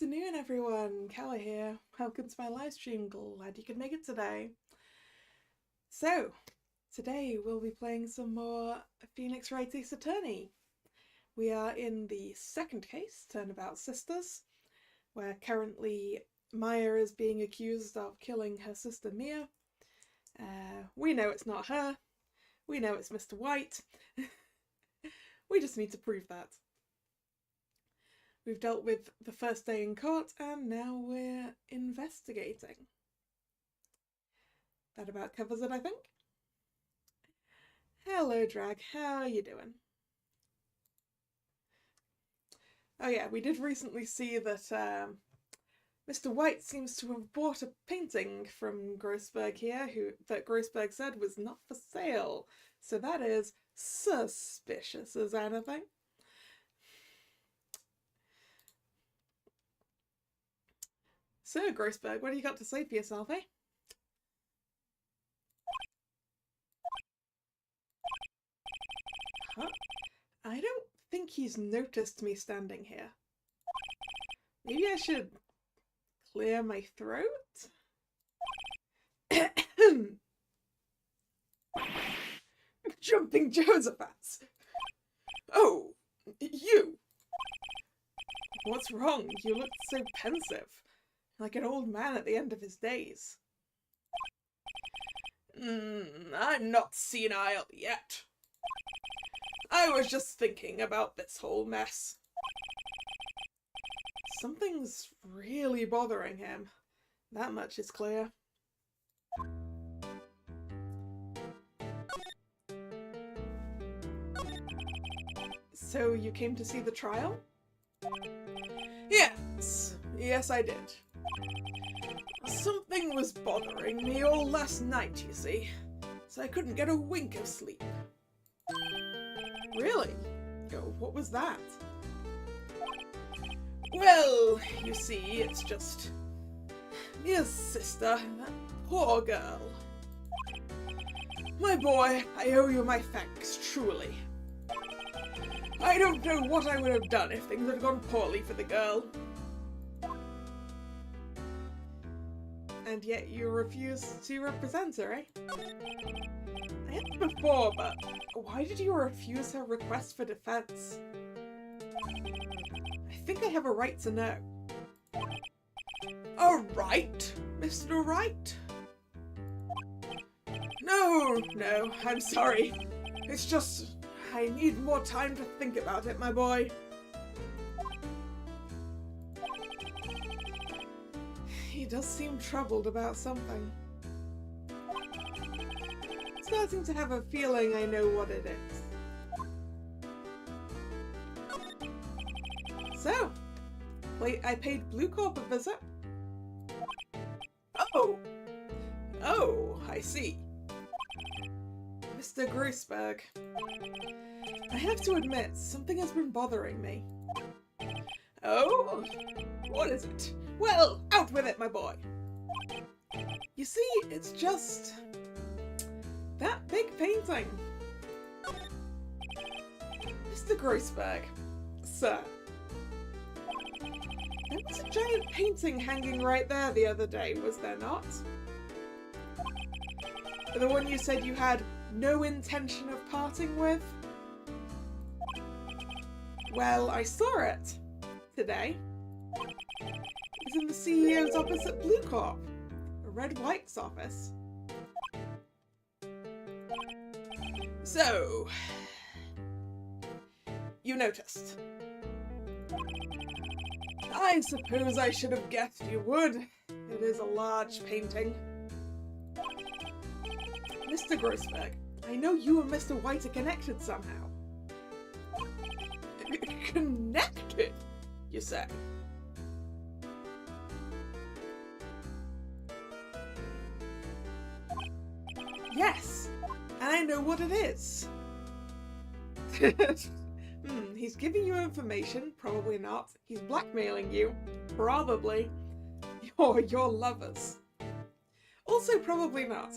afternoon, everyone. Kalla here. Welcome to my live stream. Glad you could make it today. So, today we'll be playing some more Phoenix Wright Ace Attorney. We are in the second case, Turnabout Sisters, where currently Maya is being accused of killing her sister Mia. We know it's not her. We know it's Mr. White. We just need to prove that. We've dealt with the first day in court and now we're investigating. That about covers it, I think. Hello, Drag. How are you doing? Oh yeah, we did recently see that Mr. White seems to have bought a painting from Grossberg here that Grossberg said was not for sale. So that is suspicious as anything. So, Grossberg, what do you got to say for yourself, eh? Huh? I don't think he's noticed me standing here. Maybe I should clear my throat? Jumping Josephats! Oh, you! What's wrong? You look so pensive. Like an old man at the end of his days. I'm not senile yet. I was just thinking about this whole mess. Something's really bothering him. That much is clear. So you came to see the trial? Yes, I did. Something was bothering me all last night, you see, so I couldn't get a wink of sleep. Really? Oh, what was that? Well, you see, it's just Mia's sister, that poor girl. My boy, I owe you my thanks, truly. I don't know what I would have done if things had gone poorly for the girl. And yet you refuse to represent her, eh? I asked before, but why did you refuse her request for defense? I think I have a right to know. A right, Mr. Wright? No, I'm sorry. It's just, I need more time to think about it, my boy. He does seem troubled about something. Starting to have a feeling I know what it is. So, I paid Blue Corp a visit. Oh, I see. Mr. Grossberg, I have to admit, something has been bothering me. Oh? What is it? Well, out with it, my boy. You see, it's just that big painting. Mr. Grossberg, sir. There was a giant painting hanging right there the other day, was there not? The one you said you had no intention of parting with? Well, I saw it today. It's in the CEO's office at Blue Corp, Red White's office. So, you noticed. I suppose I should have guessed you would. It is a large painting. Mr. Grossberg, I know you and Mr. White are connected somehow. Connected, you say? Yes, and I know what it is. He's giving you information, probably not. He's blackmailing you, probably. You're your lovers. Also probably not.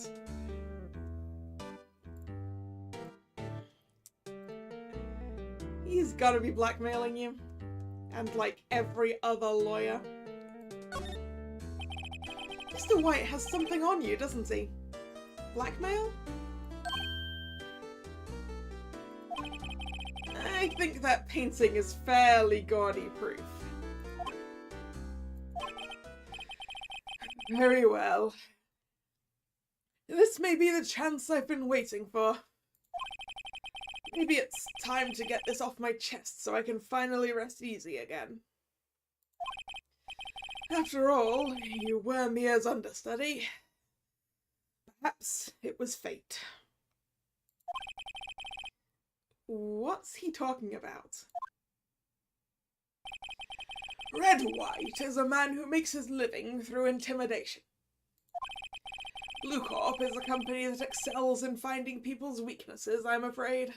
He's gotta be blackmailing you. And like every other lawyer. Mr. White has something on you, doesn't he? Blackmail? I think that painting is fairly gaudy proof. Very well. This may be the chance I've been waiting for. Maybe it's time to get this off my chest so I can finally rest easy again. After all, you were Mia's understudy. Perhaps it was fate. What's he talking about? Red White is a man who makes his living through intimidation. Blue Corp is a company that excels in finding people's weaknesses, I'm afraid.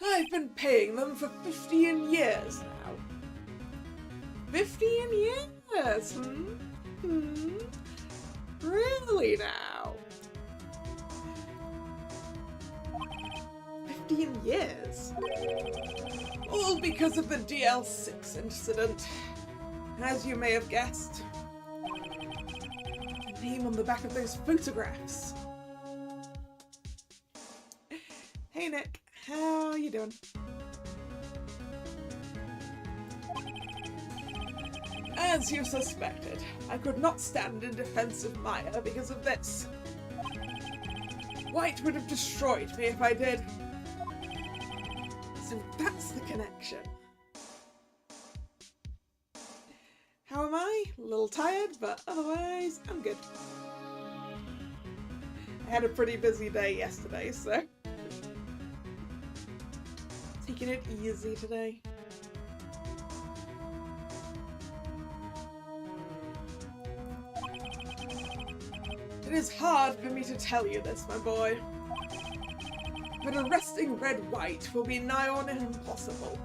I've been paying them for 15 years now. 15 years? Really now? 15 years? All because of the DL6 incident. As you may have guessed. The name on the back of those photographs. Hey Nick, how are you doing? As you suspected, I could not stand in defense of Maya because of this. White would have destroyed me if I did. So that's the connection. How am I? A little tired, but otherwise I'm good. I had a pretty busy day yesterday, so taking it easy today. It is hard for me to tell you this, my boy, but arresting Red White will be nigh on impossible.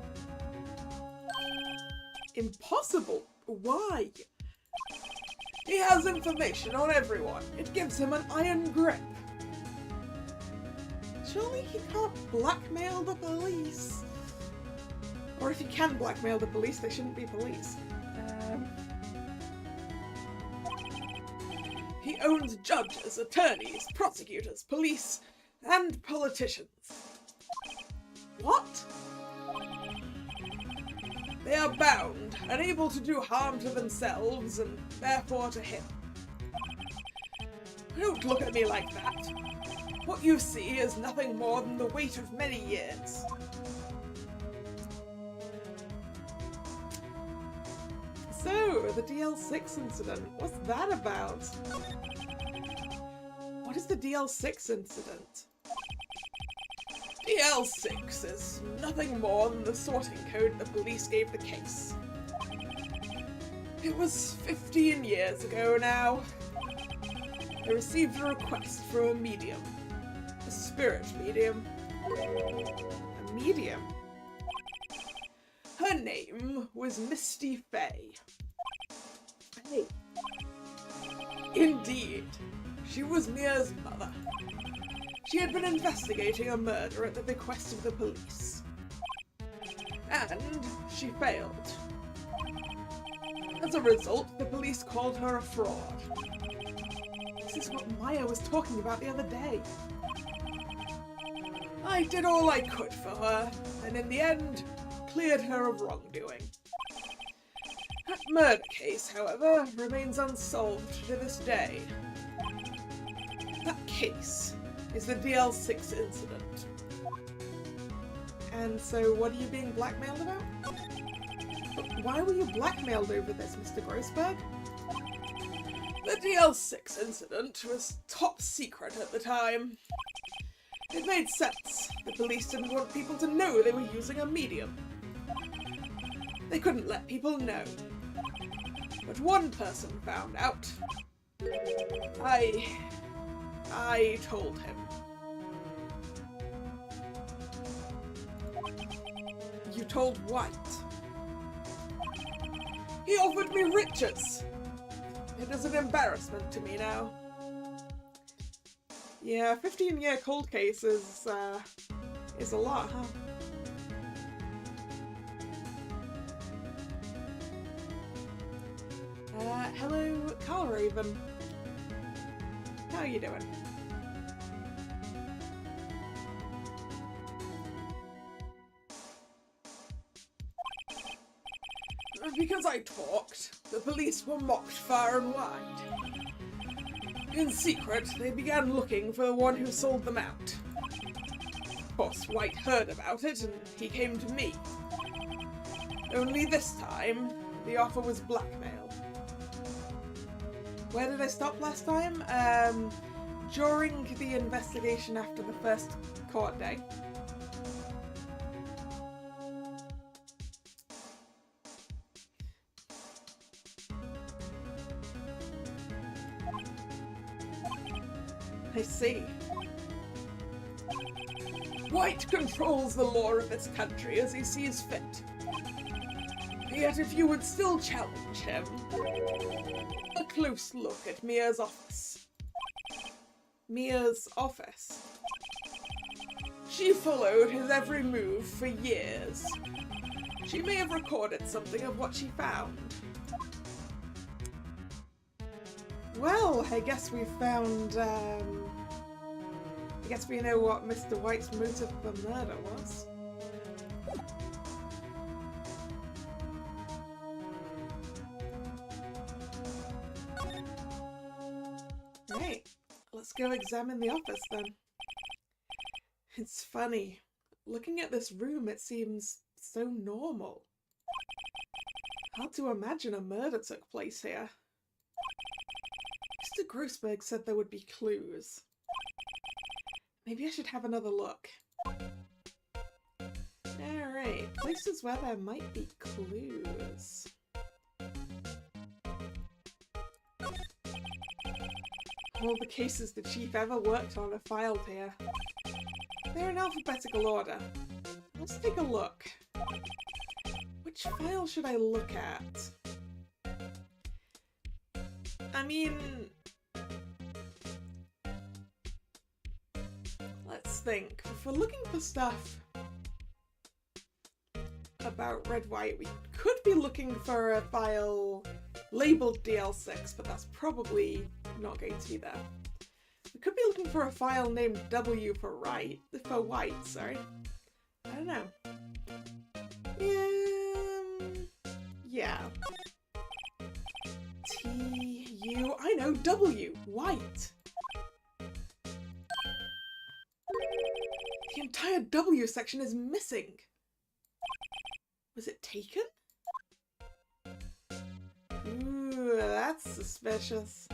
Impossible? Why? He has information on everyone. It gives him an iron grip. Surely he can't blackmail the police. Or if he can blackmail the police, they shouldn't be police. He owns judges, attorneys, prosecutors, police, and politicians. What? They are bound, unable to do harm to themselves, and therefore to him. Don't look at me like that. What you see is nothing more than the weight of many years. So, the DL6 incident, what's that about? What is the DL6 incident? DL6 is nothing more than the sorting code the police gave the case. It was 15 years ago now. I received a request for a medium. A spirit medium. A medium? Her name was Misty Fay. Fay? Indeed. She was Mia's mother. She had been investigating a murder at the bequest of the police. And she failed. As a result, the police called her a fraud. This is what Maya was talking about the other day. I did all I could for her, and in the end, cleared her of wrongdoing. That murder case, however, remains unsolved to this day. That case is the DL6 incident. And so what are you being blackmailed about? But why were you blackmailed over this, Mr. Grossberg? The DL6 incident was top secret at the time. It made sense. The police didn't want people to know they were using a medium. They couldn't let people know. But one person found out. I told him. You told White? He offered me riches. It is an embarrassment to me now. Yeah, 15-year cold case is a lot, huh? Hello, Kalla Raven. How are you doing? Because I talked, the police were mocked far and wide. In secret, they began looking for the one who sold them out. Of course, Wright heard about it, and he came to me. Only this time, the offer was blackmail. Where did I stop last time? During the investigation after the first court day. I see. Wright controls the law of this country as he sees fit. Yet if you would still challenge him, a close look at Mia's office. Mia's office? She followed his every move for years. She may have recorded something of what she found. Well, I guess we found, I guess we know what Mr. White's motive for murder was. Right, let's go examine the office then. It's funny. Looking at this room, it seems so normal. Hard to imagine a murder took place here. Mr. Grossberg said there would be clues. Maybe I should have another look. Alright, places where there might be clues. All the cases the chief ever worked on are filed here. They're in alphabetical order. Let's take a look. Which file should I look at? I mean... let's think. If we're looking for stuff about Red White, we could be looking for a file labeled DL6, but that's probably not going to be there. We could be looking for a file named W for White, sorry. I don't know. Yeah. T-U, I know, W, White. The entire W section is missing. Was it taken? Ooh, that's suspicious.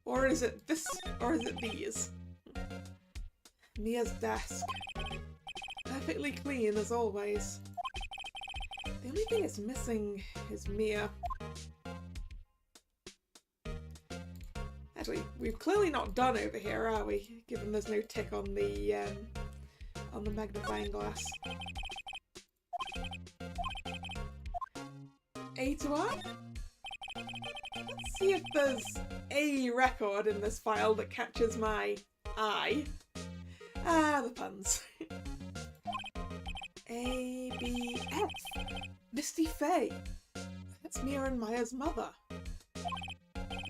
Or is it this, or is it these? Mia's desk. Perfectly clean as always. The only thing it's missing is Mia. Actually, we've clearly not done over here, are we? Given there's no tick on the magnifying glass. A to I? Let's see if there's a record in this file that catches my eye. Ah, the puns. A, B, F. Misty Faye. That's Mia and Maya's mother.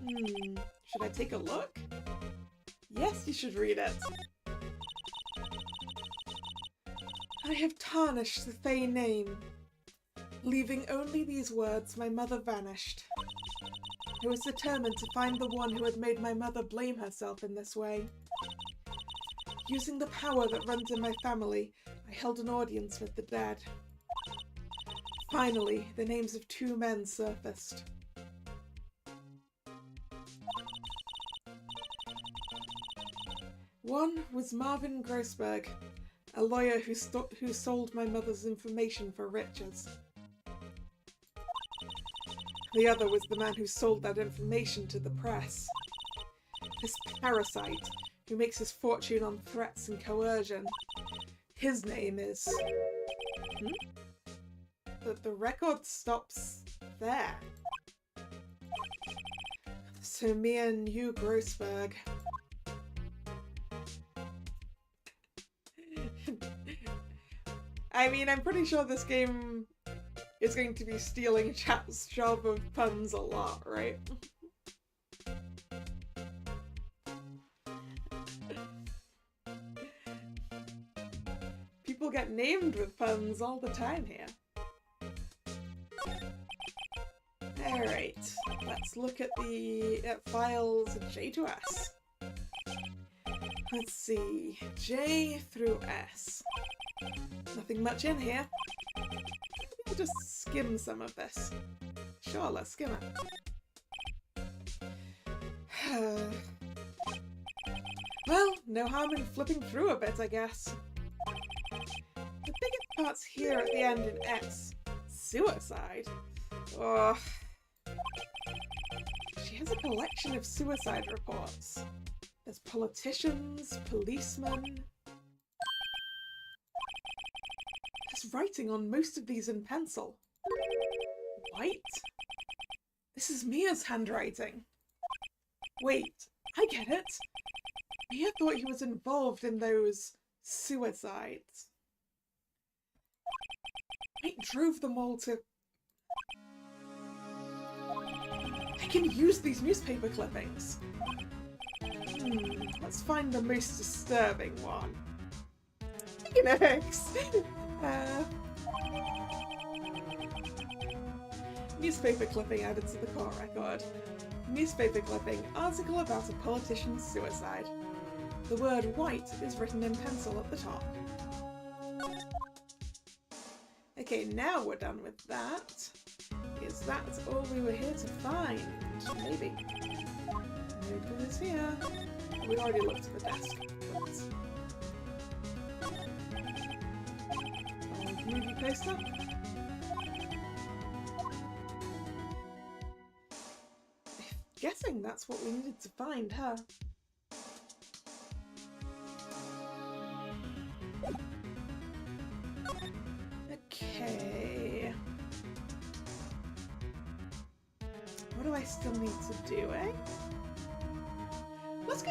Should I take a look? Yes, you should read it. I have tarnished the Faye name. Leaving only these words, my mother vanished. I was determined to find the one who had made my mother blame herself in this way. Using the power that runs in my family, I held an audience with the dead. Finally, the names of two men surfaced. One was Marvin Grossberg, a lawyer who sold my mother's information for riches. The other was the man who sold that information to the press. This parasite, who makes his fortune on threats and coercion. His name is... The record stops there. So Mia and you, Grossberg. I mean, I'm pretty sure this game is going to be stealing chat's job of puns a lot, right? People get named with puns all the time here. Alright, let's look at the files J to S. Let's see, J through S. Nothing much in here. I'll just skim some of this. Sure, let's skim it. Well, no harm in flipping through a bit, I guess. The biggest parts here at the end in S. Suicide. Oh. She has a collection of suicide reports. There's politicians, policemen. There's writing on most of these in pencil. White? This is Mia's handwriting. Wait, I get it. Mia thought he was involved in those suicides. Wright drove them all to... I can use these newspaper clippings. Let's find the most disturbing one. Next! Newspaper clipping added to the court record. Newspaper clipping, article about a politician's suicide. The word white is written in pencil at the top. Okay, now we're done with that. Is that all we were here to find? Maybe. No clues here. We already looked at the desk. Old movie poster. Guessing that's what we needed to find, huh? Okay. What do I still need to do, eh? Let's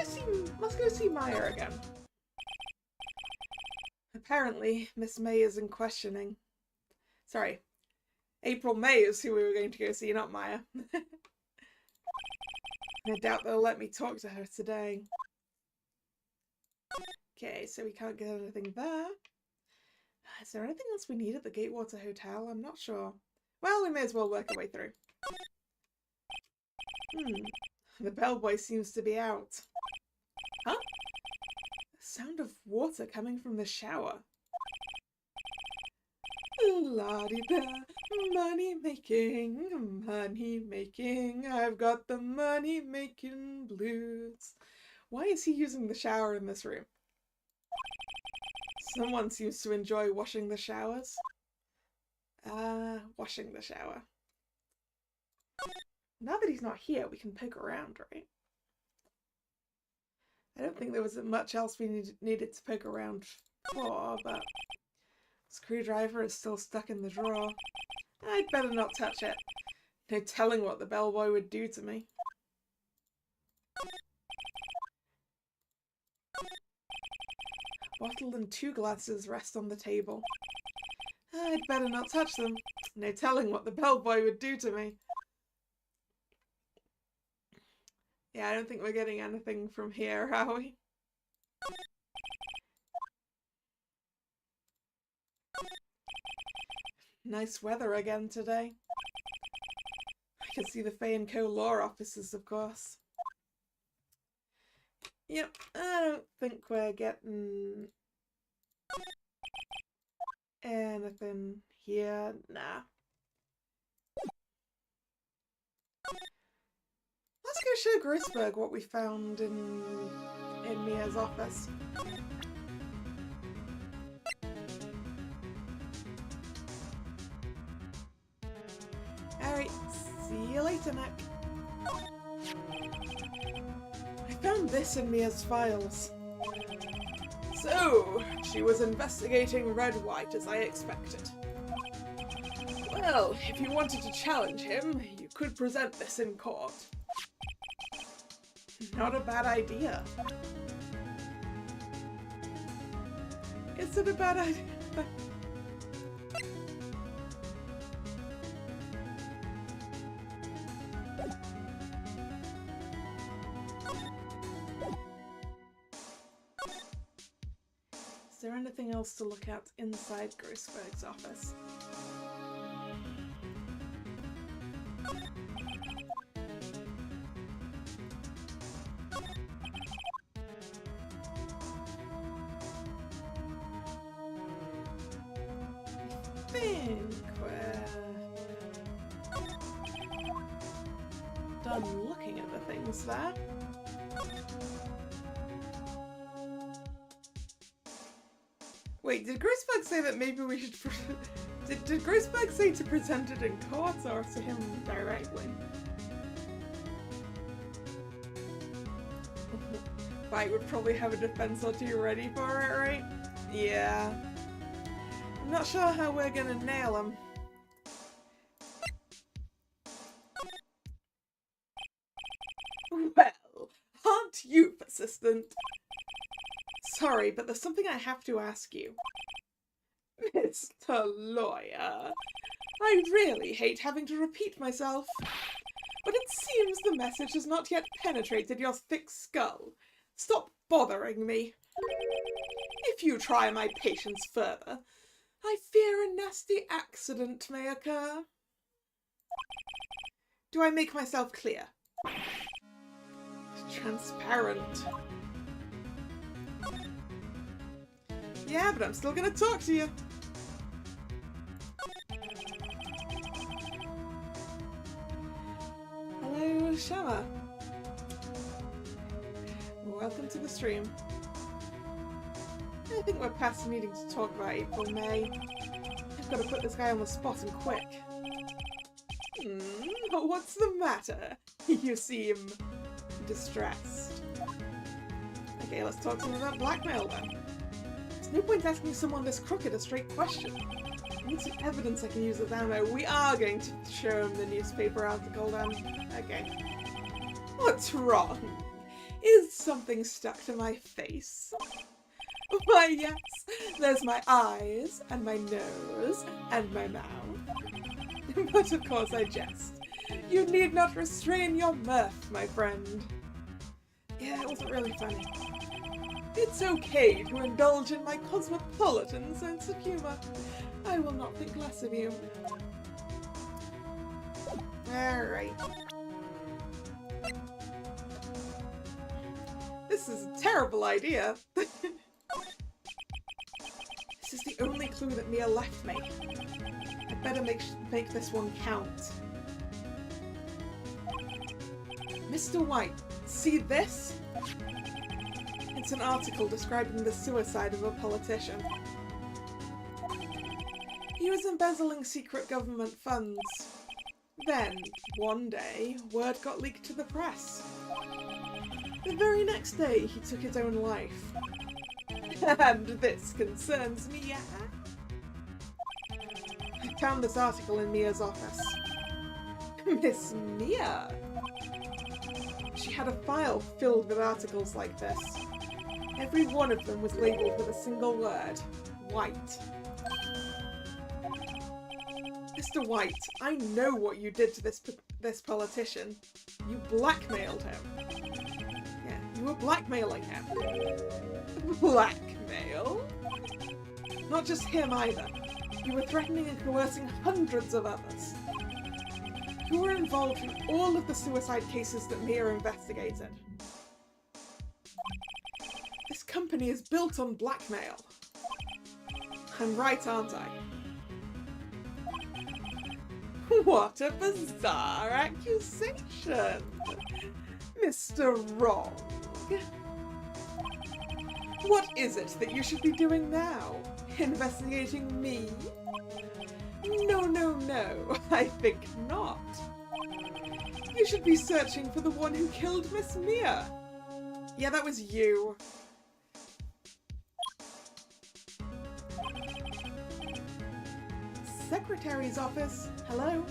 go see Maya again. Apparently, Miss May is in questioning. Sorry. April May is who we were going to go see, not Maya. I doubt they'll let me talk to her today. Okay, so we can't get anything there. Is there anything else we need at the Gatewater Hotel? I'm not sure. Well, we may as well work our way through. The bellboy seems to be out. Huh? The sound of water coming from the shower. La-di-da, money making, I've got the money making blues. Why is he using the shower in this room? Someone seems to enjoy washing the showers. Washing the shower. Now that he's not here, we can poke around, right? I don't think there was much else we needed to poke around for, but... Screwdriver is still stuck in the drawer. I'd better not touch it. No telling what the bellboy would do to me. Bottle and 2 glasses rest on the table. I'd better not touch them. No telling what the bellboy would do to me. Yeah, I don't think we're getting anything from here, are we? Nice weather again today. I can see the Fay & Co law offices, of course. Yep, I don't think we're getting anything here. Nah. Let's go show Grisberg what we found in Mia's office. Alright, see you later, Nick. I found this in Mia's files. So, she was investigating Red White as I expected. Well, if you wanted to challenge him, you could present this in court. Not a bad idea. Is it a bad idea? Is there anything else to look at inside Grossberg's office? I think we're done looking at the things there. Wait, did Grossberg say that maybe we should... did Grossberg say to present it in court or to him directly? Wright would probably have a defense or two ready for it, right? Yeah. I'm not sure how we're gonna nail him. Well, aren't you persistent? Sorry, but there's something I have to ask you. Mr. Lawyer, I really hate having to repeat myself, but it seems the message has not yet penetrated your thick skull. Stop bothering me. If you try my patience further, I fear a nasty accident may occur. Do I make myself clear? Transparent. Yeah, but I'm still gonna talk to you. Hello, Shama. Welcome to the stream. I think we're past needing to talk about April, May. I've got to put this guy on the spot and quick. What's the matter? You seem distressed. Okay, let's talk to him about blackmail then. There's no point asking someone this crooked a straight question. I need some evidence I can use as ammo. We are going to show him the newspaper article then. Okay. What's wrong? Is something stuck to my face? Why, yes, there's my eyes, and my nose, and my mouth. But of course I jest. You need not restrain your mirth, my friend. Yeah, it wasn't really funny. It's okay to indulge in my cosmopolitan sense of humour. I will not think less of you. Alright. This is a terrible idea. This is the only clue that Mia left me. I'd better make this one count. Mr. White, see this? It's an article describing the suicide of a politician. He was embezzling secret government funds. Then, one day, word got leaked to the press. The very next day, he took his own life. And this concerns me, yeah? I found this article in Mia's office. Miss Mia! She had a file filled with articles like this. Every one of them was labelled with a single word. White. Mr. White, I know what you did to this politician. You blackmailed him. Yeah, you were blackmailing him. Blackmail? Not just him either. You were threatening and coercing hundreds of others. You were involved in all of the suicide cases that Mia investigated. This company is built on blackmail. I'm right, aren't I? What a bizarre accusation! Mr. Wrong. What is it that you should be doing now? Investigating me? No, no, no, I think not. You should be searching for the one who killed Miss Mia. Yeah, that was you. Secretary's office. Hello?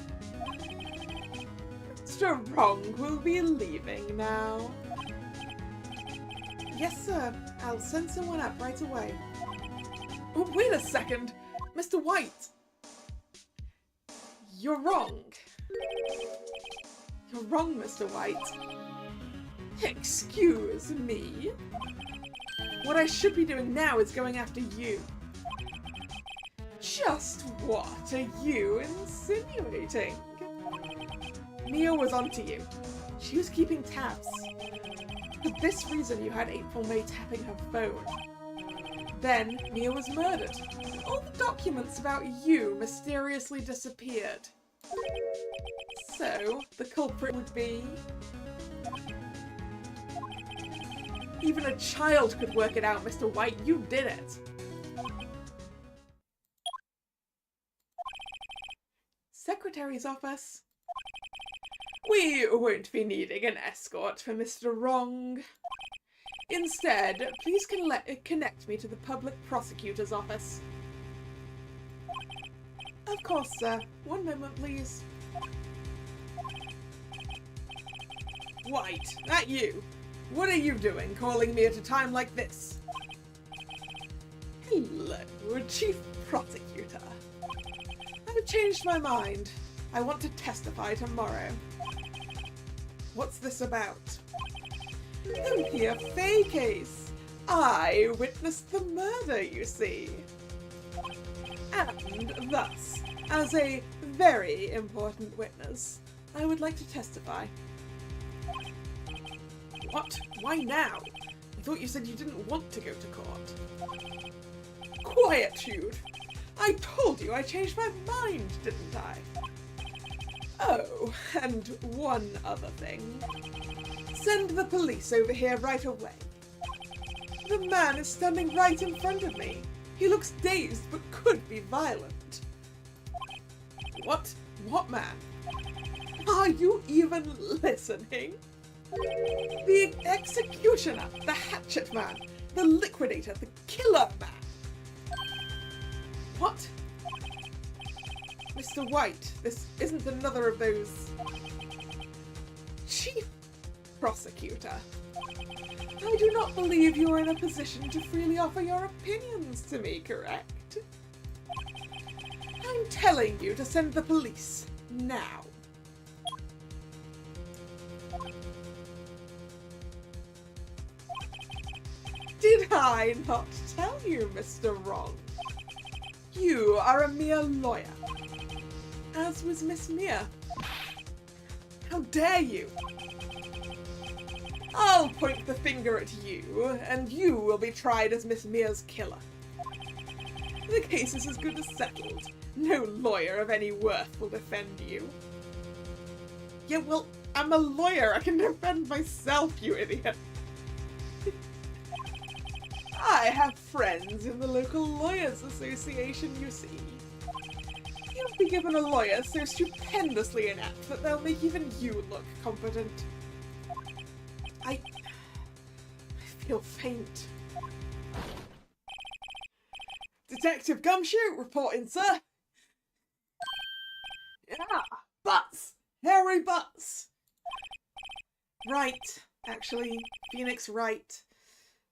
Mr. Wrong will be leaving now. Yes, sir. I'll send someone up right away. Oh, wait a second. Mr. White. You're wrong. You're wrong, Mr. White. You're wrong, Mr. White. You're wrong, Mr. White. You're wrong, Mr. White. You're wrong, Mr. White. You're wrong, Mr. White. You're wrong, Mr. White. You're wrong, Mr. White. You're wrong, Mr. White. You're wrong, Mr. White. You're wrong, Mr. White. You're wrong, Mr. White. Excuse me. What I should be doing now is going after you. Just what are you insinuating? Mia was onto you. She was keeping tabs. For this reason you had April May tapping her phone. Then Mia was murdered. All the documents about you mysteriously disappeared. So, the culprit would be... Even a child could work it out, Mr. White. You did it. Secretary's office. We won't be needing an escort for Mr. Wrong. Instead, please connect me to the public prosecutor's office. Of course, sir. One moment, please. White, that you? What are you doing calling me at a time like this? Hello, Chief Prosecutor. I've changed my mind. I want to testify tomorrow. What's this about? The Mia Fey case. I witnessed the murder, you see. And thus, as a very important witness, I would like to testify. What? Why now? I thought you said you didn't want to go to court. Quietude! I told you I changed my mind, didn't I? Oh, and one other thing. Send the police over here right away. The man is standing right in front of me. He looks dazed but could be violent. What? What man? Are you even listening? The executioner, the hatchet man, the liquidator, the killer man. What? Mr. White, this isn't another of those... Chief Prosecutor. I do not believe you are in a position to freely offer your opinions to me, correct? I'm telling you to send the police, now. Did I not tell you, Mr. Wrong? You are a mere lawyer, as was Miss Mia. How dare you? I'll point the finger at you, and you will be tried as Miss Mia's killer. The case is as good as settled. No lawyer of any worth will defend you. Yeah, well, I'm a lawyer. I can defend myself, you idiot. I have friends in the local Lawyers Association, you see. You'll be given a lawyer so stupendously inept that they'll make even you look competent. I feel faint. Detective Gumshoe, reporting, sir. Yeah, Butts! Harry Butts! Right, actually, Phoenix Wright.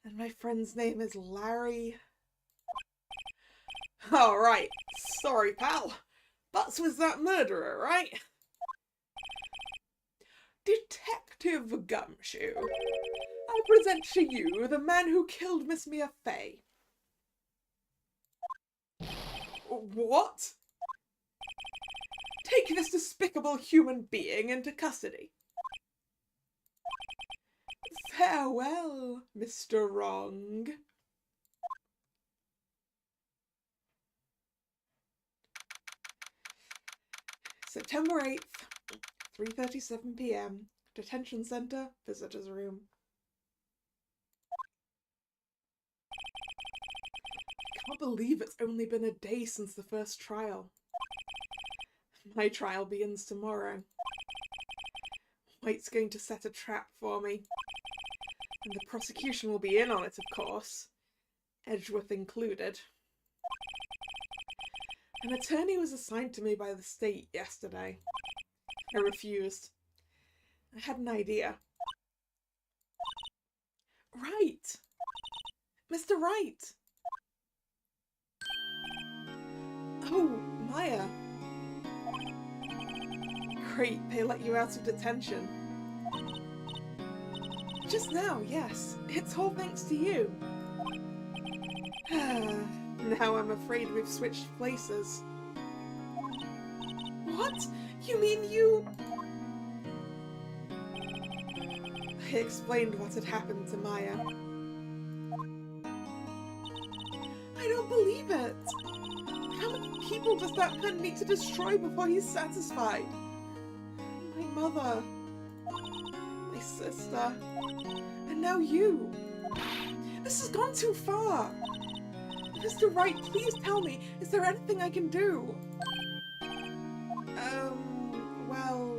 And my friend's name is Larry. All right, sorry, pal. Butts was that murderer, right? Detective Gumshoe, I present to you the man who killed Miss Mia Fey. What? Take this despicable human being into custody. Farewell, Mr. Wrong. September 8th, 3:37 p.m. Detention Center, Visitors Room. I can't believe it's only been a day since the first trial. My trial begins tomorrow. White's going to set a trap for me. And the prosecution will be in on it, of course. Edgeworth included. An attorney was assigned to me by the state yesterday. I refused. I had an idea. Wright! Mr. Wright! Oh, Maya. Great, they let you out of detention. Just now, yes. It's all thanks to you. Now I'm afraid we've switched places. What? You mean you... I explained what had happened to Maya. I don't believe it! How many people does that man need to destroy before he's satisfied? My mother, my sister, and now you. This has gone too far. Mr. Wright, please tell me, is there anything I can do? Well,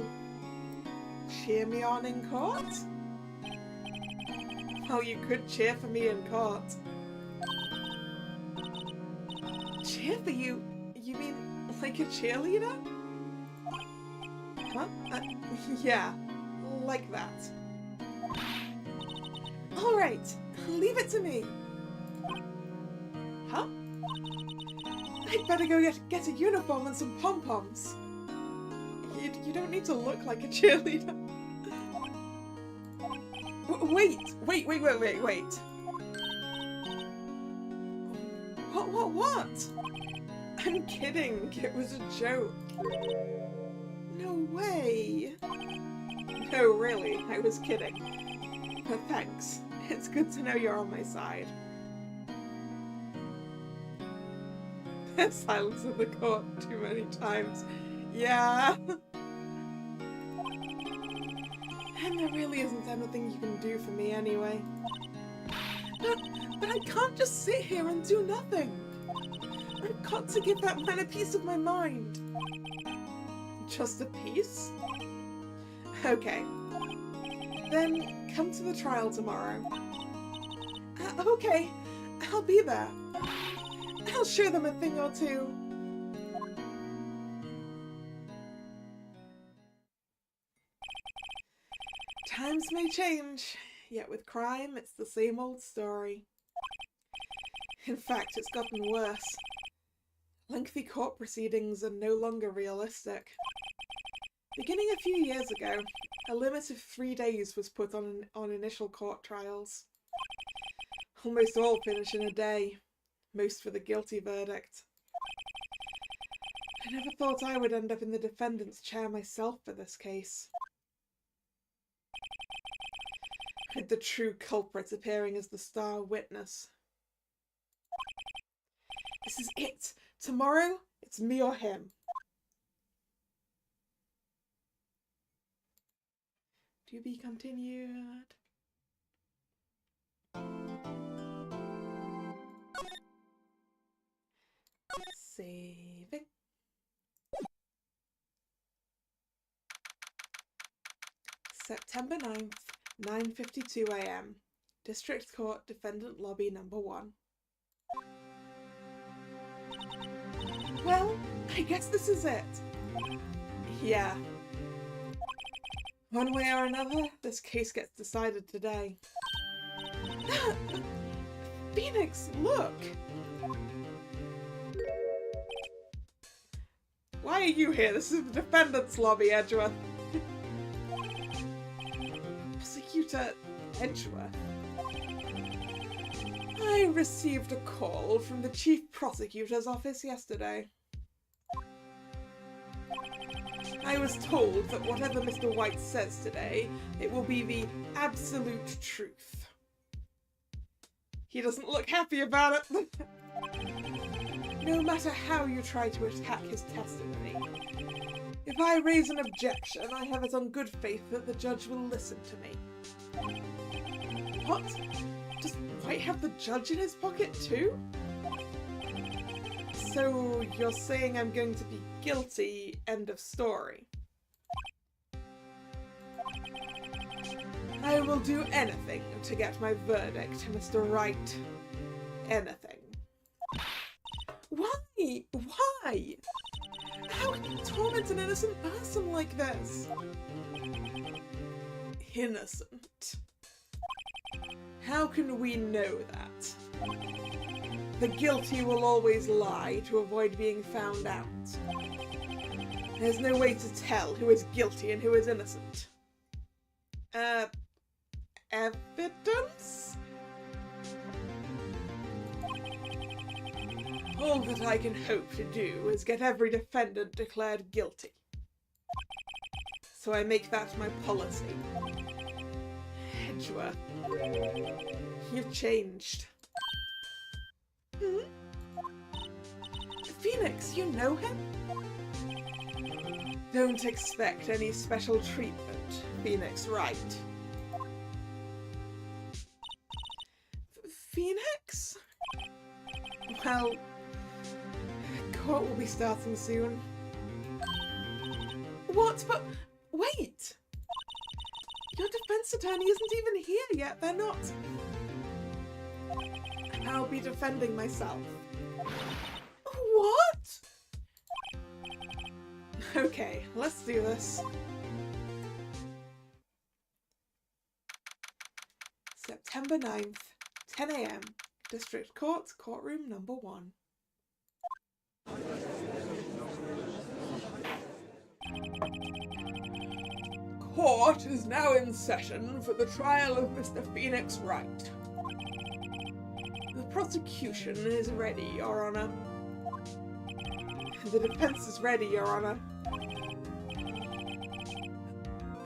cheer me on in court? Well, you could cheer for me in court. Cheer for you? You mean like a cheerleader? Huh? Yeah, like that. Alright, leave it to me. Huh? I'd better go get a uniform and some pom-poms. You don't need to look like a cheerleader. Wait. What? I'm kidding. It was a joke. No way. No, really, I was kidding. But thanks. It's good to know you're on my side. There's silence in the court too many times. Yeah. And there really isn't anything you can do for me anyway. But I can't just sit here and do nothing. I've got to give that man a piece of my mind. Just a piece? Okay. Then come to the trial tomorrow. Okay, I'll be there. I'll show them a thing or two. Times may change, yet with crime, it's the same old story. In fact, it's gotten worse. Lengthy court proceedings are no longer realistic. Beginning a few years ago, a limit of 3 days was put on initial court trials. Almost all finish in a day, most for the guilty verdict. I never thought I would end up in the defendant's chair myself for this case. With the true culprit appearing as the star witness. This is it! Tomorrow, it's me or him. To be continued. Saving. September 9th, 9:52 AM. District Court, Defendant Lobby Number 1. Well, I guess this is it. Yeah. One way or another, this case gets decided today. Phoenix, look! Why are you here? This is the defendant's lobby, Edgeworth. Prosecutor Edgeworth. I received a call from the Chief Prosecutor's office yesterday. I was told that whatever Mr. White says today, it will be the absolute truth. He doesn't look happy about it. No matter how you try to attack his testimony, if I raise an objection, I have it on good faith that the judge will listen to me. What? Does White have the judge in his pocket too? So you're saying I'm going to be guilty, end of story. I will do anything to get my verdict, Mr. Wright. Anything. Why? Why? How can you torment an innocent person like this? Innocent. How can we know that? The guilty will always lie to avoid being found out. There's no way to tell who is guilty and who is innocent. Evidence? All that I can hope to do is get every defendant declared guilty. So I make that my policy. Edgeworth, you've changed. Hmm? Phoenix, you know him? Don't expect any special treatment, Phoenix Wright. Phoenix? Well, court will be starting soon. What? But wait! Your defense attorney isn't even here yet. They're not. And I'll be defending myself. What? Okay, let's do this. September 9th, 10 AM, District Court, Courtroom Number 1. Court is now in session for the trial of Mr. Phoenix Wright. The prosecution is ready, Your Honor. The defense is ready, Your Honor.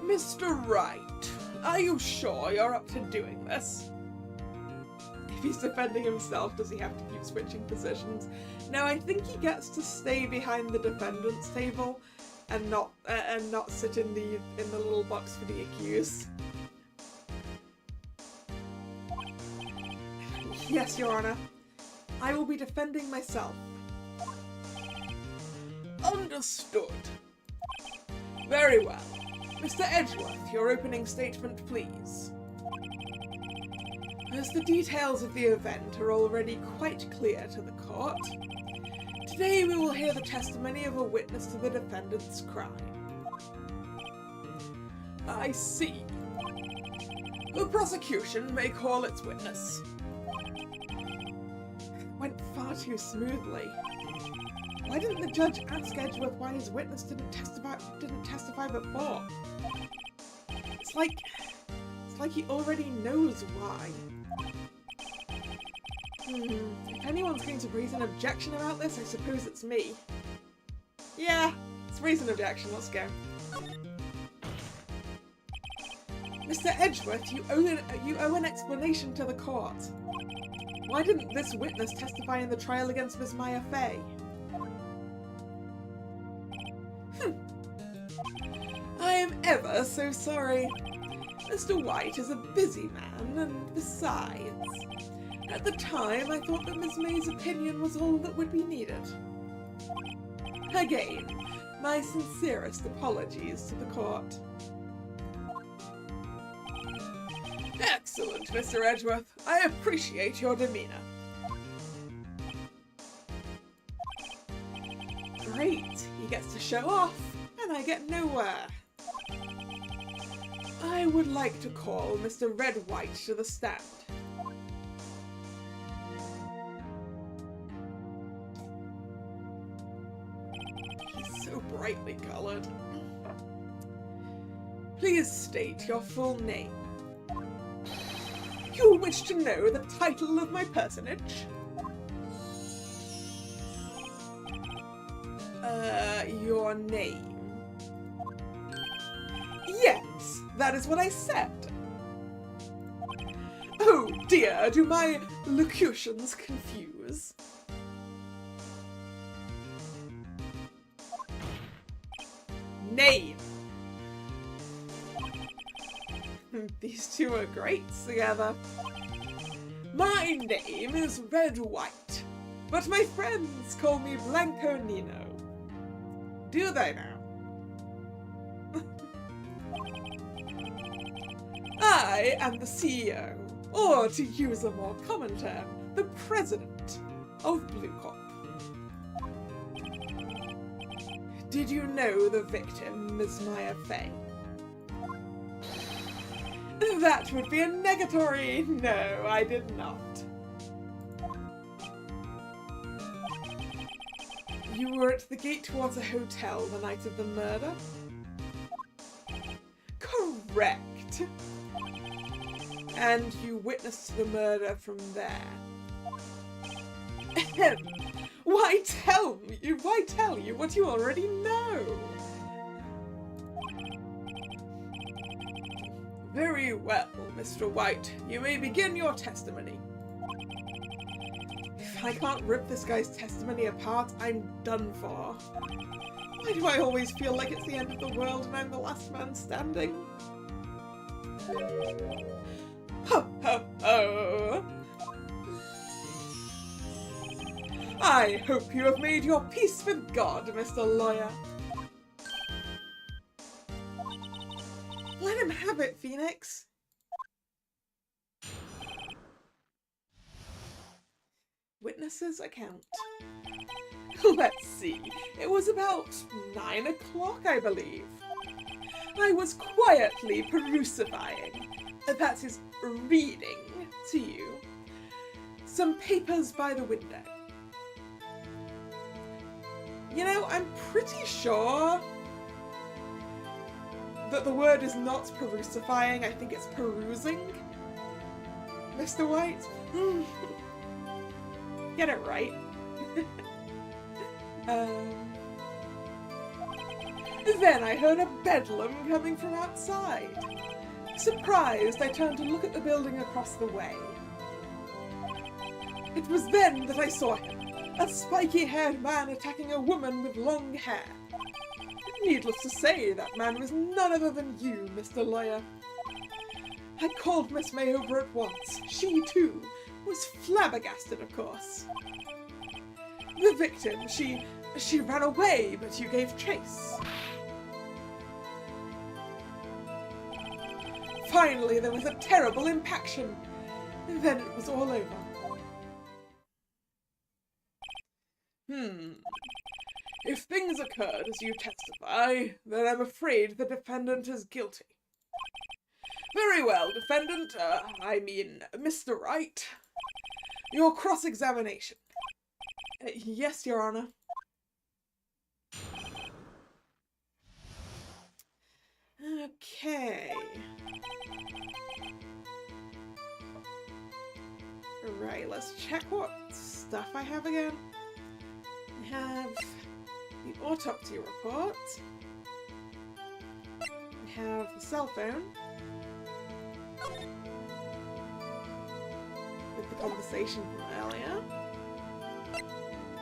Mr. Wright, are you sure you're up to doing this? If he's defending himself, does he have to keep switching positions? No, I think he gets to stay behind the defendant's table and not sit in the little box for the accused. Yes, Your Honor. I will be defending myself. Understood. Very well. Mr. Edgeworth, your opening statement, please. As the details of the event are already quite clear to the court, today we will hear the testimony of a witness to the defendant's crime. I see. The prosecution may call its witness. It went far too smoothly. Why didn't the judge ask Edgeworth why his witness didn't testify before? It's like he already knows why. If anyone's going to raise an objection about this, I suppose it's me. Yeah, let's raise an objection, let's go. Mr. Edgeworth, you owe an explanation to the court. Why didn't this witness testify in the trial against Miss Maya Fey? I am ever so sorry. Mr. White is a busy man, and besides, at the time I thought that Miss May's opinion was all that would be needed. Again, my sincerest apologies to the court. Excellent, Mr. Edgeworth. I appreciate your demeanour. Great, he gets to show off, and I get nowhere. I would like to call Mr. Red-White to the stand. He's so brightly coloured. Please state your full name. You wish to know the title of my personage? Your name. Yes, that is what I said. Oh dear, do my locutions confuse? Name. These two are great together. My name is Red-White, but my friends call me Blanco Nino. Do they now? I am the CEO, or to use a more common term, the president of Bluecop. Did you know the victim, Miss Maya Fey? That would be a negatory. No, I did not. You were at the Gatewater Hotel the night of the murder? Correct. And you witnessed the murder from there. Why tell you what you already know? Very well, Mr. White. You may begin your testimony. If I can't rip this guy's testimony apart, I'm done for. Why do I always feel like it's the end of the world and I'm the last man standing? Ho ho ho! I hope you have made your peace with God, Mr. Lawyer. Let him have it, Phoenix. Witness's account. Let's see. It was about 9 o'clock, I believe. I was quietly perusifying, that is, reading to you, some papers by the window. You know, I'm pretty sure that the word is not perusifying, I think it's perusing. Mr. White? Get it right. Then I heard a bedlam coming from outside. Surprised, I turned to look at the building across the way. It was then that I saw him, a spiky-haired man attacking a woman with long hair. Needless to say, that man was none other than you, Mr. Lawyer. I called Miss May over at once. She, too, was flabbergasted, of course. The victim, she ran away, but you gave chase. Finally, there was a terrible impaction. Then it was all over. If things occurred as you testify, then I'm afraid the defendant is guilty. Very well, defendant, Mr. Wright. Your cross-examination. Yes, Your Honor. Okay. Right, let's check what stuff I have again. I have the autopsy report. I have the cell phone. With the conversation from earlier.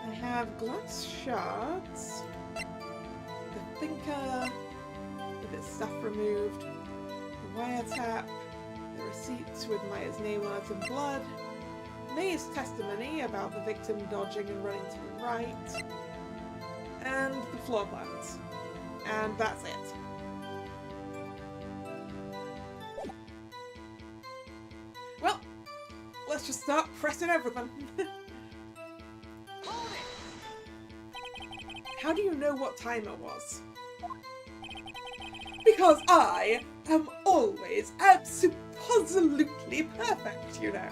I have glass shards. The thinker with its stuff removed. The wiretap. The receipts with Maya's name on it in blood. May's testimony about the victim dodging and running to the right. And the floor plans. And that's it. Well, let's just start pressing everything. How do you know what time it was? Because I am always absolutely perfect, you know.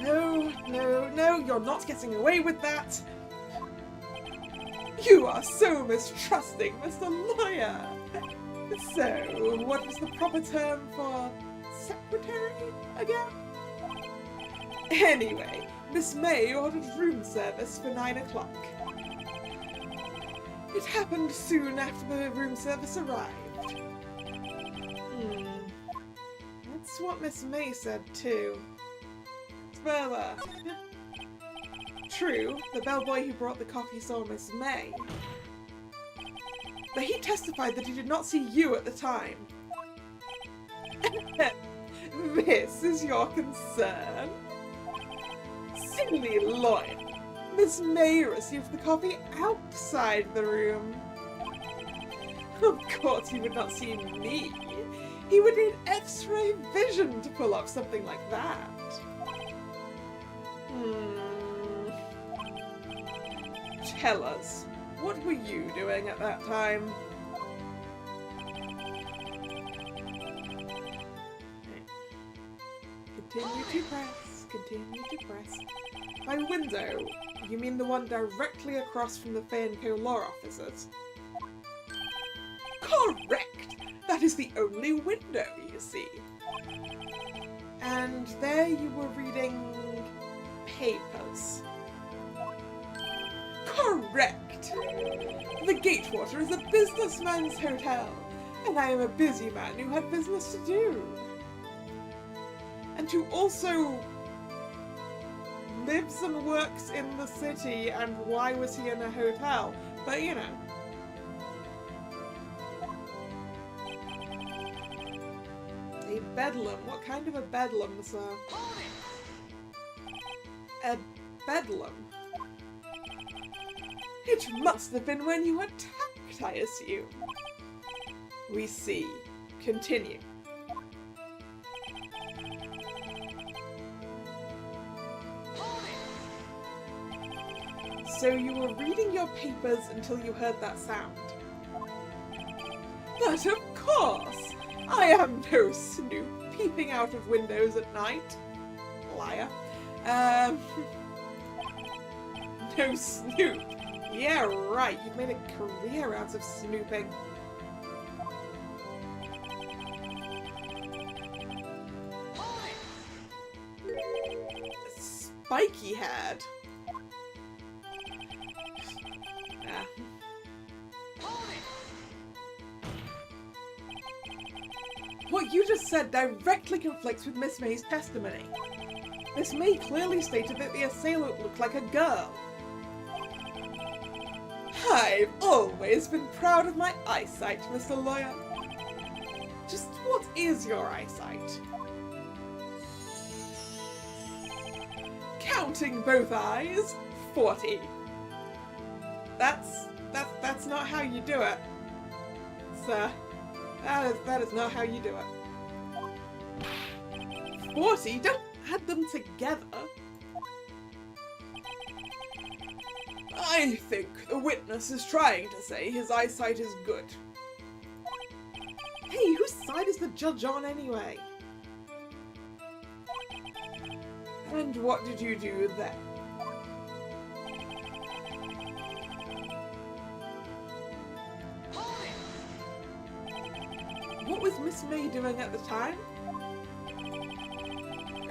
No, you're not getting away with that. You are so mistrusting, Mr. Lawyer. So, what was the proper term for secretary again? Anyway, Miss May ordered room service for 9 o'clock. It happened soon after the room service arrived. That's what Miss May said too. Further. True, the bellboy who brought the coffee saw Miss May. But he testified that he did not see you at the time. This is your concern? Silly lawyer. Miss May received the coffee outside the room. Of course he would not see me. He would need X-ray vision to pull off something like that. Tell us, what were you doing at that time? Continue to press, continue to press. By window, you mean the one directly across from the Fay & Co law offices? Correct! That is the only window, you see. And there you were reading papers. Correct. The Gatewater is a businessman's hotel, and I am a busy man who had business to do. And who also lives and works in the city, and why was he in a hotel? But you know. A bedlam? What kind of a bedlam, sir? A bedlam? It must have been when you attacked, I assume. We see. Continue. So you were reading your papers until you heard that sound? But of course! I am no snoop peeping out of windows at night. Liar. No snoop. Yeah, right. You've made a career out of snooping. Spiky head. Ah. What you just said directly conflicts with Miss May's testimony. Miss May clearly stated that the assailant looked like a girl. I've always been proud of my eyesight, Mr. Lawyer. Just what is your eyesight? Counting both eyes, 40. That's not how you do it, sir. That is not how you do it. 40? Don't add them together. I think the witness is trying to say his eyesight is good. Hey, whose side is the judge on anyway? And what did you do then? What was Miss May doing at the time?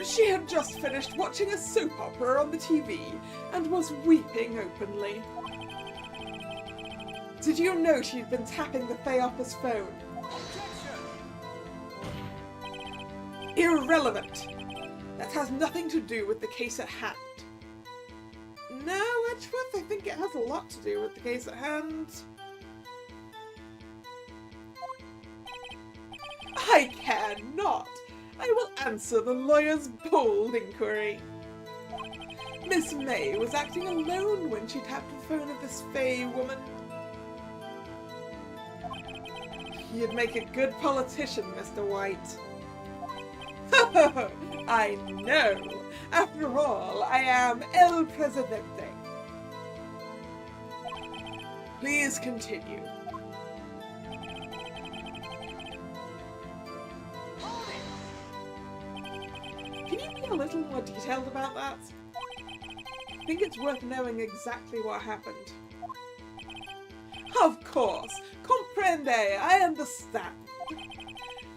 She had just finished watching a soap opera on the TV and was weeping openly. Did you know she'd been tapping the Theopa's phone? Objection! Irrelevant. That has nothing to do with the case at hand. No, Edgeworth, I think it has a lot to do with the case at hand. I care not. I will answer the lawyer's bold inquiry. Miss May was acting alone when she tapped the phone of this Fey woman. You'd make a good politician, Mr. White. I know. After all, I am El Presidente. Please continue. Can you be a little more detailed about that? I think it's worth knowing exactly what happened. Of course! Comprende! I understand!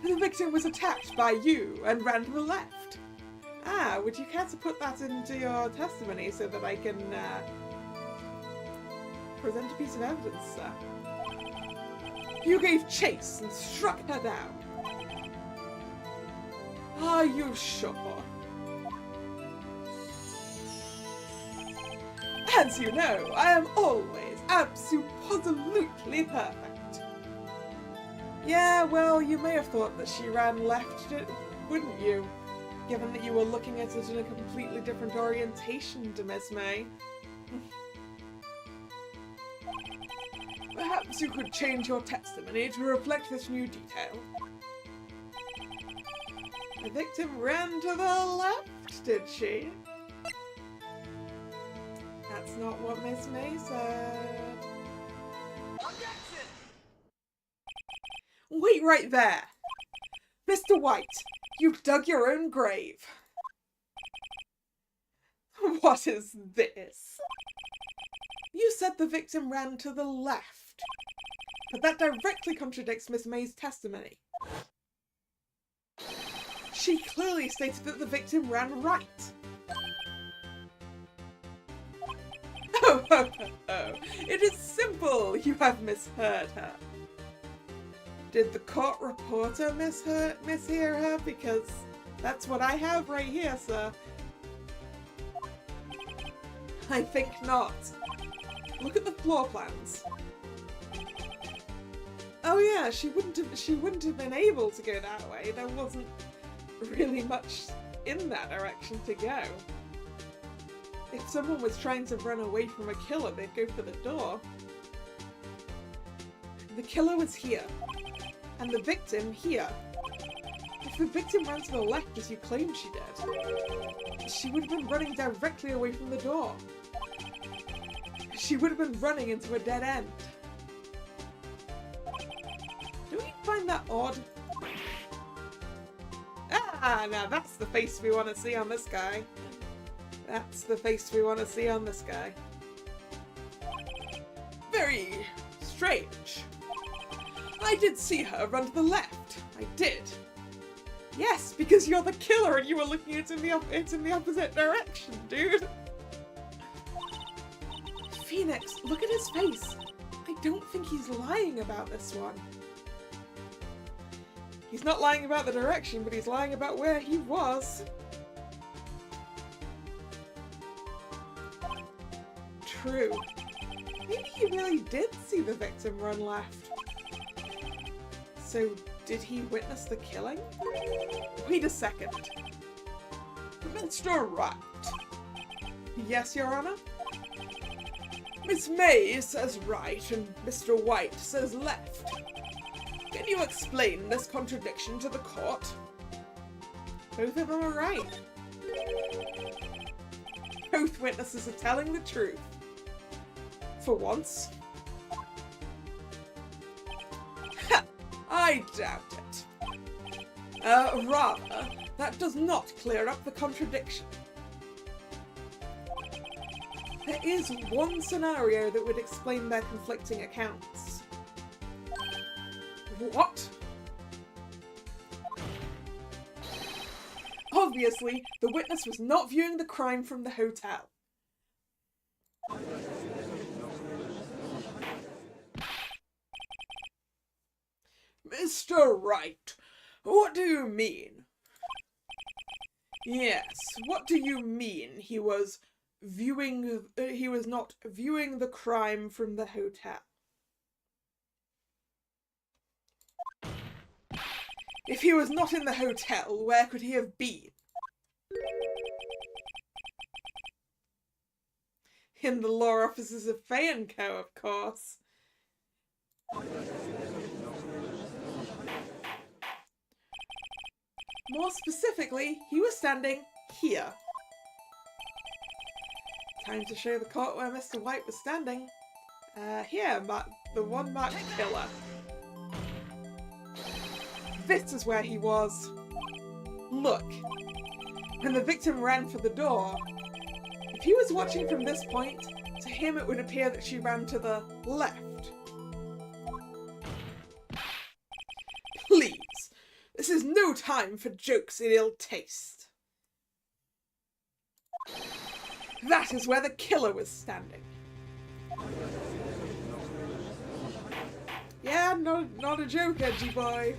The victim was attacked by you and ran to the left. Ah, would you care to put that into your testimony so that I can present a piece of evidence, sir? You gave chase and struck her down. Are you sure? As you know, I am always absolutely perfect. Yeah, well, you may have thought that she ran left, wouldn't you? Given that you were looking at it in a completely different orientation to Miss May. Perhaps you could change your testimony to reflect this new detail. The victim ran to the left, did she? That's not what Miss May said. Objection! Wait right there! Mr. White, you've dug your own grave. What is this? You said the victim ran to the left, but that directly contradicts Miss May's testimony. She clearly stated that the victim ran right. Ho ho ho! It is simple! You have misheard her. Did the court reporter mishear her? Because that's what I have right here, sir. I think not. Look at the floor plans. Oh yeah, she wouldn't have been able to go that way. There wasn't really much in that direction to go. If someone was trying to run away from a killer, they'd go for the door. The killer was here, and the victim here. If the victim ran to the left as you claimed she did, she would have been running directly away from the door. She would have been running into a dead end. Don't you find that odd? Ah, now that's the face we want to see on this guy. That's the face we want to see on this guy. Very strange. I did see her run to the left. I did. Yes, because you're the killer and you were looking in the opposite direction, dude. Phoenix, look at his face. I don't think he's lying about this one. He's not lying about the direction, but he's lying about where he was. True. Maybe he really did see the victim run left. So, did he witness the killing? Wait a second. Mr. Wright. Yes, Your Honor? Miss May says right and Mr. White says left. Can you explain this contradiction to the court? Both of them are right. Both witnesses are telling the truth. For once. Ha! I doubt it. Rather, that does not clear up the contradiction. There is one scenario that would explain their conflicting accounts. What? Obviously, the witness was not viewing the crime from the hotel. Mr. Wright, what do you mean? Yes, what do you mean he was not viewing the crime from the hotel? If he was not in the hotel, where could he have been? In the law offices of Fay & Co, of course. More specifically, he was standing here. Time to show the court where Mr. White was standing. Here, the one marked killer. This is where he was. Look. When the victim ran for the door, if he was watching from this point, to him it would appear that she ran to the left. Please, this is no time for jokes in ill taste. That is where the killer was standing. Yeah, not a joke, edgy boy.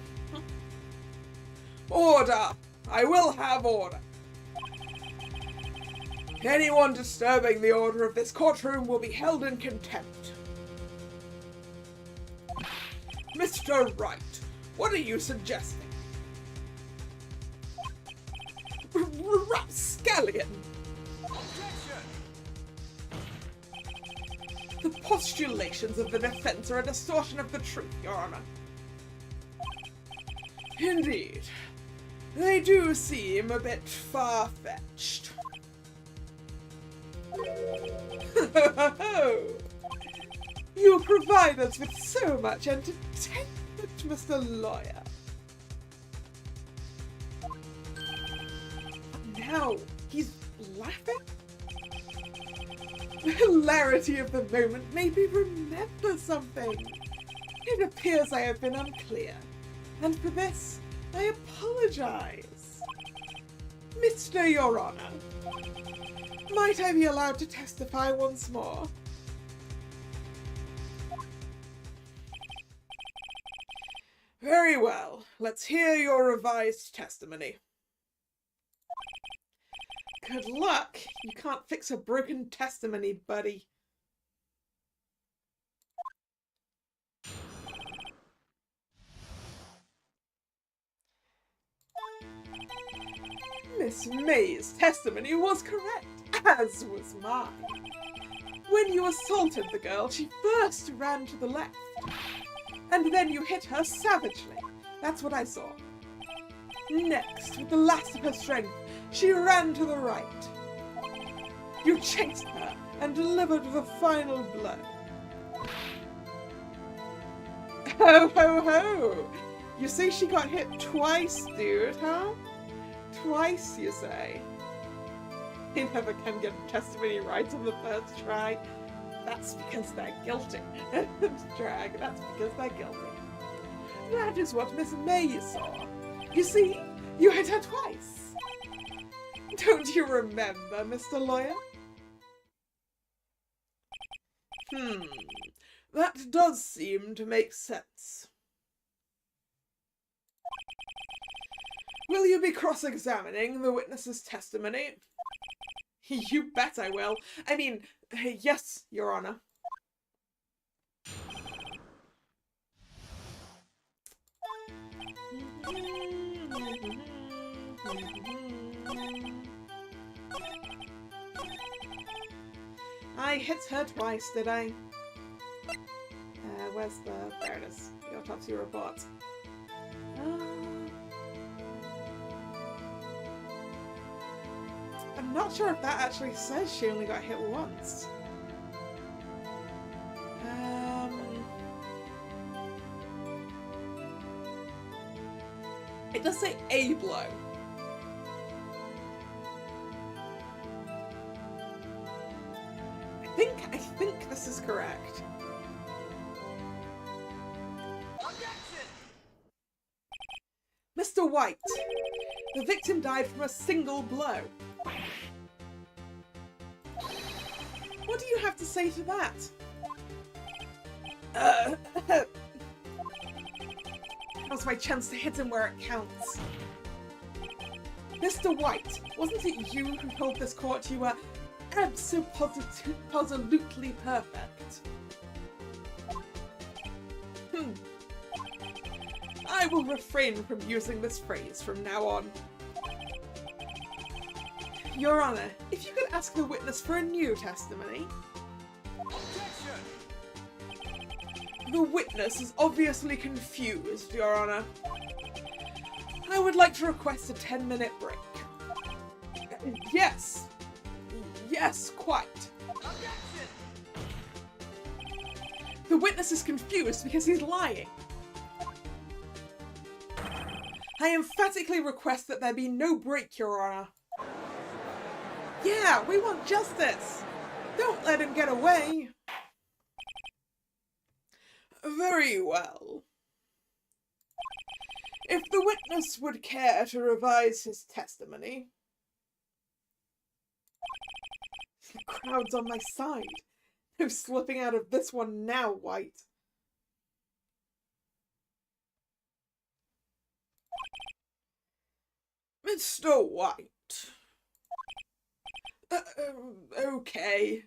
Order! I will have order. Anyone disturbing the order of this courtroom will be held in contempt. Mr. Wright, what are you suggesting? Rapscallion! The postulations of the defense are a distortion of the truth, Your Honor. Indeed. They do seem a bit far-fetched. You provide us with so much entertainment, Mr. Lawyer. But now he's laughing? The hilarity of the moment made me remember something. It appears I have been unclear, and for this, I apologize. Mr. Your Honor, might I be allowed to testify once more? Very well. Let's hear your revised testimony. Good luck. You can't fix a broken testimony, buddy. Miss May's testimony was correct, as was mine. When you assaulted the girl, she first ran to the left, and then you hit her savagely. That's what I saw. Next, with the last of her strength, she ran to the right. You chased her and delivered the final blow. Ho ho ho! You say she got hit twice, dude, huh? Twice, you say? They never can get a testimony right on the first try. That's because they're guilty. Drag, that's because they're guilty. That is what Miss May saw. You see, you hit her twice. Don't you remember, Mr. Lawyer? That does seem to make sense. Will you be cross-examining the witness's testimony? You bet I will. I mean, yes, Your Honor. I hit her twice, did I? Where's the... There it is. The autopsy report. I'm not sure if that actually says she only got hit once. It does say a blow. I think this is correct. Objection! Mr. White, the victim died from a single blow. What do you have to say to that? Now's my chance to hit him where it counts. Mr. White, wasn't it you who told this court you were absolutely perfect? I will refrain from using this phrase from now on. Your Honor, if you could ask the witness for a new testimony. Objection! The witness is obviously confused, Your Honor. I would like to request a 10-minute break. Yes. Yes, quite. Objection! The witness is confused because he's lying. I emphatically request that there be no break, Your Honor. Yeah, we want justice! Don't let him get away! Very well. If the witness would care to revise his testimony... The crowd's on my side. No slipping out of this one now, White. Mr. White. Okay.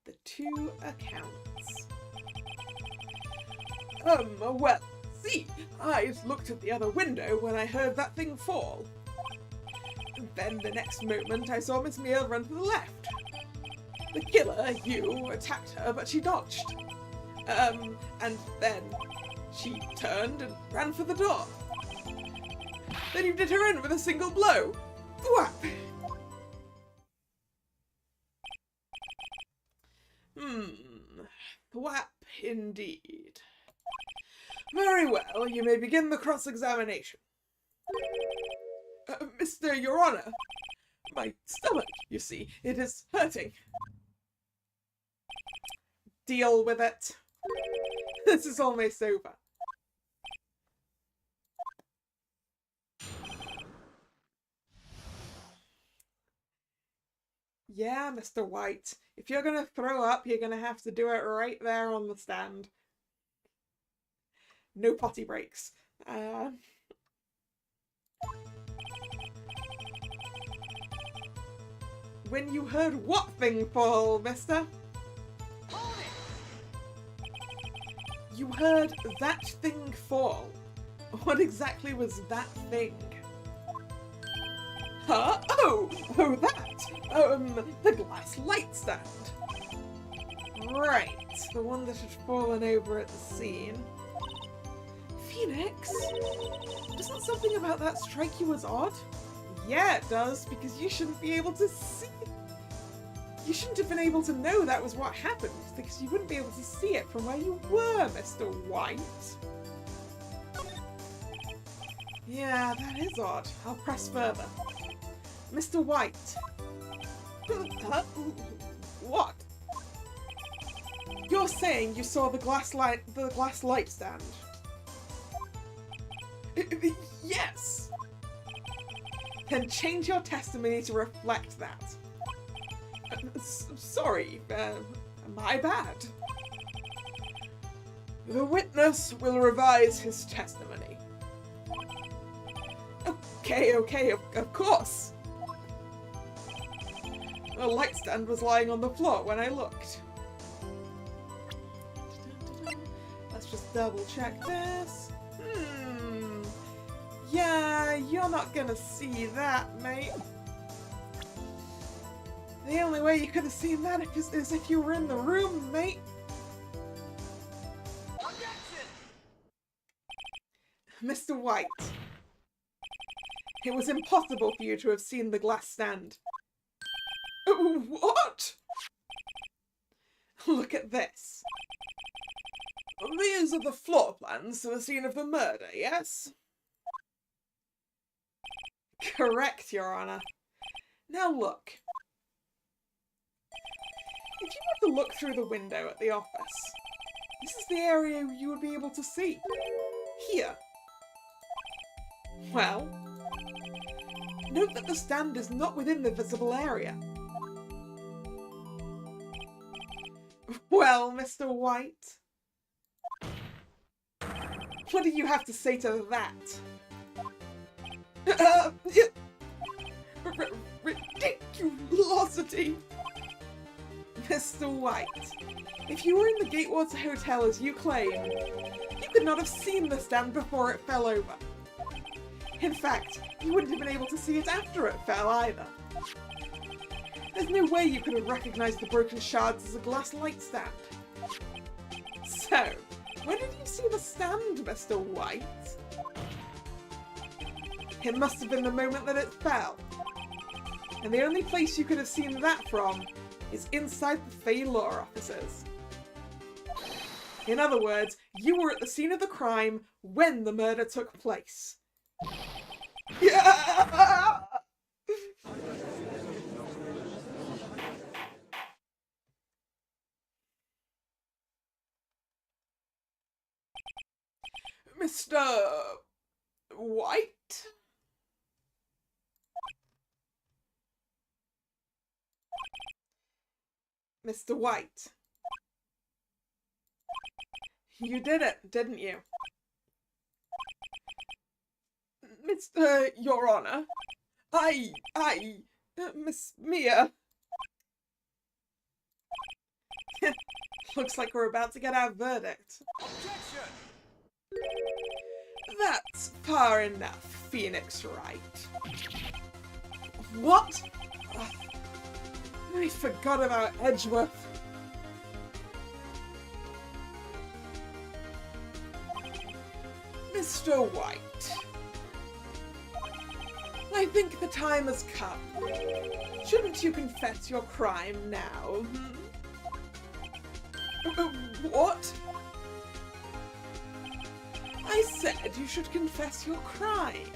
The two accounts. Well, see, I looked at the other window when I heard that thing fall. And then the next moment I saw Miss Mia run to the left. The killer, you, attacked her, but she dodged. And then she turned and ran for the door. Then you did her in with a single blow. Whap! Whap indeed. Very well, you may begin the cross-examination. Mr. Your Honor, my stomach, you see, it is hurting. Deal with it. This is almost over. Yeah, Mr. White. If you're gonna throw up, you're gonna have to do it right there on the stand. No potty breaks. When you heard what thing fall, mister? You heard that thing fall. What exactly was that thing? Huh? Oh, that! The glass light stand. Right, the one that had fallen over at the scene. Phoenix? Doesn't something about that strike you as odd? Yeah, it does, because you shouldn't be able to see. You shouldn't have been able to know that was what happened, because you wouldn't be able to see it from where you were, Mr. White. Yeah, that is odd. I'll press further. Mr. White. What? You're saying you saw the glass light stand? Yes! Then change your testimony to reflect that. Sorry, my bad. The witness will revise his testimony. Okay, of course. The light stand was lying on the floor when I looked. Let's just double check this. Yeah, you're not gonna see that, mate. The only way you could have seen that is if you were in the room, mate. Objection! Mr. White. It was impossible for you to have seen the glass stand. What? Look at this. These are the floor plans to the scene of the murder, yes? Correct, Your Honor. Now look. If you were to look through the window at the office, this is the area you would be able to see. Here. Well, note that the stand is not within the visible area. Well, Mr. White, what do you have to say to that? Ridiculosity! Mr. White, if you were in the Gatewater Hotel as you claim, you could not have seen the stand before it fell over. In fact, you wouldn't have been able to see it after it fell either. There's no way you could have recognized the broken shards as a glass light stand. So, when did you see the stand, Mr. White? It must have been the moment that it fell. And the only place you could have seen that from is inside the Fey Law offices. In other words, you were at the scene of the crime when the murder took place. Yeah! Mr. White? Mr. White. You did it, didn't you? Mr. Your Honor, Miss Mia. Looks like we're about to get our verdict. Objection! That's far enough, Phoenix Wright. What? I forgot about Edgeworth. Mr. White, I think the time has come. Shouldn't you confess your crime now? What? I said you should confess your crime.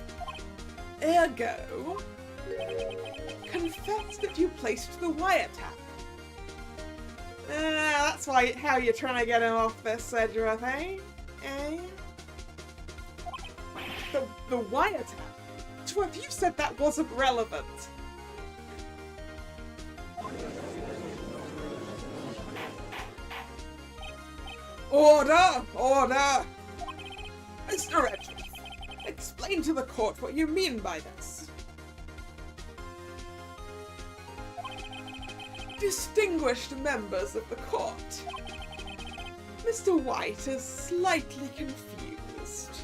Ergo, confess that you placed the wiretap. That's how you're trying to get him off this, Edgeworth, eh? The wiretap? Edgeworth, you said that wasn't relevant. Order! Order! Mr. Edgeworth, explain to the court what you mean by this. Distinguished members of the court, Mr. White is slightly confused.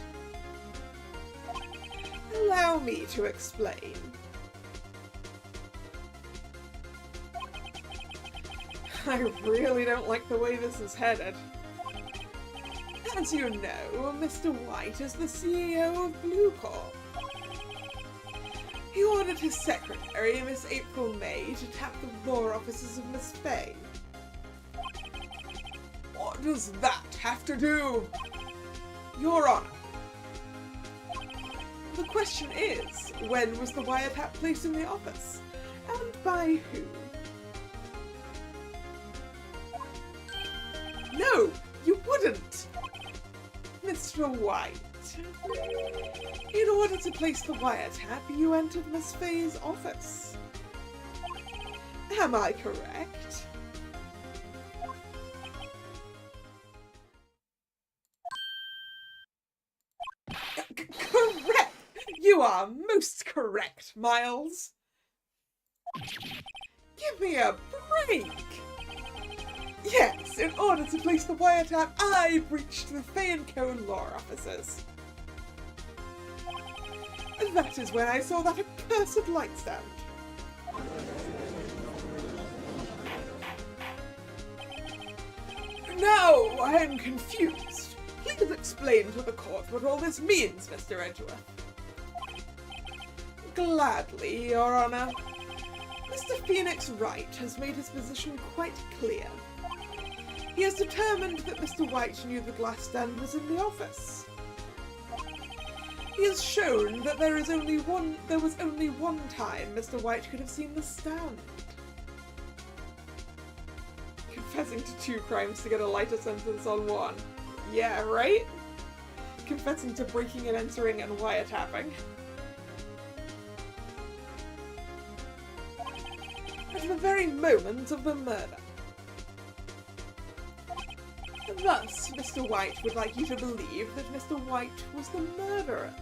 Allow me to explain. I really don't like the way this is headed. As you know, Mr. White is the CEO of Musicom. He ordered his secretary, Miss April May, to tap the law offices of Miss Fay. What does that have to do? Your Honor. The question is, when was the wiretap placed in the office? And by who? No, you wouldn't! Mr. White. In order to place the wiretap, you entered Miss Fay's office. Am I correct? Correct! You are most correct, Miles. Give me a break! Yes, in order to place the wiretap, I breached the Fay & Co. law offices. And that is when I saw that accursed light stand. Now I am confused. Please explain to the court what all this means, Mr. Edgeworth. Gladly, Your Honor. Mr. Phoenix Wright has made his position quite clear. He has determined that Mr. White knew the glass stand was in the office. He has shown that there was only one time Mr. White could have seen the stand. Confessing to 2 crimes to get a lighter sentence on 1. Yeah, right? Confessing to breaking and entering and wiretapping. At the very moment of the murder. Thus, Mr. White would like you to believe that Mr. White was the murderer.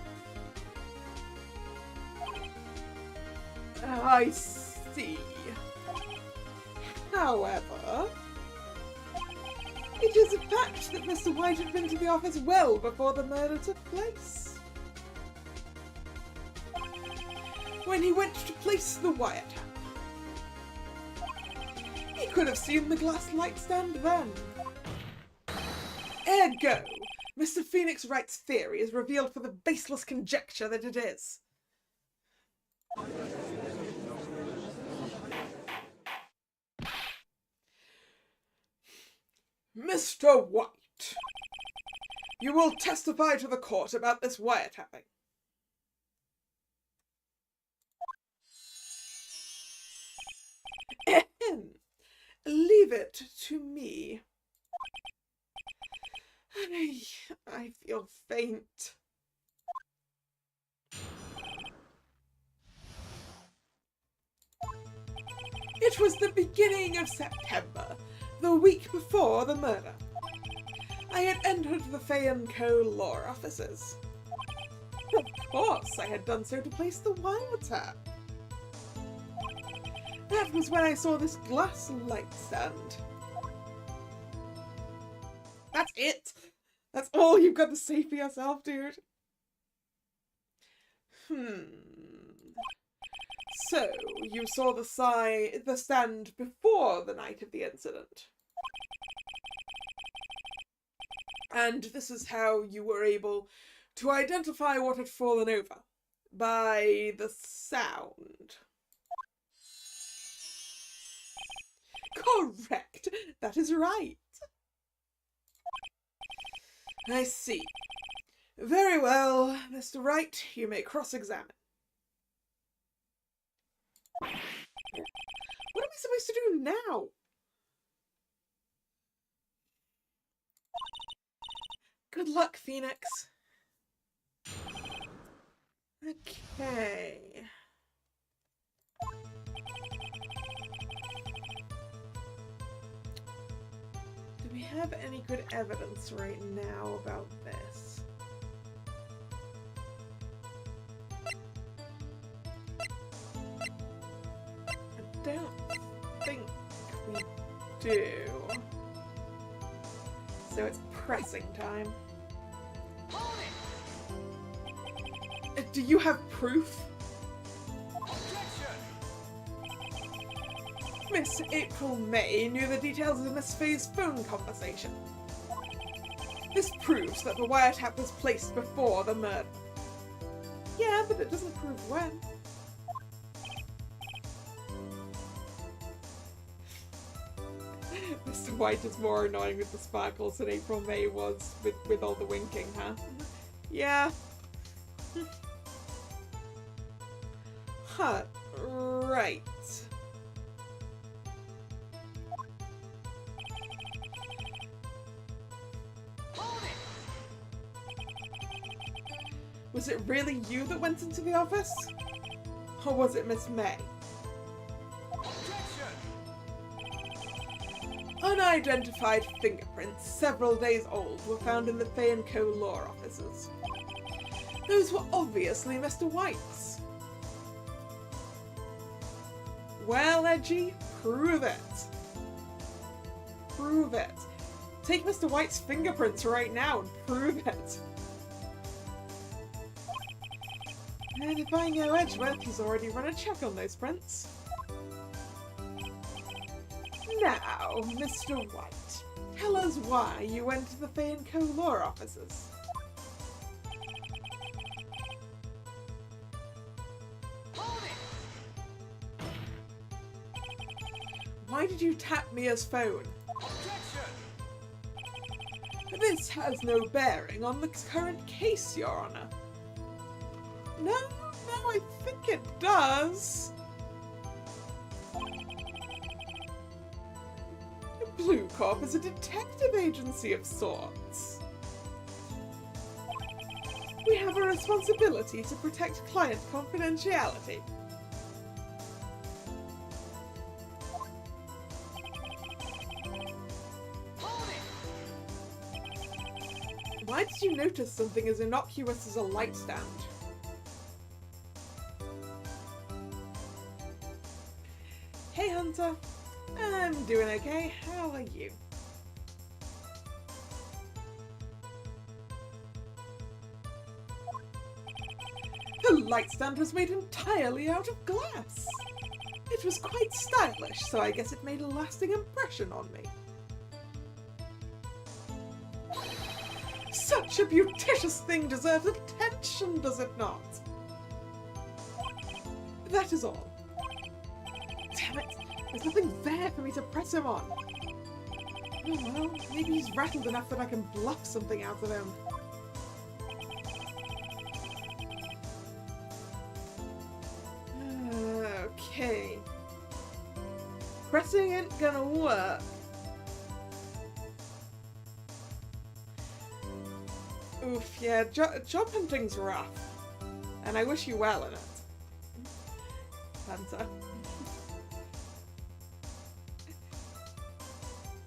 I see. However, it is a fact that Mr. White had been to the office well before the murder took place. When he went to place the wiretap, he could have seen the glass light stand then. Ergo, Mr. Phoenix Wright's theory is revealed for the baseless conjecture that it is. Mr. White, you will testify to the court about this wiretapping. Leave it to me. I feel faint. It was the beginning of September, the week before the murder. I had entered the Fay & Co. law offices. Of course, I had done so to place the wiretap. That was when I saw this glass light stand. That's it! That's all you've got to say for yourself, dude. So, you saw the stand before the night of the incident. And this is how you were able to identify what had fallen over. By the sound. Correct! That is right. I see. Very well, Mr. Wright, you may cross-examine. What are we supposed to do now? Good luck, Phoenix. Okay. Do we have have any good evidence right now about this. I don't think we do. So it's pressing time. Do you have proof? Miss April May knew the details of Miss Faye's phone conversation. This proves that the wiretap was placed before the murder. Yeah, but it doesn't prove when. Mr. White is more annoying with the sparkles than April May was with all the winking, huh? Yeah. Huh. Right. Was it really you that went into the office? Or was it Miss May? Unidentified fingerprints, several days old, were found in the Fay & Co. law offices. Those were obviously Mr. White's. Well, Edgy, prove it. Prove it. Take Mr. White's fingerprints right now and prove it. And if I know Edgeworth, he's already run a check on those prints. Now, Mr. White, tell us why you went to the Fay & Co. law offices. Why did you tap Mia's phone? This has no bearing on the current case, Your Honor. No, I think it does. Blue Corp is a detective agency of sorts. We have a responsibility to protect client confidentiality. Why did you notice something as innocuous as a light stand? Hey Hunter, I'm doing okay. How are you? The light stand was made entirely out of glass. It was quite stylish, so I guess it made a lasting impression on me. Such a beauticious thing deserves attention, does it not? That is all. Damn it! There's nothing there for me to press him on. Oh well, maybe he's rattled enough that I can bluff something out of him. Okay. Pressing ain't gonna work. Oof, yeah, job hunting's rough. And I wish you well in it. Hunter.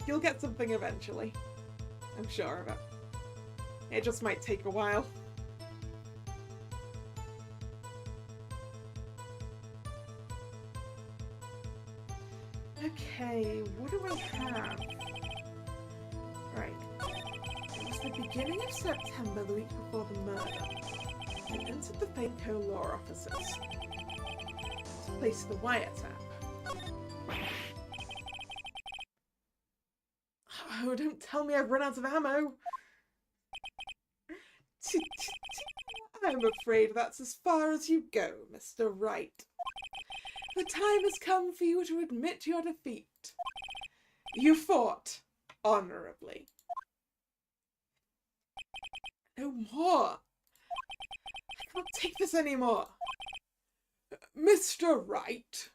You'll get something eventually. I'm sure of it. It just might take a while. Okay, what do I have? Right. It was the beginning of September, the week before the murder. I entered the Fay & Co. law offices to place the wiretap. Oh, don't tell me I've run out of ammo! I'm afraid that's as far as you go, Mr. Wright. The time has come for you to admit your defeat. You fought honorably. No more! I can't take this anymore. Mr. Wright,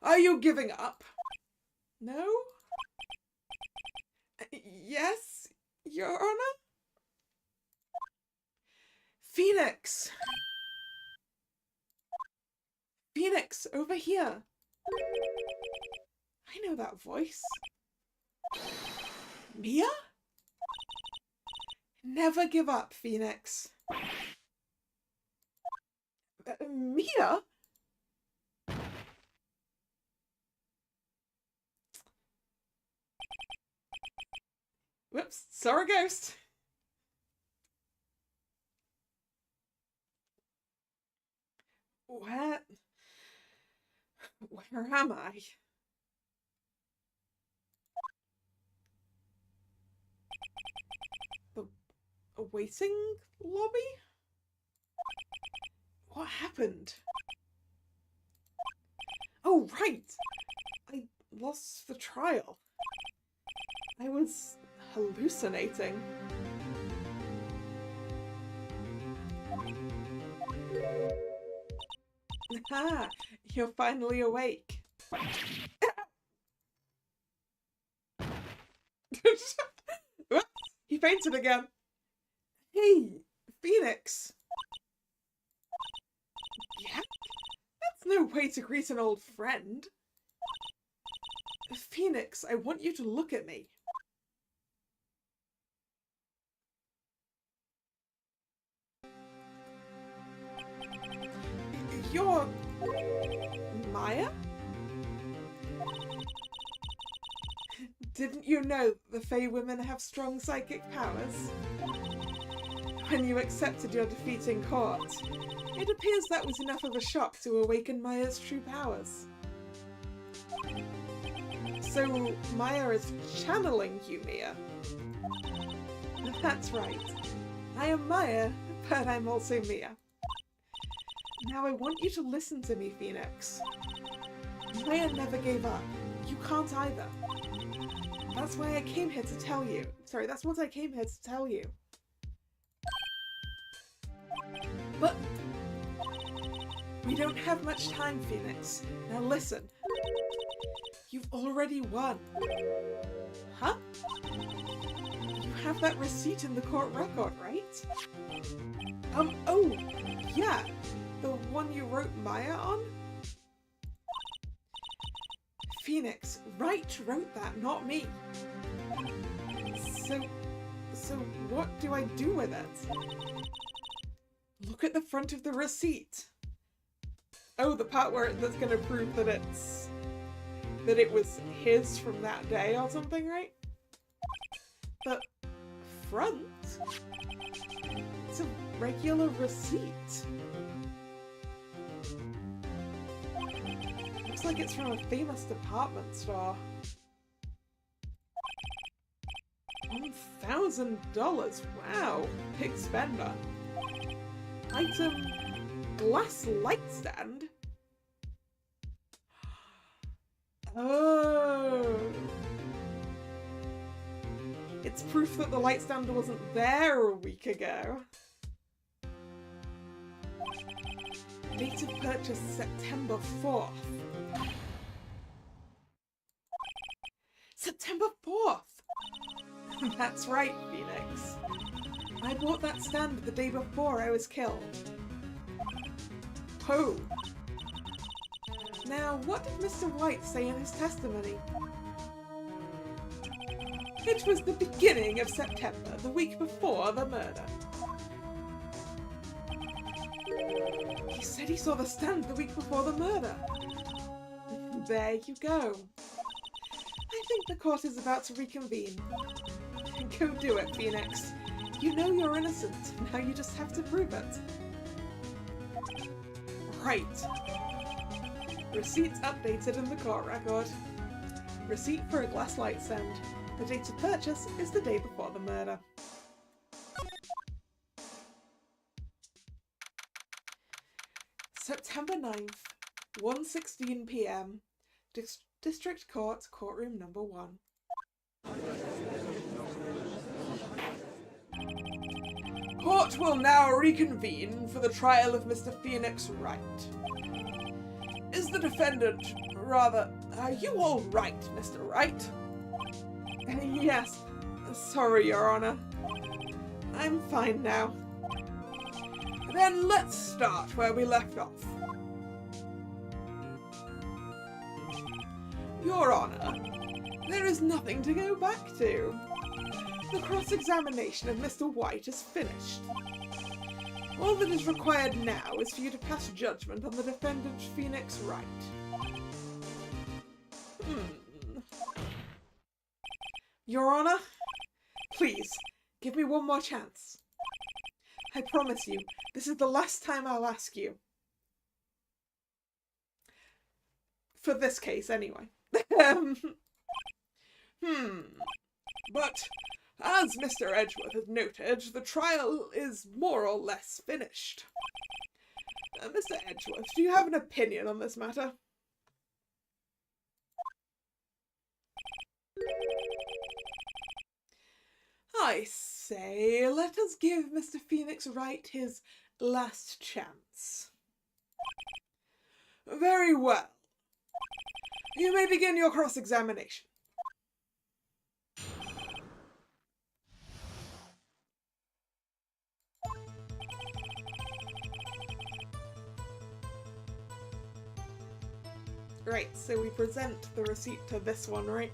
are you giving up? No? Yes, Your Honor? Phoenix! Phoenix, over here! I know that voice. Mia? Never give up, Phoenix. Mia? Whoops, saw a ghost. Where am I? The waiting lobby? What happened? Oh, right! I lost the trial. I was hallucinating. Ah, you're finally awake. Whoops, he fainted again. Hey, Phoenix. Yeah? That's no way to greet an old friend. Phoenix, I want you to look at me. You're... Maya? Didn't you know the Fae women have strong psychic powers? When you accepted your defeat in court, it appears that was enough of a shock to awaken Maya's true powers. So Maya is channeling you, Mia. That's right. I am Maya, but I'm also Mia. Now I want you to listen to me, Phoenix. Maya never gave up. You can't either. That's why I came here to tell you. Sorry, that's what I came here to tell you. But we don't have much time, Phoenix. Now listen. You've already won. Huh? You have that receipt in the court record, right? Oh, yeah. The one you wrote Maya on? Phoenix, Wright wrote that, not me. So what do I do with it? Look at the front of the receipt. Oh, the part where that's going to prove that it was his from that day or something, right? The front? It's a regular receipt. Looks like it's from a famous department store. $1,000. Wow, big spender. Item, glass light stand. Oh. It's proof that the light stand wasn't there a week ago. Date of purchase September 4th. September 4th! That's right, Phoenix. I bought that stand the day before I was killed. Oh. Now, what did Mr. White say in his testimony? It was the beginning of September, the week before the murder. He said he saw the stand the week before the murder. There you go. I think the court is about to reconvene. Go do it, Phoenix. You know you're innocent. Now you just have to prove it. Right. Receipt updated in the court record. Receipt for a glass light stand. The date of purchase is the day before the murder. September 9th, 1:16 PM. District Court, Courtroom Number 1. Court will now reconvene for the trial of Mr. Phoenix Wright. Is the defendant, rather, are you all right, Mr. Wright? Yes. Sorry, Your Honor. I'm fine now. Then let's start where we left off. Your Honor, there is nothing to go back to. The cross-examination of Mr. White is finished. All that is required now is for you to pass judgment on the defendant Phoenix Wright. Your Honor, please, give me one more chance. I promise you, this is the last time I'll ask you. For this case, anyway. But, as Mr. Edgeworth has noted, the trial is more or less finished. Mr. Edgeworth, do you have an opinion on this matter? I say, let us give Mr. Phoenix Wright his last chance. Very well. You may begin your cross-examination. Right, so we present the receipt to this one, right?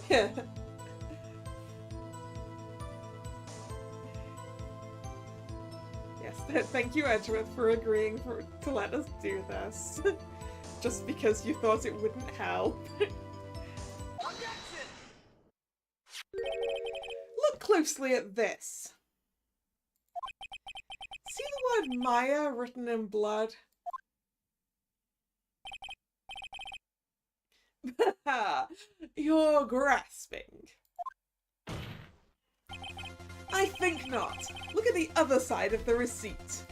Yeah. Yes, thank you, Edgeworth, for agreeing to let us do this. Just because you thought it wouldn't help. Look closely at this. See the word Maya written in blood? You're grasping. I think not. Look at the other side of the receipt.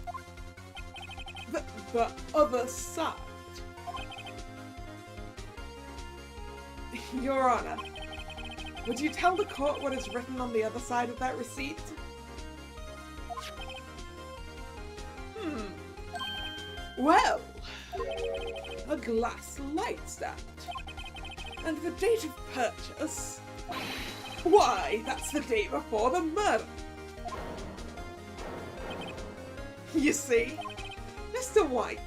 The other side. Your Honor, would you tell the court what is written on the other side of that receipt? Well, a glass light stand. And the date of purchase? Why, that's the day before the murder. You see, Mr. White,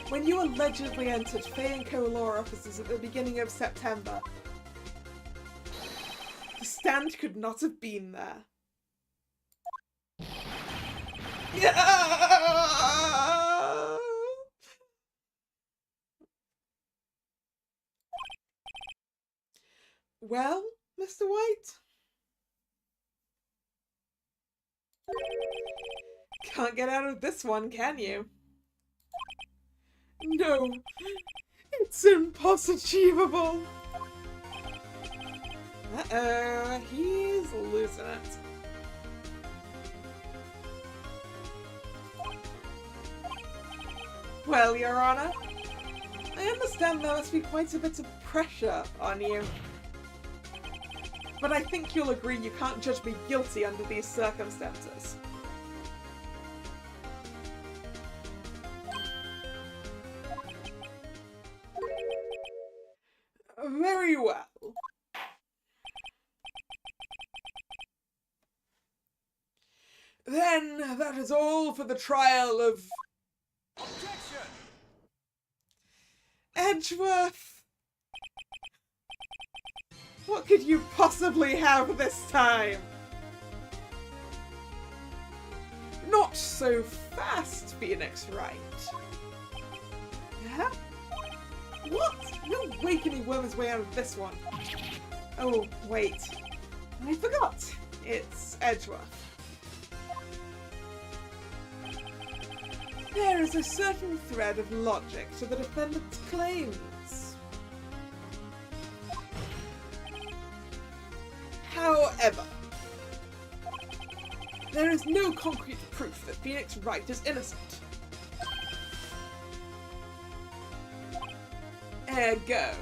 when you allegedly entered Fay & Co. law offices at the beginning of September, the stand could not have been there. Well, Mr. White? Can't get out of this one, can you? No, it's impossible. Uh-oh, he's losing it. Well, Your Honor, I understand there must be quite a bit of pressure on you. But I think you'll agree you can't judge me guilty under these circumstances. Very well. Then that is all for the trial of... Objection! Edgeworth! What could you possibly have this time? Not so fast, Phoenix Wright. Yeah? What? No way can he worm his way out of this one. Oh, wait. I forgot. It's Edgeworth. There is a certain thread of logic to the defendant's claims. However, there is no concrete proof that Phoenix Wright is innocent. Ergo,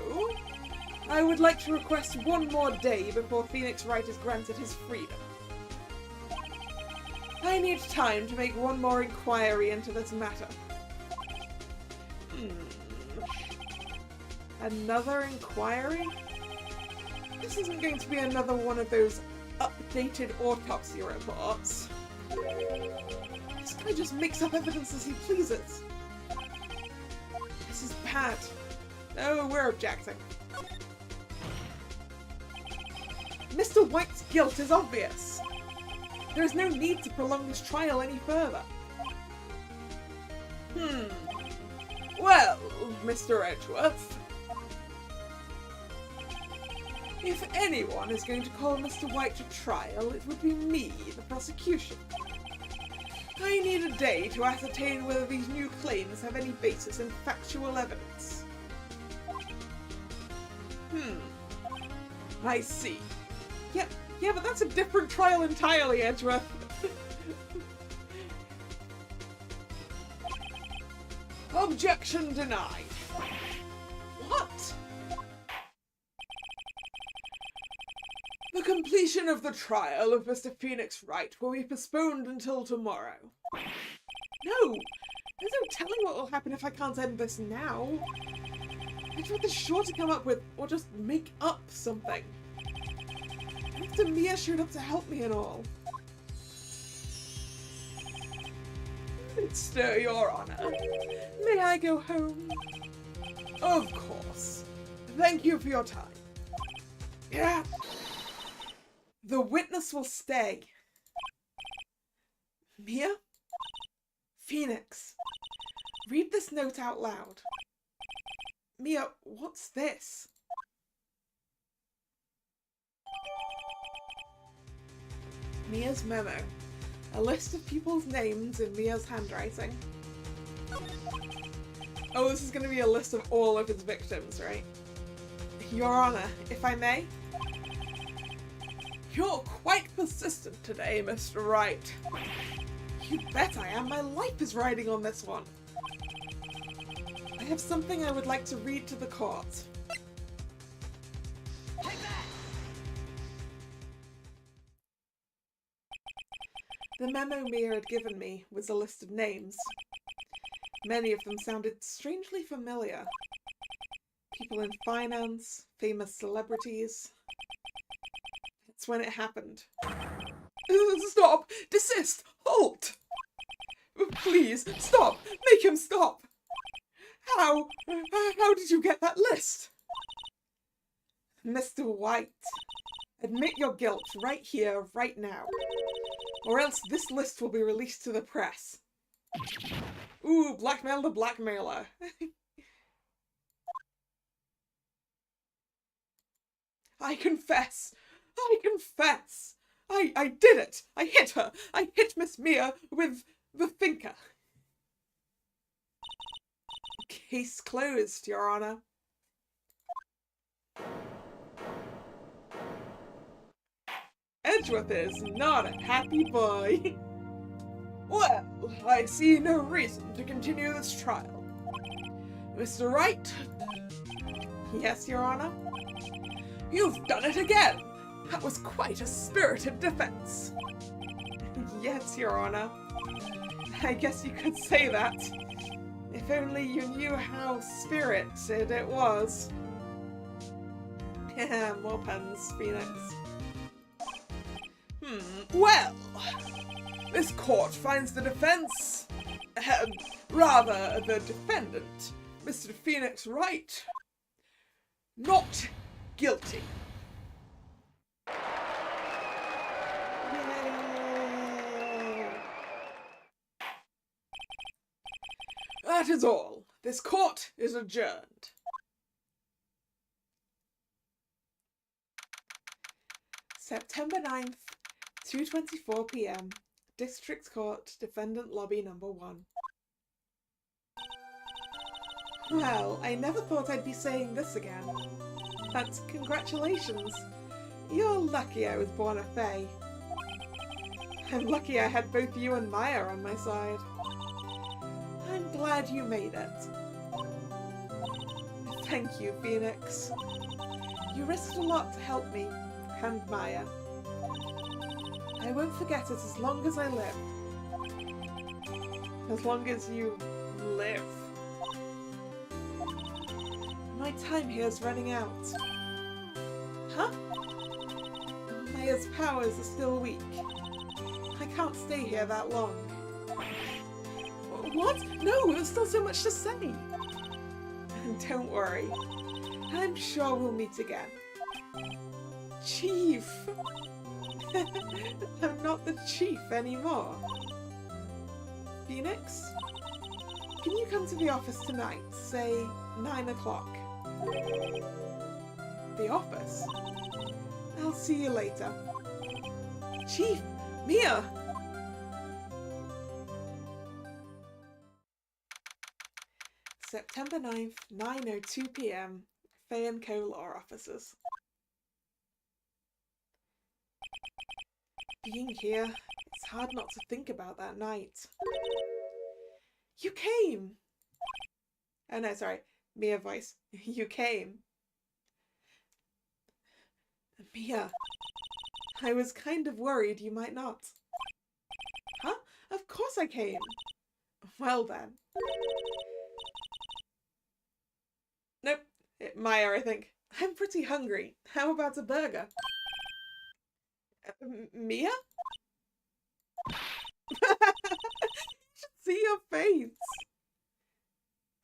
I would like to request one more day before Phoenix Wright is granted his freedom. I need time to make one more inquiry into this matter. Another inquiry? This isn't going to be another one of those updated autopsy reports. This guy just makes up evidence as he pleases. This is bad. No, we're objecting. Mr. White's guilt is obvious. There is no need to prolong this trial any further. Well, Mr. Edgeworth, if anyone is going to call Mr. White to trial, it would be me, the prosecution. I need a day to ascertain whether these new claims have any basis in factual evidence. I see. Yeah, but that's a different trial entirely, Edgeworth. Objection denied. What? The completion of the trial of Mr. Phoenix Wright will be postponed until tomorrow. No! There's no telling what will happen if I can't end this now. Edgeworth is sure to come up with, or just make up something. Dr. Mia showed up to help me and all. Sir, Your Honor, may I go home? Of course. Thank you for your time. Yeah. The witness will stay. Mia? Phoenix, read this note out loud. Mia, what's this? Mia's memo. A list of people's names in Mia's handwriting. Oh, this is going to be a list of all of his victims, right? Your Honor, if I may? You're quite persistent today, Mr. Wright. You bet I am. My life is riding on this one. I have something I would like to read to the court. The memo Mia had given me was a list of names. Many of them sounded strangely familiar. People in finance, famous celebrities. That's when it happened. Stop! Desist! Halt! Please, stop! Make him stop! How did you get that list? Mr. White, admit your guilt right here, right now. Or else this list will be released to the press. Ooh, blackmail the blackmailer. I confess. I confess. I did it. I hit her. I hit Miss Mia with the thinker. Case closed, Your Honor. Edgeworth is not a happy boy. Well, I see no reason to continue this trial. Mr. Wright? Yes, Your Honor? You've done it again! That was quite a spirited defense. Yes, Your Honor. I guess you could say that. If only you knew how spirited it was. More puns, Phoenix. Well, this court finds the defense, rather the defendant, Mr. Phoenix Wright, not guilty. Yay. That is all. This court is adjourned. September 9th, 2:24 p.m. District Court, Defendant Lobby Number 1. Well, I never thought I'd be saying this again. But congratulations. You're lucky I was born a fae. I'm lucky I had both you and Maya on my side. I'm glad you made it. Thank you, Phoenix. You risked a lot to help me, and Maya. I won't forget it as long as I live. As long as you live. My time here is running out. Huh? Maya's powers are still weak. I can't stay here that long. What? No, there's still so much to say. Don't worry. I'm sure we'll meet again. Chief! I'm not the chief anymore. Phoenix? Can you come to the office tonight, say 9 o'clock? The office? I'll see you later. Chief! Mia! September 9th, 9:02 p.m. Faye & Co. Law Offices. Being here, it's hard not to think about that night. You came! Oh no, sorry. Mia voice. You came. Mia, I was kind of worried you might not. Huh? Of course I came. Well then. Nope. Maya, I think. I'm pretty hungry. How about a burger? Mia? You should see your face.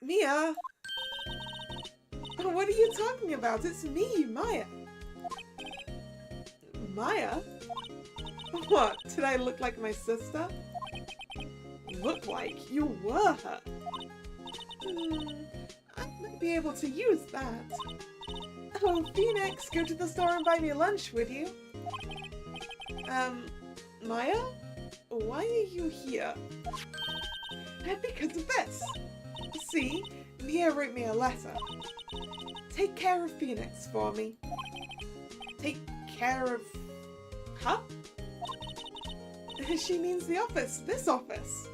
Mia? What are you talking about? It's me, Maya. Maya? What? Did I look like my sister? Look like? You were her. I might be able to use that. Oh, Phoenix, go to the store and buy me lunch, would you? Maya? Why are you here? Because of this. See, Mia wrote me a letter. Take care of Phoenix for me. Take care of... Huh? She means the office. This office.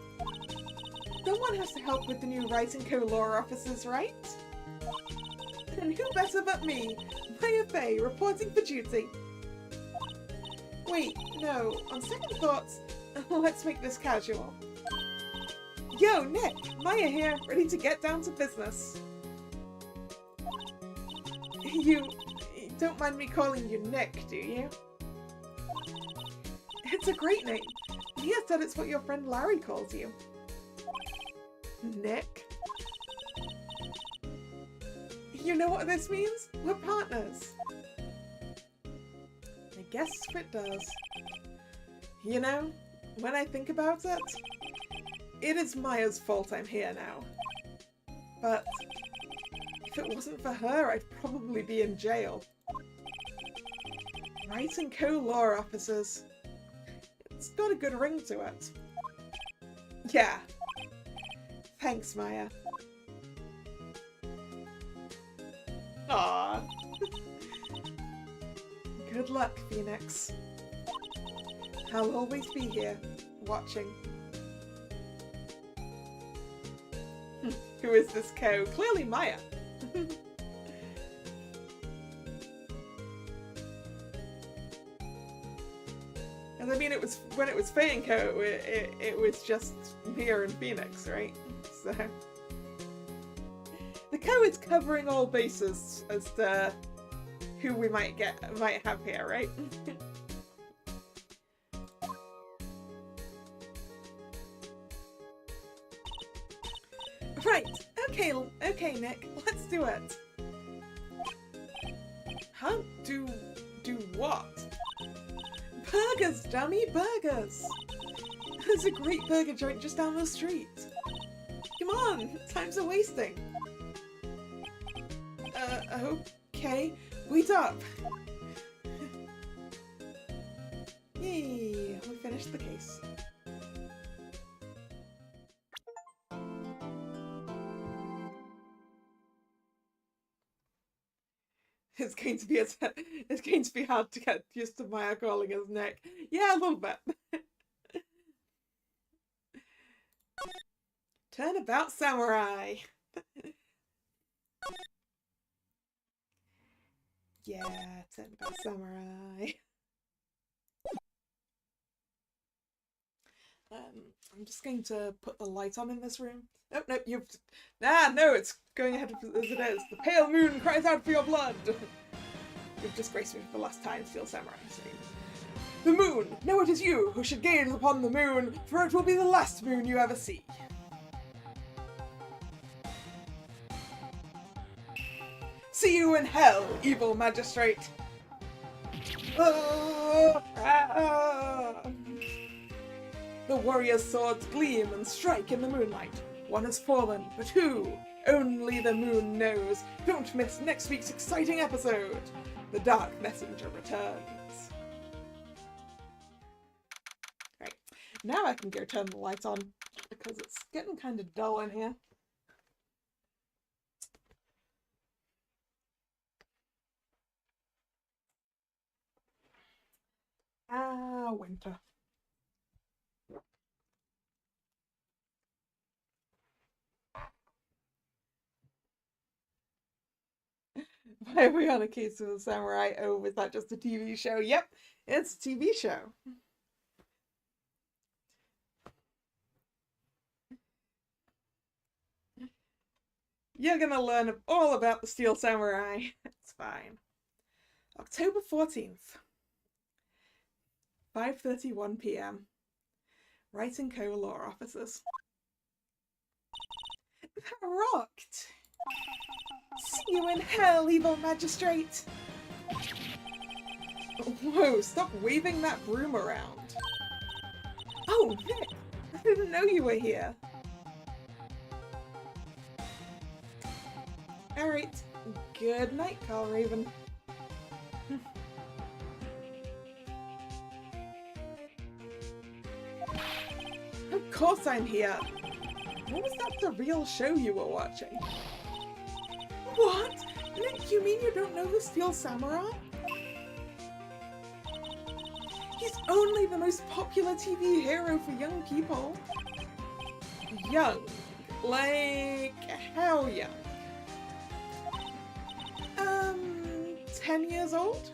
Someone has to help with the new Wright & Co. Law Offices, right? And who better but me, Maya Faye, reporting for duty. Wait, no, on second thoughts, let's make this casual. Yo, Nick, Maya here, ready to get down to business. You don't mind me calling you Nick, do you? It's a great name. Mia said it's what your friend Larry calls you. Nick? You know what this means? We're partners. I guess it does. You know, when I think about it, it is Maya's fault I'm here now. But if it wasn't for her, I'd probably be in jail. Wright & Co. Law Offices. It's got a good ring to it. Yeah. Thanks, Maya. Aww. Good luck, Phoenix. I'll always be here, watching. Who is this Co? Clearly Maya. And I mean, it was when it was Faye & Co, it was just Mia and Phoenix, right? So the Co is covering all bases as to who we might have here, right? Right. Okay, Nick. Let's do it. Huh? Do what? Burgers, dummy, burgers. There's a great burger joint just down the street. Come on, time's a wasting. Okay, wait up. Yay, we finished the case. It's going to be hard to get used to Maya calling us Nick. Yeah, a little bit. Turnabout Samurai. Yeah, Turnabout Samurai. I'm just going to put the light on in this room. Nope, no, it's going ahead as it is. The pale moon cries out for your blood. You've disgraced me for the last time, Steel Samurai. The moon! No, it is you who should gaze upon the moon, for it will be the last moon you ever see. See you in hell, evil magistrate! The warrior's swords gleam and strike in the moonlight. One has fallen, but who? Only the moon knows. Don't miss next week's exciting episode. The Dark Messenger returns. Right, now I can go turn the lights on because it's getting kind of dull in here. Winter. Why are we on a case of a samurai? Oh, was that just a TV show? Yep, it's a TV show. You're gonna learn all about the Steel Samurai. It's fine. October 14th. 5:31 p.m. Wright & Co. law offices. That rocked! See you in hell, evil magistrate! Whoa, stop waving that broom around. Oh, Nick! I didn't know you were here. Alright, good night, Carl Raven. Of course I'm here! What was that surreal show you were watching? What? Nick, you mean you don't know the Steel Samurai? He's only the most popular TV hero for young people. Young? Like, how young? 10 years old?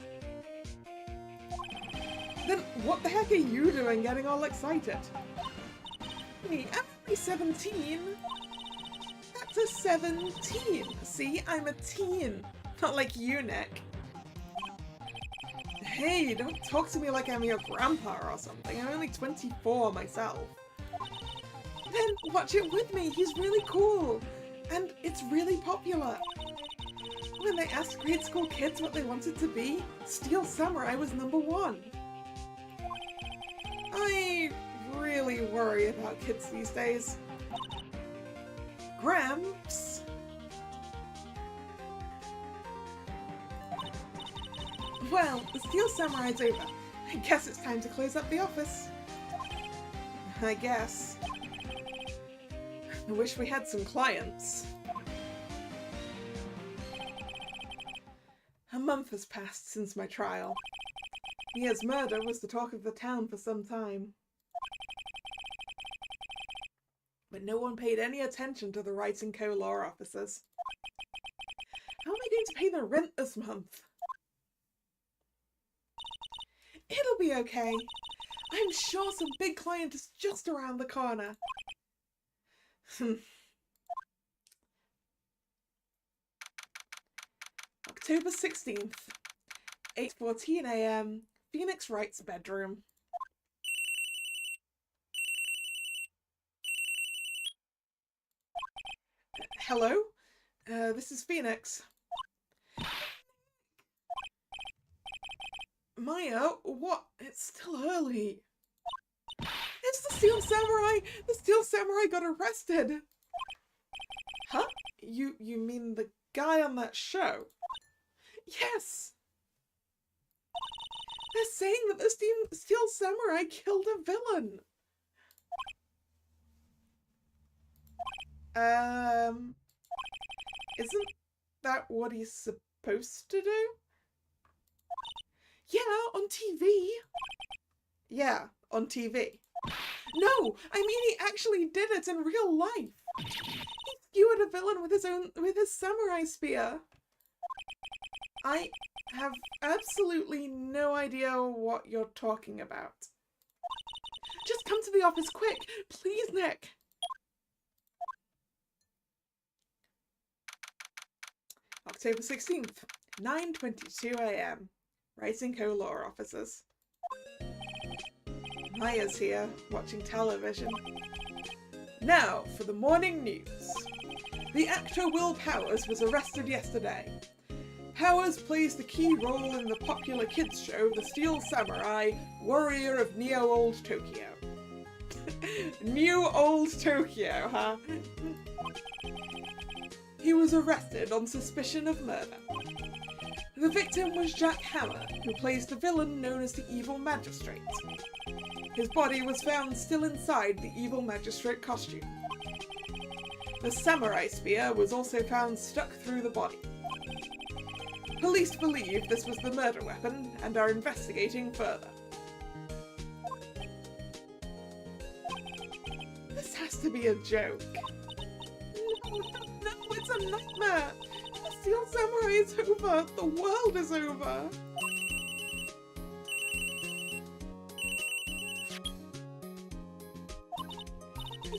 Then what the heck are you doing getting all excited? Me, I'm only 17. That's a 17. See, I'm a teen. Not like you, Nick. Hey, don't talk to me like I'm your grandpa or something. I'm only 24 myself. Then watch it with me. He's really cool. And it's really popular. When they asked grade school kids what they wanted to be, Steel Samurai was #1. I really worry about kids these days. Gramps? Well, the Steel Samurai's over. I guess it's time to close up the office. I guess. I wish we had some clients. A month has passed since my trial. Mia's murder was the talk of the town for some time. But no one paid any attention to the Wright & Co. law officers. How am I going to pay the rent this month? It'll be okay. I'm sure some big client is just around the corner. October 16th, 8:14 a.m. Phoenix Wright's bedroom. Hello? This is Phoenix. Maya, what? It's still early. It's the Steel Samurai! The Steel Samurai got arrested! Huh? You mean the guy on that show? Yes! They're saying that the Steel Samurai killed a villain! Isn't that what he's supposed to do? Yeah, on TV. Yeah, on TV. No, I mean he actually did it in real life. He skewered a villain with his samurai spear. I have absolutely no idea what you're talking about. Just come to the office quick, please, Nick. October 16th, 9:22 a.m. Wright & Co. law offices. Maya's here, watching television. Now for the morning news. The actor Will Powers was arrested yesterday. Powers plays the key role in the popular kids show The Steel Samurai, Warrior of Neo Old Tokyo. New Old Tokyo, huh? He was arrested on suspicion of murder. The victim was Jack Hammer, who plays the villain known as the Evil Magistrate. His body was found still inside the Evil Magistrate costume. The samurai spear was also found stuck through the body. Police believe this was the murder weapon and are investigating further. This has to be a joke. No, it's a nightmare! The Steel Samurai is over! The world is over!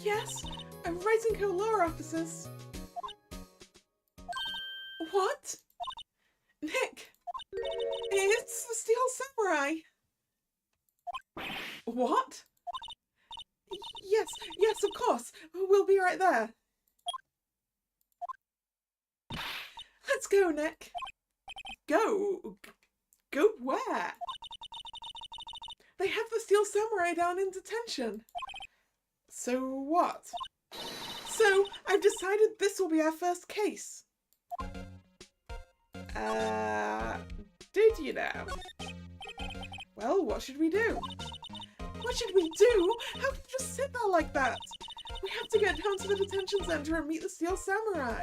Yes, I'm writing co-law officers. What? Nick! It's the Steel Samurai! What? Yes, of course. We'll be right there. Let's go, Nick. Go? Go where? They have the Steel Samurai down in detention. So what? So, I've decided this will be our first case. Did you know? Well, what should we do? What should we do? How can you just sit there like that? We have to get down to the detention center and meet the Steel Samurai.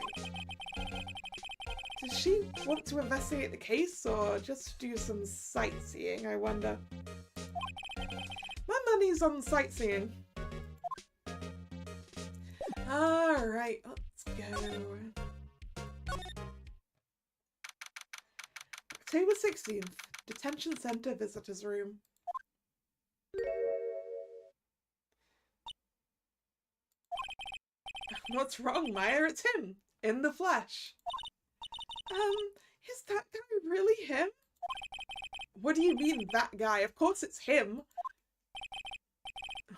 Does she want to investigate the case or just do some sightseeing, I wonder? My money's on sightseeing. Alright, let's go. October 16th, Detention Center Visitors Room. What's wrong, Maya? It's him, in the flesh. Is that guy really him? What do you mean, that guy? Of course it's him.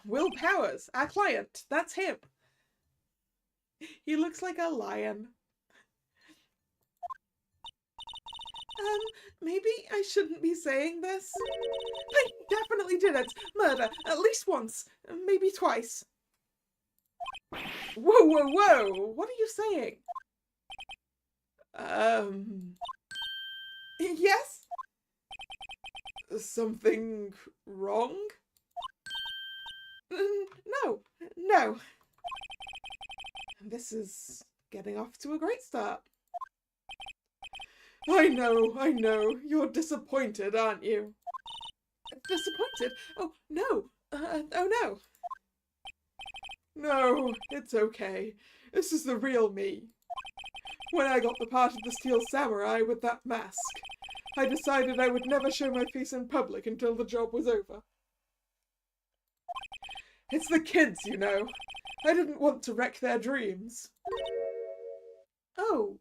Will Powers, our client, that's him. He looks like a lion. Maybe I shouldn't be saying this. I definitely did it. Murder, at least once, maybe twice. Whoa! What are you saying? Yes? Something wrong? No. This is getting off to a great start. I know. You're disappointed, aren't you? Disappointed? Oh, no. Oh, no. No, it's okay. This is the real me. When I got the part of the Steel Samurai with that mask, I decided I would never show my face in public until the job was over. It's the kids, you know. I didn't want to wreck their dreams. Oh.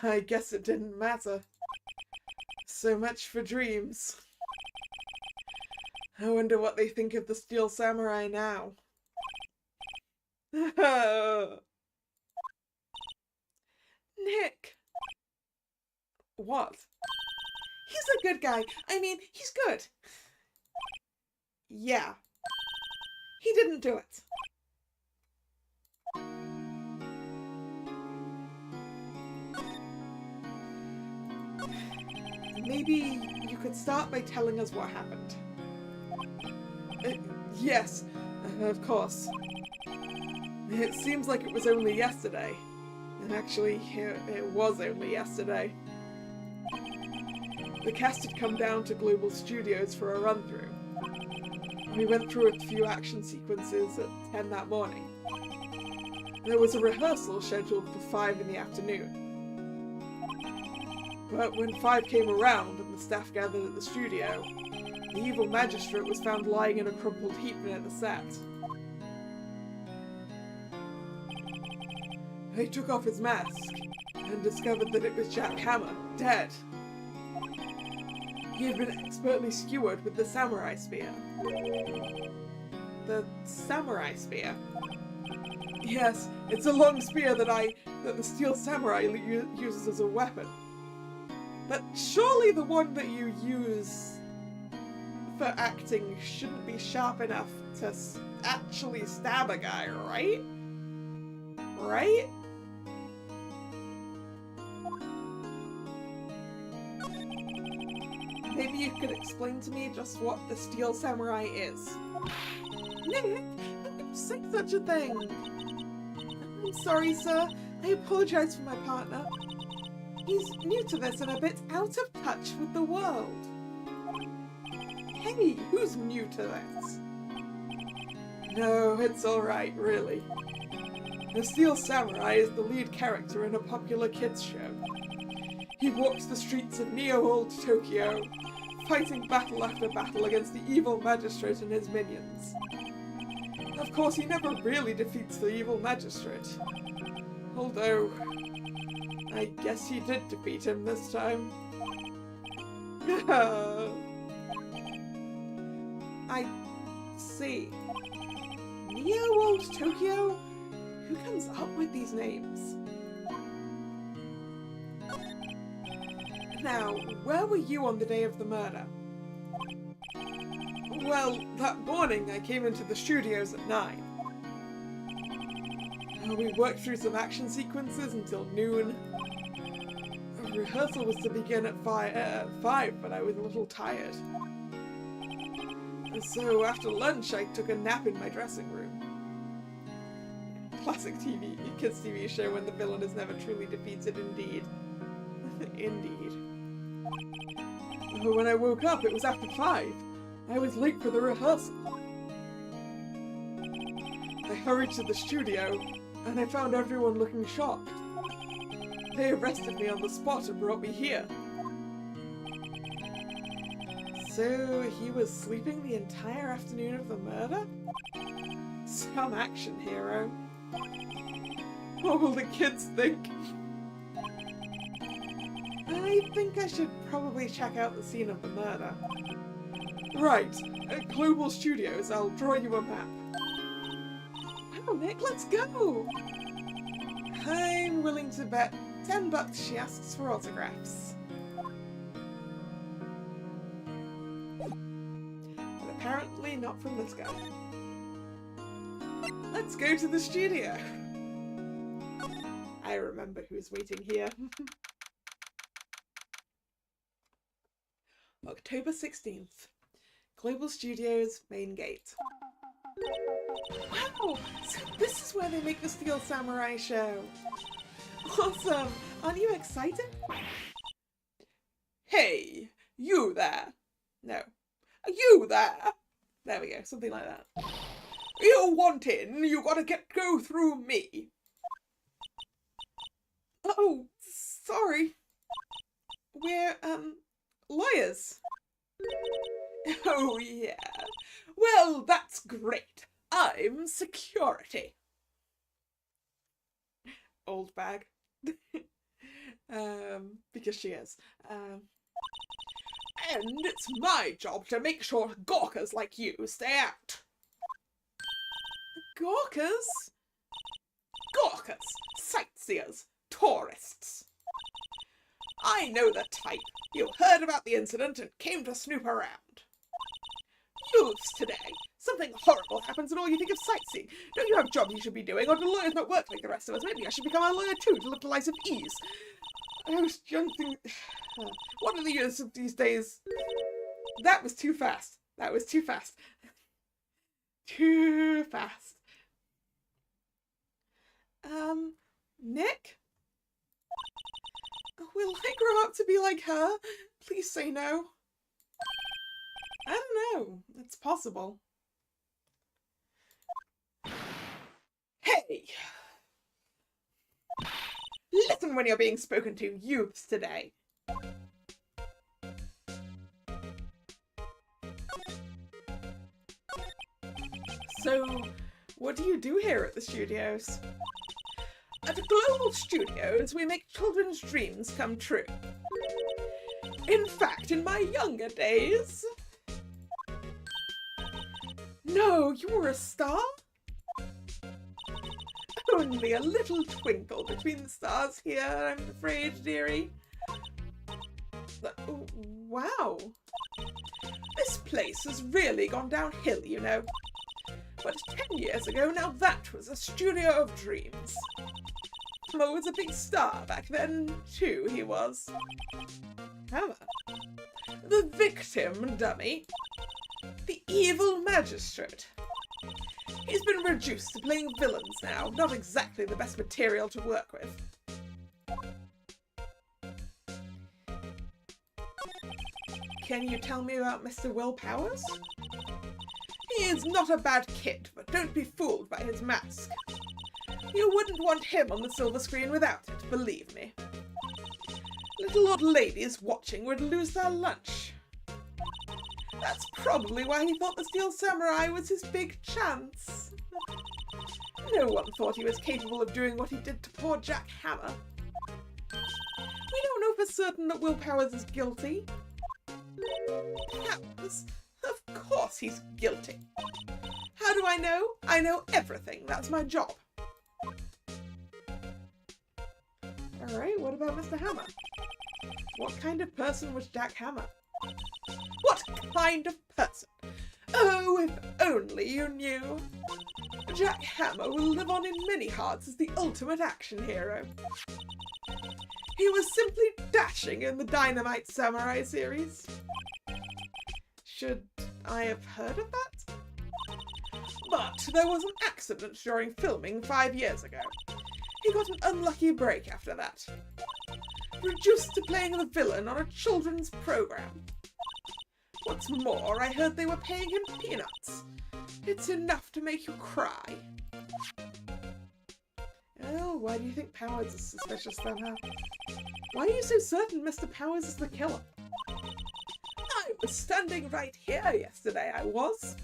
I guess it didn't matter. So much for dreams. I wonder what they think of the Steel Samurai now. Nick! What? He's a good guy. I mean, he's good. Yeah. He didn't do it. Maybe you could start by telling us what happened. Yes, of course. It seems like it was only yesterday. And actually, it was only yesterday. The cast had come down to Global Studios for a run-through. We went through a few action sequences at 10 that morning. There was a rehearsal scheduled for 5 in the afternoon. But when 5 came around and the staff gathered at the studio, the evil magistrate was found lying in a crumpled heap near the set. They took off his mask and discovered that it was Jack Hammer, dead. He had been expertly skewered with the samurai spear. The samurai spear? Yes, it's a long spear that the Steel Samurai uses as a weapon. But surely the one that you use for acting shouldn't be sharp enough to actually stab a guy, right? Right? Maybe you could explain to me just what the Steel Samurai is. Nick, how could you say such a thing? I'm sorry, sir. I apologize for my partner. He's new to this and a bit out of touch with the world. Hey, who's new to this? No, it's alright, really. The Steel Samurai is the lead character in a popular kids show. He walks the streets of neo-old Tokyo, fighting battle after battle against the evil magistrate and his minions. Of course, he never really defeats the evil magistrate. Although, I guess he did defeat him this time. I see. Neo-old Tokyo? Who comes up with these names? Now, where were you on the day of the murder? Well, that morning I came into the studios at 9. We worked through some action sequences until noon. A rehearsal was to begin at 5, but I was a little tired. So after lunch I took a nap in my dressing room. Classic kids TV show when the villain is never truly defeated, indeed. Indeed. When I woke up, it was after 5. I was late for the rehearsal. I hurried to the studio, and I found everyone looking shocked. They arrested me on the spot and brought me here. So he was sleeping the entire afternoon of the murder? Some action hero. What will the kids think? I think I should probably check out the scene of the murder. Right, at Global Studios, I'll draw you a map. Wow, Nick, let's go! I'm willing to bet $10 she asks for autographs. But apparently not from this guy. Let's go to the studio! I remember who's waiting here. October 16th. Global Studios, main gate. Wow! So this is where they make the Steel Samurai show. Awesome! Aren't you excited? Hey! You there! No. You there! There we go, something like that. You want in, you gotta go through me. Oh, sorry. We're, lawyers. Oh, yeah. Well, that's great. I'm security. Old bag. Because she is. And it's my job to make sure gawkers like you stay out. Gawkers? Gawkers, sightseers, tourists. I know the type. You heard about the incident and came to snoop around. Youths today. Something horrible happens and all you think of sightseeing. Don't you have jobs you should be doing, or do lawyers not work like the rest of us? Maybe I should become a lawyer too, to live the life of ease. I was young thing. What are the years of these days? That was too fast. That was too fast. Too fast. Nick? Will I grow up to be like her? Please say no. I don't know. It's possible. Hey! Listen when you're being spoken to, youths today. So, what do you do here at the studios? At Global Studios, we make children's dreams come true. In fact, in my younger days... No, you were a star? only a little twinkle between the stars here, I'm afraid, dearie. Wow. This place has really gone downhill, you know. But 10 years ago, now that was a studio of dreams. Hammer was a big star back then, too, he was. Hammer? The victim dummy. The evil magistrate. He's been reduced to playing villains now, not exactly the best material to work with. Can you tell me about Mr. Will Powers? He is not a bad kid, but don't be fooled by his mask. You wouldn't want him on the silver screen without it, believe me. Little old ladies watching would lose their lunch. That's probably why he thought the Steel Samurai was his big chance. No one thought he was capable of doing what he did to poor Jack Hammer. We don't know for certain that Will Powers is guilty. Powers? Of course he's guilty. How do I know? I know everything. That's my job. Alright, what about Mr. Hammer? What kind of person was Jack Hammer? What kind of person? Oh, if only you knew. Jack Hammer will live on in many hearts as the ultimate action hero. He was simply dashing in the Dynamite Samurai series. Should I have heard of that? But there was an accident during filming 5 years ago. He got an unlucky break after that. Reduced to playing the villain on a children's program. What's more, I heard they were paying him peanuts. It's enough to make you cry. Oh, why do you think Powers is suspicious then, huh? Why are you so certain Mr. Powers is the killer? I was standing right here yesterday, I was.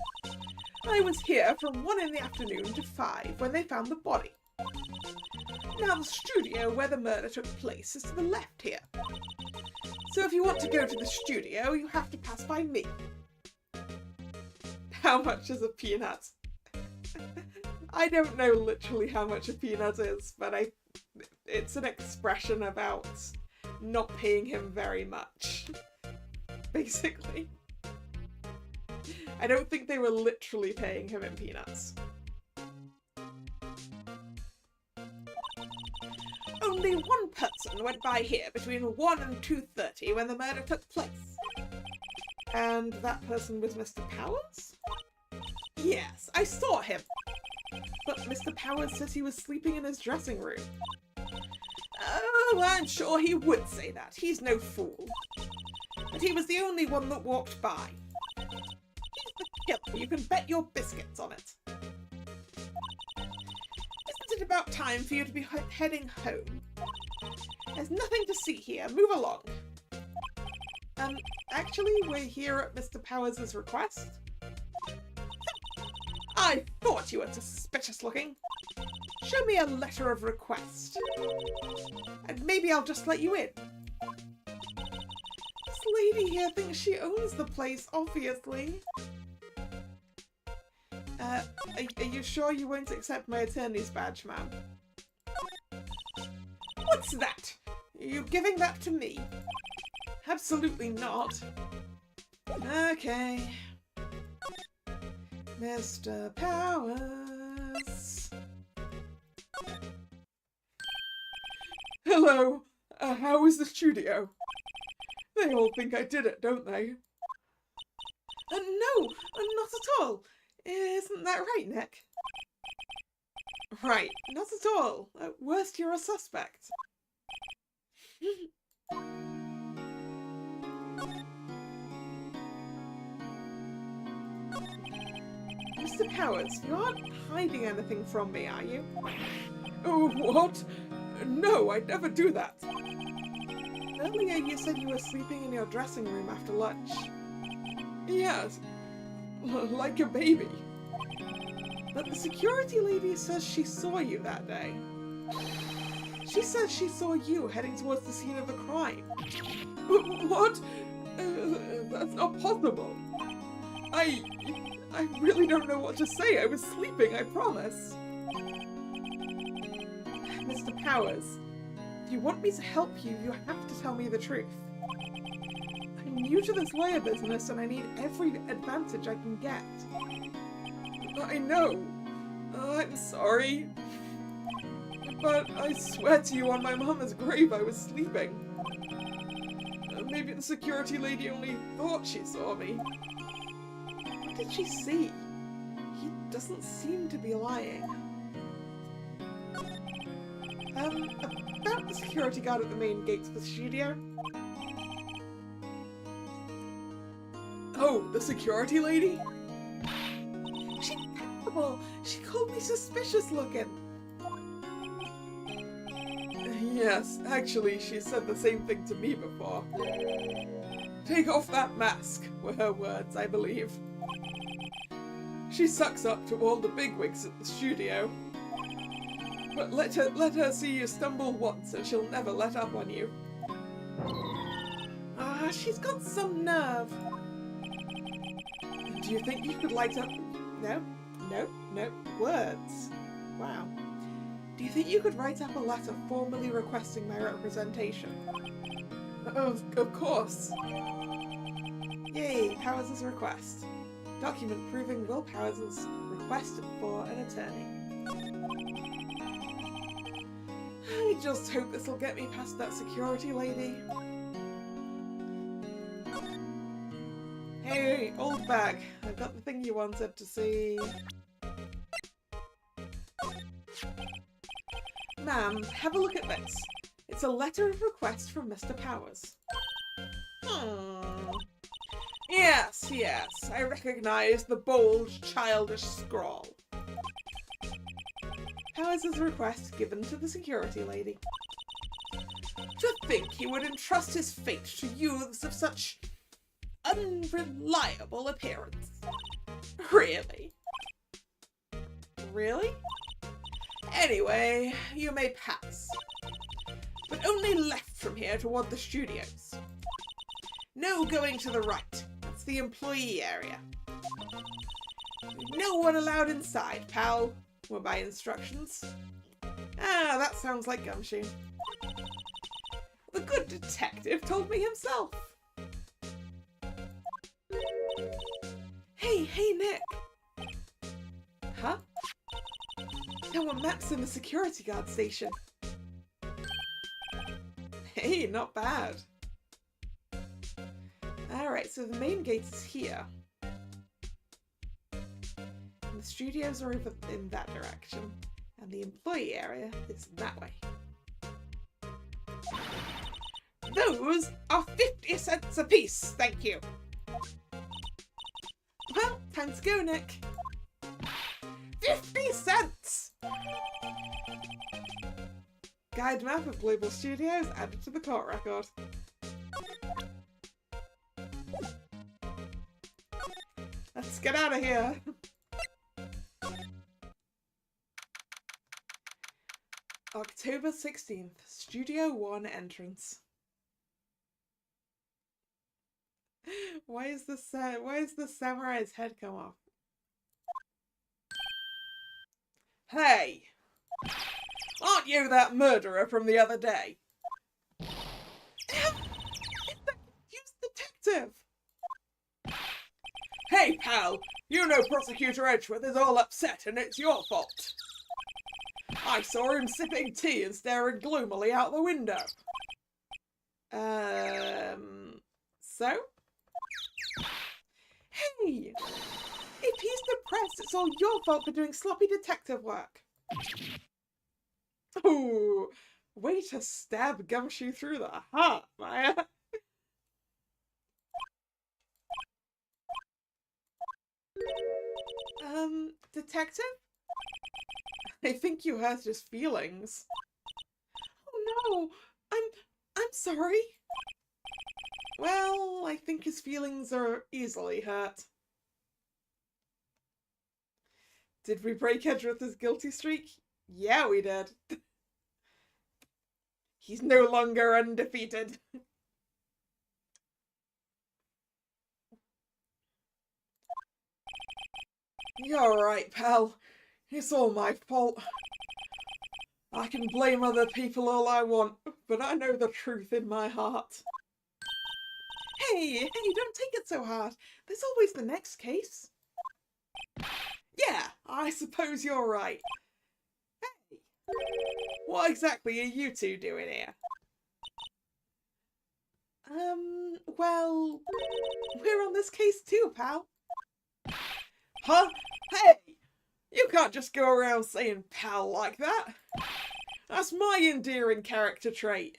I was here from 1 in the afternoon to 5 when they found the body. Now the studio where the murder took place is to the left here. So if you want to go to the studio, you have to pass by me. How much is a peanut? I don't know literally how much a peanut is, but it's an expression about not paying him very much, basically. I don't think they were literally paying him in peanuts. Only one person went by here between 1 and 2:30 when the murder took place. And that person was Mr. Powers? Yes, I saw him. But Mr. Powers says he was sleeping in his dressing room. Oh, I'm sure he would say that. He's no fool. But he was the only one that walked by. He's the killer. You can bet your biscuits on it. Isn't it about time for you to be heading home? There's nothing to see here. Move along. Actually, we're here at Mr. Powers' request. I thought you were suspicious looking. Show me a letter of request. And maybe I'll just let you in. This lady here thinks she owns the place, obviously. Are you sure you won't accept my attorney's badge, ma'am? What's that? Are you giving that to me? Absolutely not. Okay. Mr. Powers. Hello. How is the studio? They all think I did it, don't they? No, not at all. Isn't that right, Nick? Right, not at all. At worst, you're a suspect. Mr. Powers, you aren't hiding anything from me, are you? Oh, what? No, I'd never do that. Earlier you said you were sleeping in your dressing room after lunch. Yes, like a baby. But the security lady says she saw you that day. She says she saw you heading towards the scene of the crime. What? That's not possible. I really don't know what to say. I was sleeping, I promise. Mr. Powers. If you want me to help you, you have to tell me the truth. I'm new to this lawyer business and I need every advantage I can get. I know. I'm sorry. But I swear to you on my mama's grave I was sleeping. Maybe the security lady only thought she saw me. What did she see? He doesn't seem to be lying. About the security guard at the main gates of the studio. Oh, the security lady? She's terrible. She called me suspicious looking. Yes, actually, she said the same thing to me before. Take off that mask, were her words, I believe. She sucks up to all the bigwigs at the studio. But let her see you stumble once and she'll never let up on you. Ah, she's got some nerve. Do you think you could light up... No, words. Wow. Do you think you could write up a letter formally requesting my representation? Of course. Yay, Powers' request. Document proving Will Powers has requested for an attorney. I just hope this will get me past that security lady. Hey, old bag. I've got the thing you wanted to see. Ma'am, have a look at this. It's a letter of request from Mr. Powers. Yes, I recognise the bold, childish scrawl. Powers' request given to the security lady. To think he would entrust his fate to youths of such unreliable appearance. Really? Really? Anyway, you may pass. But only left from here toward the studios. No going to the right. That's the employee area. No one allowed inside, pal, were my instructions. Ah, that sounds like Gumshoe. The good detective told me himself. Hey, Nick. Huh? There were maps in the security guard station. Hey, not bad. Alright, so the main gate is here. And the studios are over in that direction. And the employee area is that way. Those are 50 cents apiece, thank you. Well, time to go, Nick. 50 cents! Guide map of Global Studios added to the court record. Let's get out of here. October 16th, Studio 1 entrance. Why is the samurai's head come off? Hey! Aren't you that murderer from the other day? It's the confused detective! Hey, pal! You know Prosecutor Edgeworth is all upset and it's your fault. I saw him sipping tea and staring gloomily out the window. So? Hey! If he's depressed, it's all your fault for doing sloppy detective work. Ooh, way to stab Gumshoe through the heart, Maya. Detective? I think you hurt his feelings. Oh no, I'm sorry. Well, I think his feelings are easily hurt. Did we break Edgeworth's guilty streak? Yeah, we did. He's no longer undefeated. You're right, pal. It's all my fault. I can blame other people all I want, but I know the truth in my heart. Hey, don't take it so hard. There's always the next case. Yeah, I suppose you're right. Hey, what exactly are you two doing here? Well, we're on this case too, pal. Huh? Hey! You can't just go around saying pal like that. That's my endearing character trait.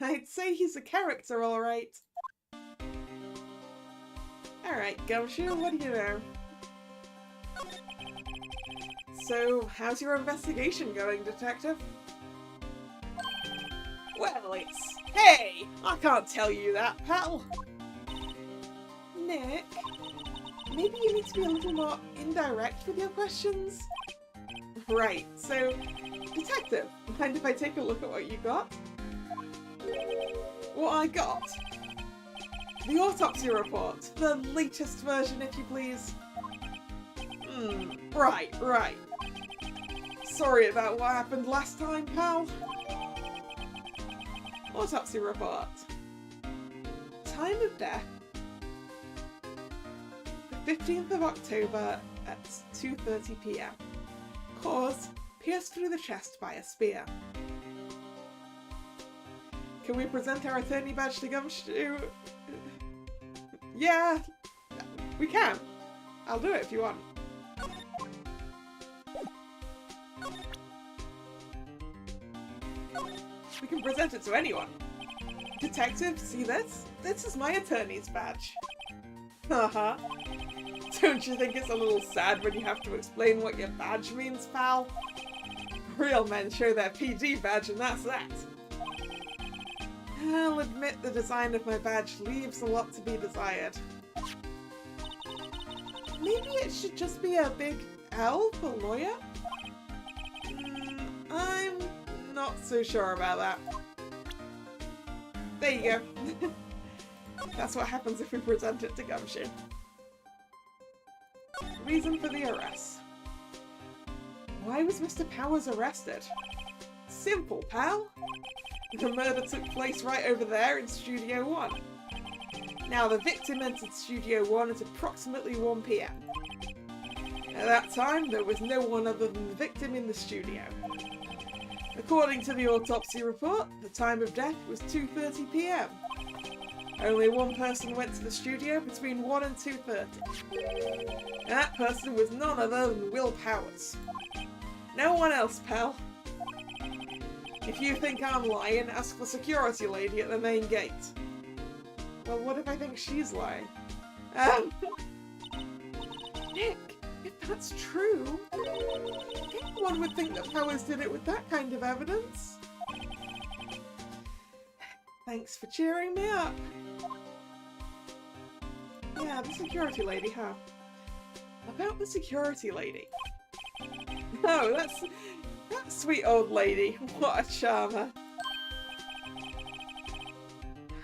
I'd say he's a character, alright. Alright, Gumshoe, what do you know? So, how's your investigation going, Detective? Well, it's... Hey! I can't tell you that, pal! Nick, maybe you need to be a little more indirect with your questions? Right, so... Detective, mind if I take a look at what you got? What I got? The autopsy report. The latest version, if you please. Right. Sorry about what happened last time, pal. Autopsy report. Time of death. The 15th of October at 2:30 PM. Cause, pierced through the chest by a spear. Can we present our attorney badge to Gumshoe? Yeah, we can. I'll do it if you want. We can present it to anyone. Detective, see this? This is my attorney's badge. Haha. Don't you think it's a little sad when you have to explain what your badge means, pal? Real men show their PD badge and that's that. I'll admit the design of my badge leaves a lot to be desired. Maybe it should just be a big L for lawyer? I'm not so sure about that. There you go. That's what happens if we present it to Gumshoe. Reason for the arrest. Why was Mr. Powers arrested? Simple, pal. The murder took place right over there in Studio 1. Now, the victim entered Studio 1 at approximately 1 PM. At that time, there was no one other than the victim in the studio. According to the autopsy report, the time of death was 2:30 PM. Only one person went to the studio between 1 and 2:30. And that person was none other than Will Powers. No one else, pal. If you think I'm lying, ask the security lady at the main gate. Well, what if I think she's lying? Nick, if that's true, anyone would think that Powers did it with that kind of evidence. Thanks for cheering me up. Yeah, the security lady, huh? About the security lady. Oh, that sweet old lady. What a charmer.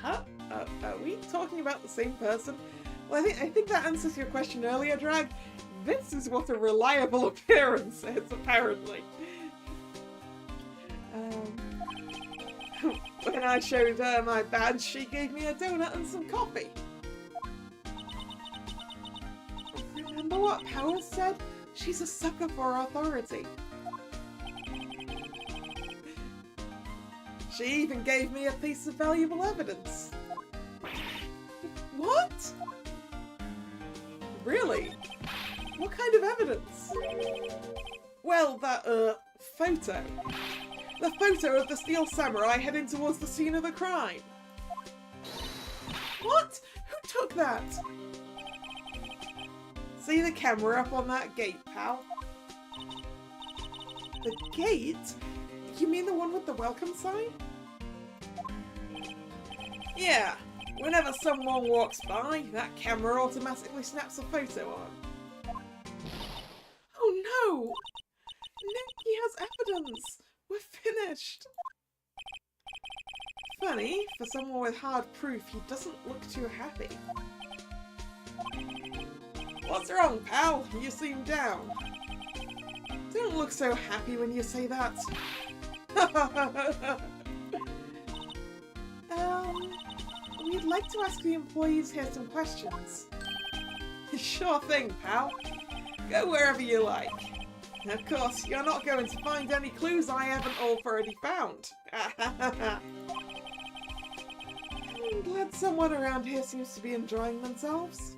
Huh? Are we talking about the same person? Well, I think that answers your question earlier, Drag. This is what a reliable appearance is, apparently. When I showed her my badge, she gave me a donut and some coffee. Remember what Powers said? She's a sucker for authority. She even gave me a piece of valuable evidence. What? Really? What kind of evidence? Well, that, photo. The photo of the Steel Samurai heading towards the scene of the crime. What? Who took that? See the camera up on that gate, pal? The gate? You mean the one with the welcome sign? Yeah. Whenever someone walks by, that camera automatically snaps a photo on. Oh no! Nick, he has evidence! We're finished! Funny, for someone with hard proof, he doesn't look too happy. What's wrong, pal? You seem down. Don't look so happy when you say that. We'd like to ask the employees here some questions. Sure thing, pal. Go wherever you like. Of course, you're not going to find any clues I haven't already found. I'm glad someone around here seems to be enjoying themselves.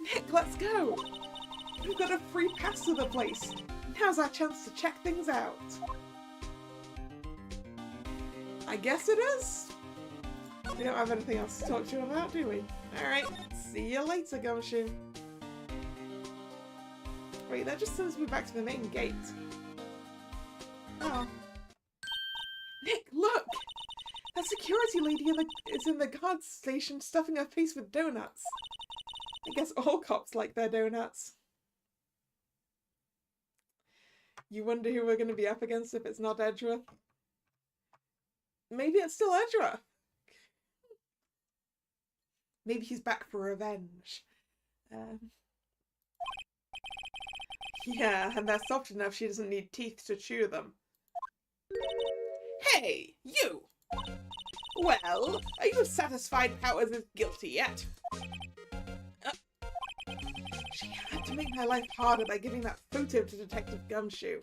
Nick, let's go! We've got a free pass to the place. Now's our chance to check things out. I guess it is. We don't have anything else to talk to you about, do we? Alright, see you later, Gumshoe. Wait, that just sends me back to the main gate. Oh. Nick, look! That security lady is in the guard station stuffing her face with donuts. I guess all cops like their donuts. You wonder who we're going to be up against if it's not Edgeworth? Maybe it's still Edgeworth. Maybe he's back for revenge. Yeah, and they're soft enough she doesn't need teeth to chew them. Hey, you! Well, are you satisfied Powers is guilty yet? She had to make my life harder by giving that photo to Detective Gumshoe.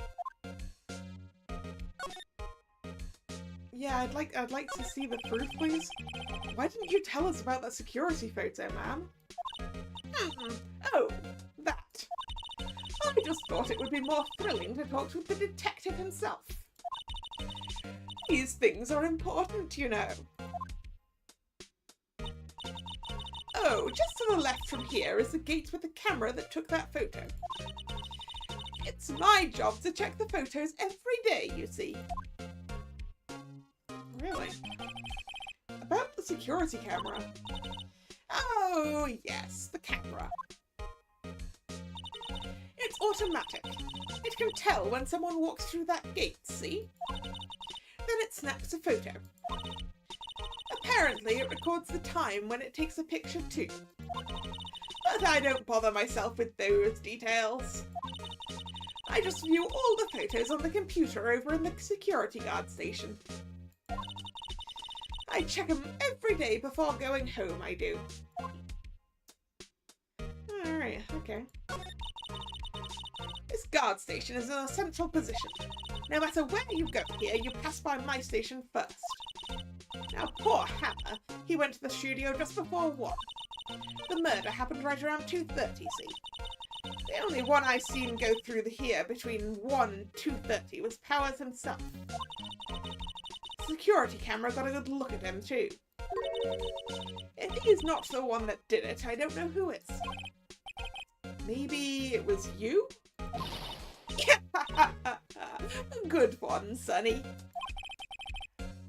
Yeah, I'd like to see the proof, please. Why didn't you tell us about that security photo, ma'am? Oh, that. I just thought it would be more thrilling to talk to the detective himself. These things are important, you know. Oh, just to the left from here is the gate with the camera that took that photo. It's my job to check the photos every day, you see. Really? About the security camera. Oh, yes, the camera. It's automatic. It can tell when someone walks through that gate, see? Then it snaps a photo. Apparently, it records the time when it takes a picture too. But I don't bother myself with those details. I just view all the photos on the computer over in the security guard station. I check them every day before going home, I do. Alright, okay. This guard station is in a central position. No matter where you go here, you pass by my station first. Now, poor Hammer, he went to the studio just before 1. The murder happened right around 2:30, see? The only one I seen go through here between 1 and 2:30 was Powers himself. The security camera got a good look at him, too. If he's not the one that did it, I don't know who is. Maybe it was you? Good one, Sonny.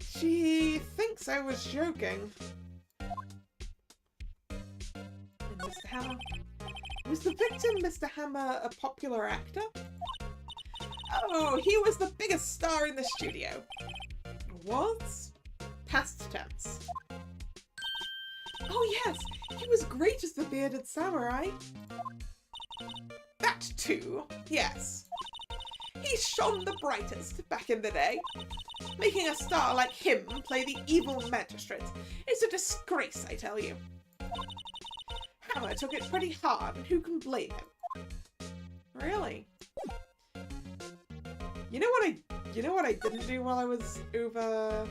She thinks I was joking. And Mr. Hammer? Was the victim, Mr. Hammer, a popular actor? Oh, he was the biggest star in the studio. Was? Past tense. Oh yes, he was great as the bearded samurai. That too, yes. He shone the brightest back in the day. Making a star like him play the evil magistrate is a disgrace, I tell you. Hammer took it pretty hard, and who can blame him? Really? You know what I didn't do while I was over...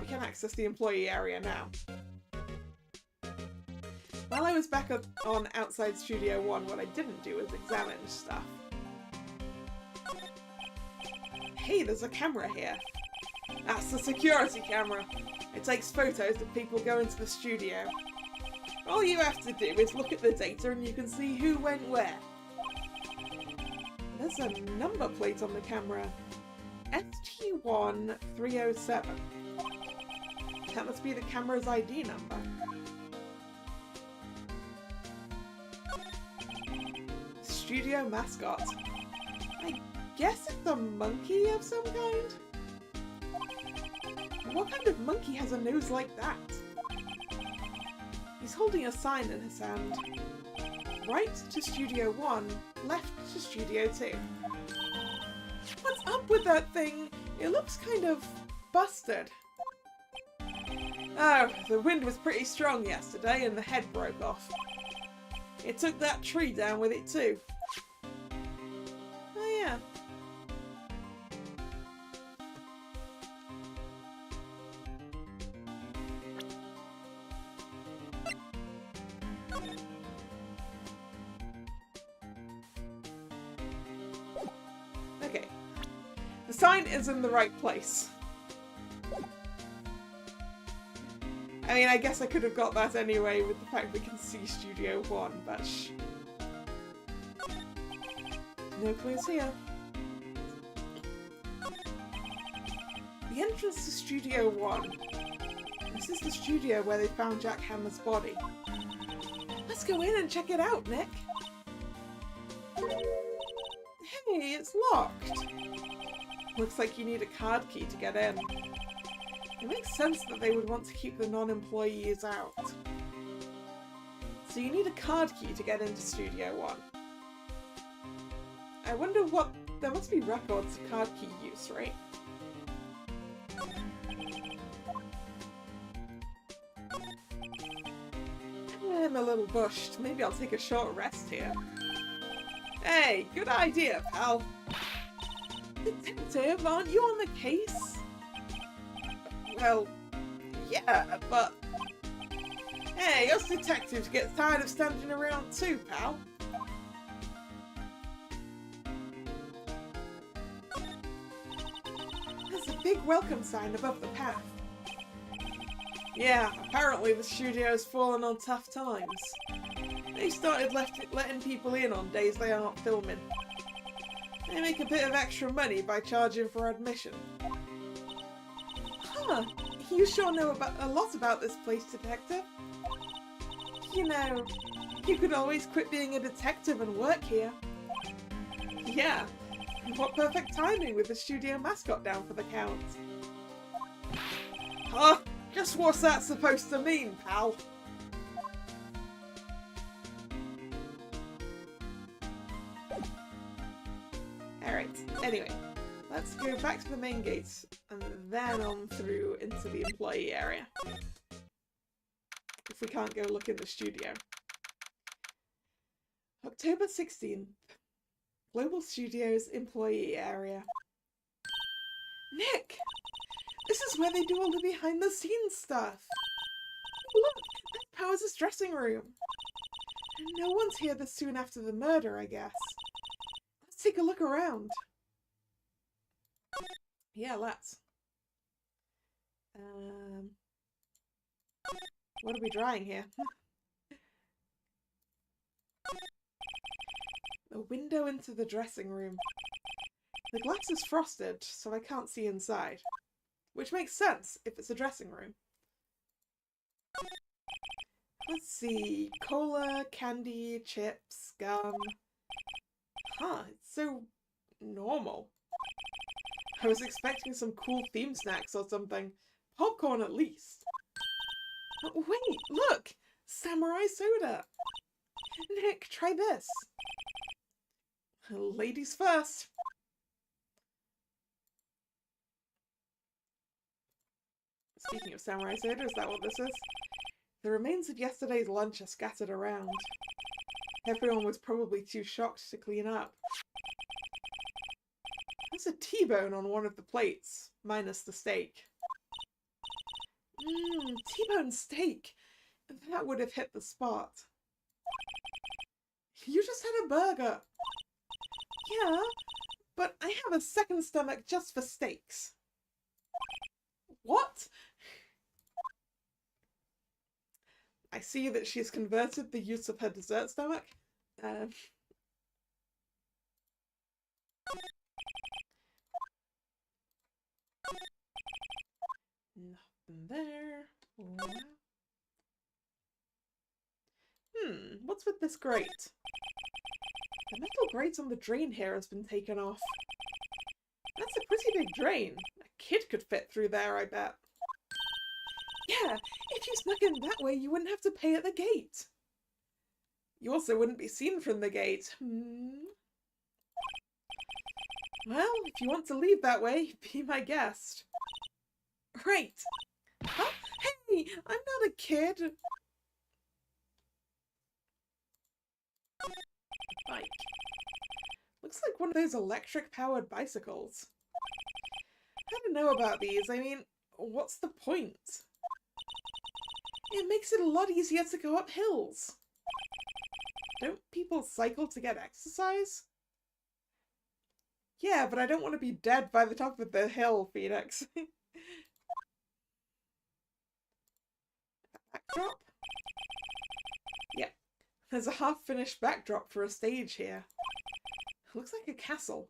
we can access the employee area now. While I was back on outside Studio 1, what I didn't do was examine stuff. Hey, there's a camera here. That's the security camera. It takes photos of people going to the studio. All you have to do is look at the data and you can see who went where. There's a number plate on the camera. ST1307. That must be the camera's ID number. Studio mascot. I guess it's a monkey of some kind? What kind of monkey has a nose like that? He's holding a sign in his hand. right to Studio 1, left to Studio 2. What's up with that thing? It looks kind of busted. Oh, the wind was pretty strong yesterday and the head broke off. It took that tree down with it too. Oh yeah. Okay. The sign is in the right place. I mean, I guess I could have got that anyway with the fact we can see Studio 1, but shh. No clues here. The entrance to Studio 1. This is the studio where they found Jack Hammer's body. Let's go in and check it out, Nick. Hey, it's locked. Looks like you need a card key to get in. It makes sense that they would want to keep the non-employees out. So you need a card key to get into Studio 1. I wonder what... There must be records of card key use, right? I'm a little bushed. Maybe I'll take a short rest here. Hey, good idea, pal. Detective, aren't you on the case? Well, yeah, but... Hey, us detectives get tired of standing around too, pal. There's a big welcome sign above the path. Yeah, apparently the studio's fallen on tough times. They started letting people in on days they aren't filming. They make a bit of extra money by charging for admission. Huh, you sure know a lot about this place, detective. You know, you could always quit being a detective and work here. Yeah, what perfect timing with the studio mascot down for the count. Huh, just what's that supposed to mean, pal? Alright, anyway, let's go back to the main gates and then on through into the employee area. If we can't go look in the studio. October 16th. Global Studios employee area. Nick! This is where they do all the behind the scenes stuff! Look! That's Powers' dressing room! No one's here this soon after the murder, I guess. Let's take a look around. Yeah, let's. What are we drawing here? A window into the dressing room. The glass is frosted, so I can't see inside. Which makes sense if it's a dressing room. Let's see. Cola, candy, chips, gum. Huh, it's so normal. I was expecting some cool theme snacks or something. Popcorn at least. Oh, wait, look! Samurai soda! Nick, try this. Ladies first. Speaking of samurai soda, is that what this is? The remains of yesterday's lunch are scattered around. Everyone was probably too shocked to clean up. There's a T-bone on one of the plates, minus the steak. T-bone steak! That would have hit the spot. You just had a burger! Yeah, but I have a second stomach just for steaks. What? I see that she's converted the use of her dessert stomach. Nothing there. Wow. What's with this grate? The metal grate on the drain here has been taken off. That's a pretty big drain. A kid could fit through there, I bet. Yeah, if you snuck in that way, you wouldn't have to pay at the gate. You also wouldn't be seen from the gate. Well, if you want to leave that way, be my guest. Right. Huh? Hey, I'm not a kid. Bike. Looks like one of those electric-powered bicycles. I don't know about these. I mean, what's the point? It makes it a lot easier to go up hills. Don't people cycle to get exercise? Yeah, but I don't want to be dead by the top of the hill, Phoenix. Backdrop? Yeah, there's a half-finished backdrop for a stage here. Looks like a castle.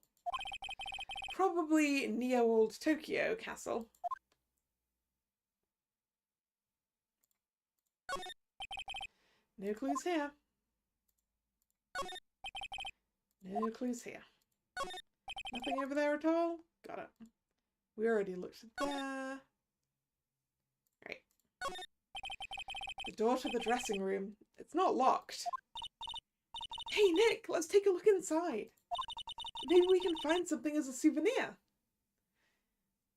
Probably Neo-Old Tokyo castle. No clues here. No clues here. Nothing over there at all? Got it. We already looked at there. Right. The door to the dressing room. It's not locked. Hey Nick, let's take a look inside. Maybe we can find something as a souvenir.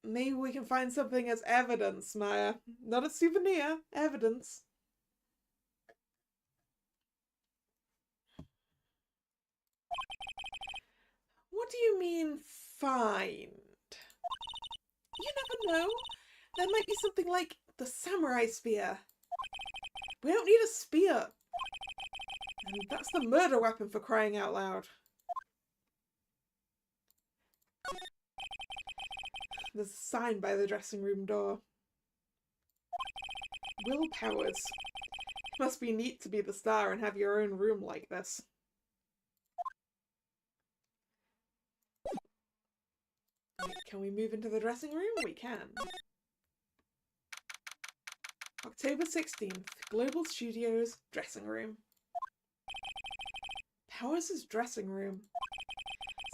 Maybe we can find something as evidence, Maya. Not a souvenir, evidence. What do you mean, find? You never know. There might be something like the samurai spear. We don't need a spear. And that's the murder weapon, for crying out loud. There's a sign by the dressing room door. Will Powers. Must be neat to be the star and have your own room like this. Can we move into the dressing room? We can. October 16th, Global Studios dressing room. Powers' dressing room.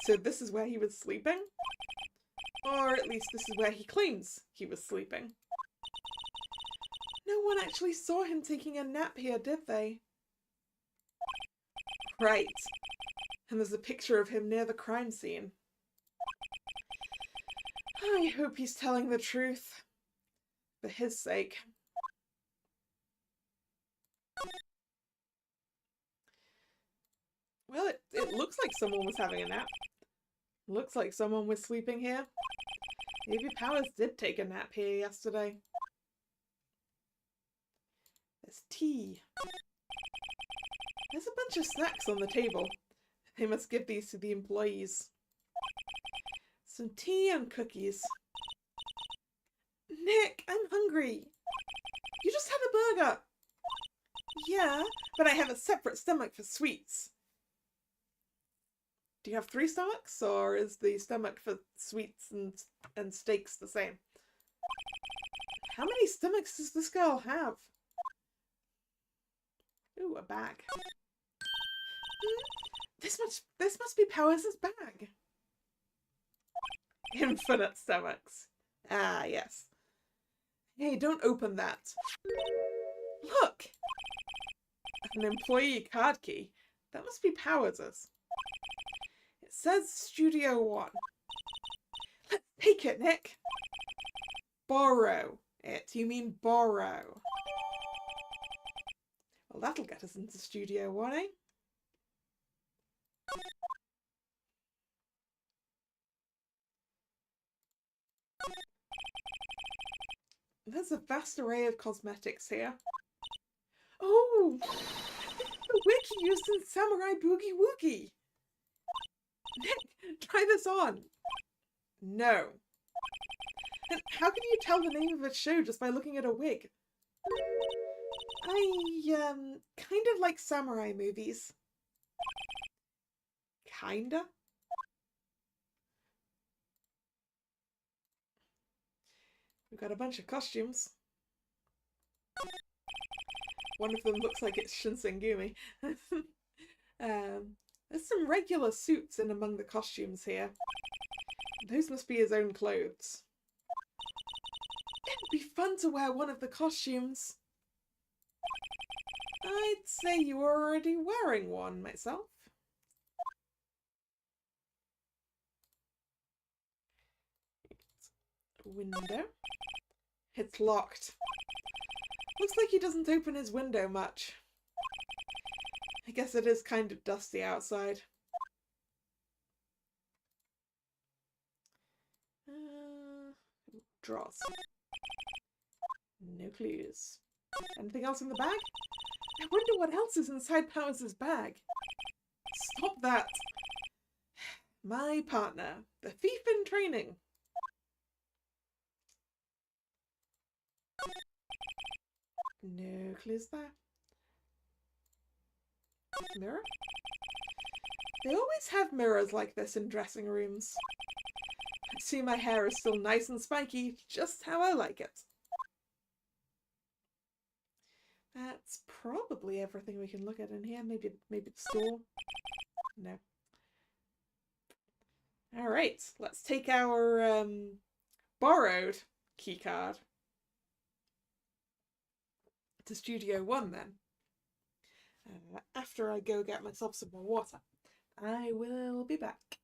So this is where he was sleeping? Or at least this is where he claims he was sleeping. No one actually saw him taking a nap here, did they? Right. And there's a picture of him near the crime scene. I hope he's telling the truth. For his sake. Well, it looks like someone was having a nap. Looks like someone was sleeping here. Maybe Powers did take a nap here yesterday. There's tea. There's a bunch of snacks on the table. They must give these to the employees. Some tea and cookies. Nick, I'm hungry. You just had a burger. Yeah, but I have a separate stomach for sweets. Do you have 3 stomachs, or is the stomach for sweets and steaks the same? How many stomachs does this girl have? Ooh, a bag. This must be Powers' bag. Infinite stomachs. Ah, yes. Hey, don't open that. Look! An employee card key. That must be Powers'. It says Studio One. Let's take it, Nick. Borrow it. You mean borrow. Well, that'll get us into Studio One, eh? There's a vast array of cosmetics here. Oh! The wig he used in Samurai Boogie Woogie! Nick, try this on! No. And how can you tell the name of a show just by looking at a wig? I, kind of like samurai movies. Kinda? We've got a bunch of costumes. One of them looks like it's Shinsengumi. There's some regular suits in among the costumes here. Those must be his own clothes. It'd be fun to wear one of the costumes. I'd say you were already wearing one myself. Window. It's locked. Looks like he doesn't open his window much. I guess it is kind of dusty outside. Drawers. No clues. Anything else in the bag? I wonder what else is inside Powers' bag. Stop that! My partner, the thief in training. No clues there. Mirror? They always have mirrors like this in dressing rooms. I see my hair is still nice and spiky, just how I like it. That's probably everything we can look at in here. Maybe the store? No. Alright, let's take our borrowed keycard to Studio 1 then. After I go get myself some more water. I will be back.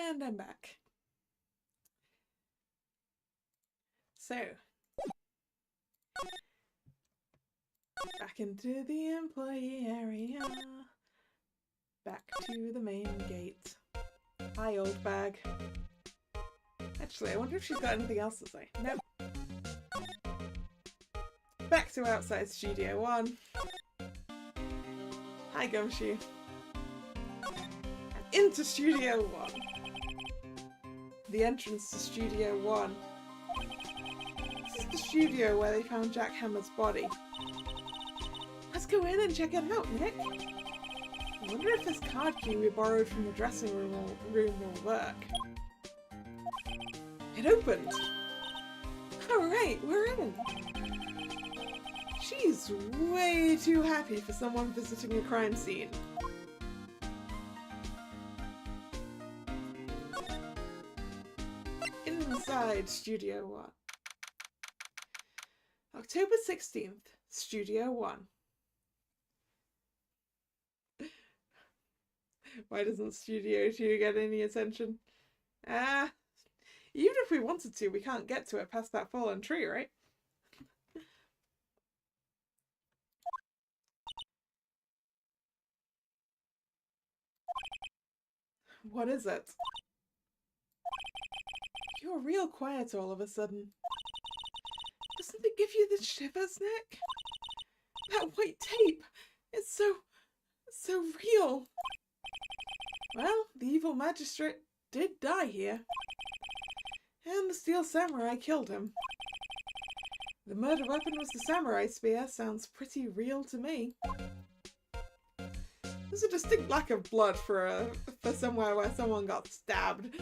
And I'm back. So, back into the employee area. Back to the main gate. Hi, old bag. Actually, I wonder if she's got anything else to say. Nope. Back to outside Studio 1. Hi, Gumshoe. And into Studio 1. The entrance to Studio 1. This is the studio where they found Jack Hammer's body. Let's go in and check it out, Nick. I wonder if this card key we borrowed from the dressing room will work. It opened! Alright, we're in! She's way too happy for someone visiting a crime scene. Inside Studio 1. October 16th, Studio 1. Why doesn't Studio 2 get any attention? Even if we wanted to, we can't get to it past that fallen tree, right? What is it? You're real quiet all of a sudden. Doesn't it give you the shivers, Nick? That white tape! It's so real! Well, the evil magistrate did die here. And the steel samurai killed him. The murder weapon was the samurai spear. Sounds pretty real to me. There's a distinct lack of blood for somewhere where someone got stabbed.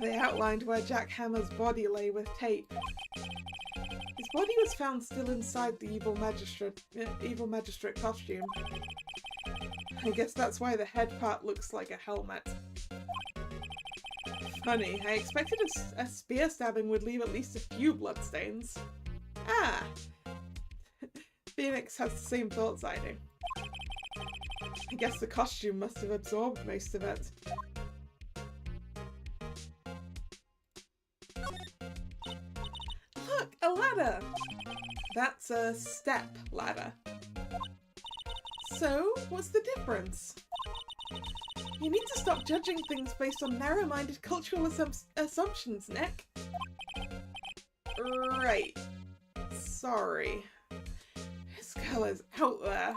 They outlined where Jack Hammer's body lay with tape. His body was found still inside the evil magistrate costume. I guess that's why the head part looks like a helmet. Funny, I expected a spear stabbing would leave at least a few bloodstains. Ah! Phoenix has the same thoughts I do. I guess the costume must have absorbed most of it. Look, a ladder! That's a step ladder. So, what's the difference? You need to stop judging things based on narrow-minded cultural assumptions, Nick. Right. Sorry. This girl is out there.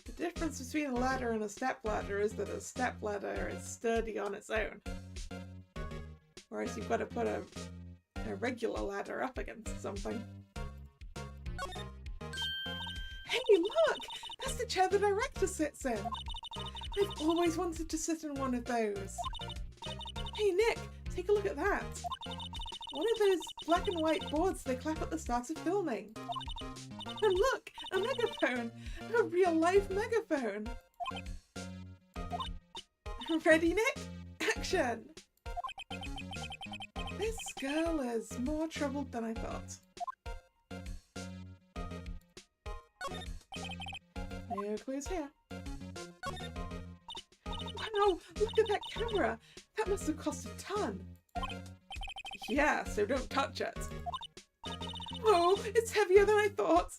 The difference between a ladder and a stepladder is that a stepladder is sturdy on its own. Whereas you've got to put a regular ladder up against something. Hey, look! That's the chair the director sits in! I've always wanted to sit in one of those. Hey, Nick, take a look at that. One of those black and white boards they clap at the start of filming. And look, a megaphone! A real life megaphone! Ready, Nick? Action! This girl is more troubled than I thought. No clues here. Wow, look at that camera! That must have cost a ton. Yeah, so don't touch it. Oh, it's heavier than I thought.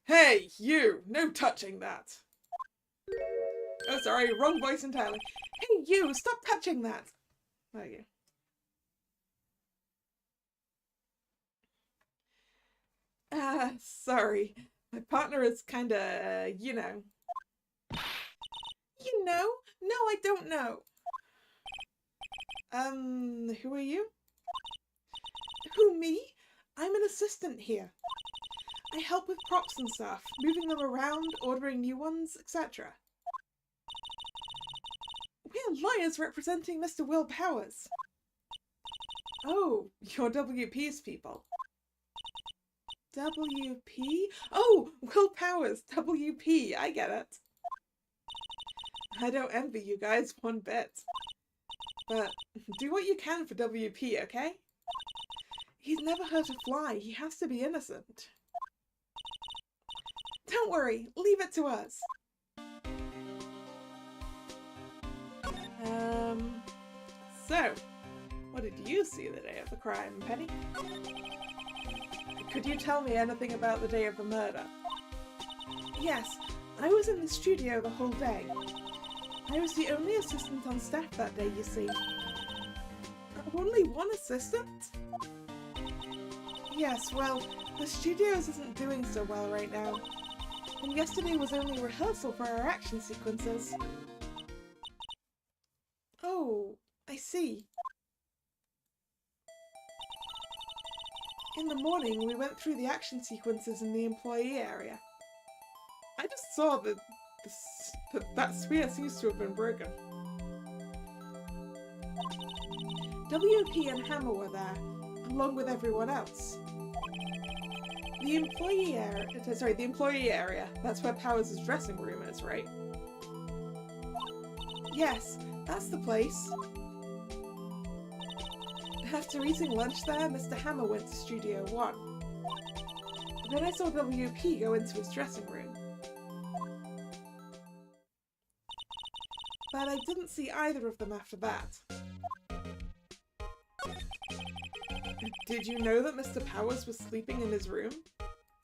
Hey, you! No touching that! Oh, sorry, wrong voice entirely. Hey, you! Stop touching that! There you go. Sorry. My partner is kinda, you know. You know? No, I don't know. Who are you? Who, me? I'm an assistant here. I help with props and stuff, moving them around, ordering new ones, etc. We're lawyers representing Mr. Will Powers. Oh, you're WP's people. WP? Oh, Will Powers, WP, I get it. I don't envy you guys one bit. But do what you can for WP, okay? He's never hurt a fly, he has to be innocent. Don't worry, leave it to us. So, what did you see the day of the crime, Penny? Could you tell me anything about the day of the murder? Yes, I was in the studio the whole day. I was the only assistant on staff that day, you see. Only one assistant? Yes, well, the studios isn't doing so well right now. And yesterday was only rehearsal for our action sequences. Oh, I see. In the morning, we went through the action sequences in the employee area. I just saw the That sphere seems to have been broken. WP and Hammer were there, along with everyone else. The employee area. That's where Powers' dressing room is, right? Yes, that's the place. After eating lunch there, Mr. Hammer went to Studio 1. Then I saw WP go into his dressing room. But I didn't see either of them after that. Did you know that Mr. Powers was sleeping in his room?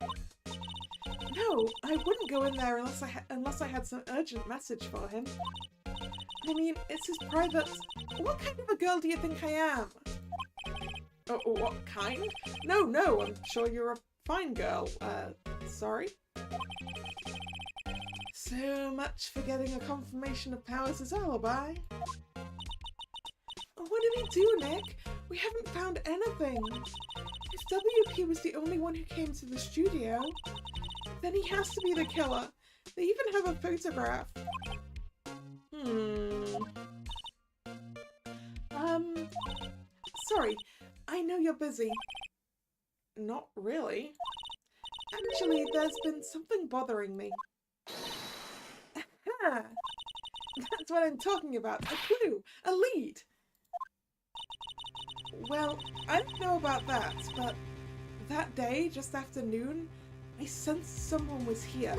No, I wouldn't go in there unless I had some urgent message for him. I mean, it's his private... What kind of a girl do you think I am? Oh, what kind? No, I'm sure you're a fine girl. Sorry? So much for getting a confirmation of Powers' alibi. What do we do, Nick? We haven't found anything. If WP was the only one who came to the studio, then he has to be the killer. They even have a photograph. Sorry, I know you're busy. Not really. Actually, there's been something bothering me. Aha! That's what I'm talking about. A clue! A lead! Well, I don't know about that, but that day, just after noon, I sensed someone was here.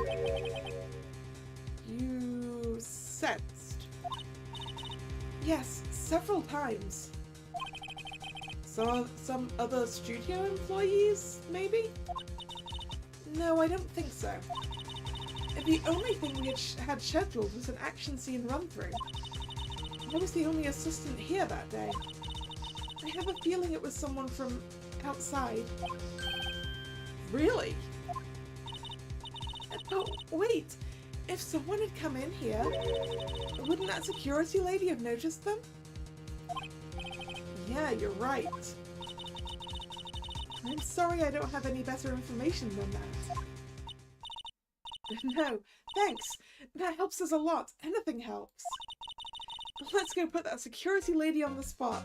You sensed? Yes, several times. So, some other studio employees, maybe? No, I don't think so. The only thing we had scheduled was an action scene run-through. I was the only assistant here that day. I have a feeling it was someone from outside. Really? Oh, wait! If someone had come in here, wouldn't that security lady have noticed them? Yeah, you're right. I'm sorry I don't have any better information than that. No, thanks. That helps us a lot. Anything helps. Let's go put that security lady on the spot.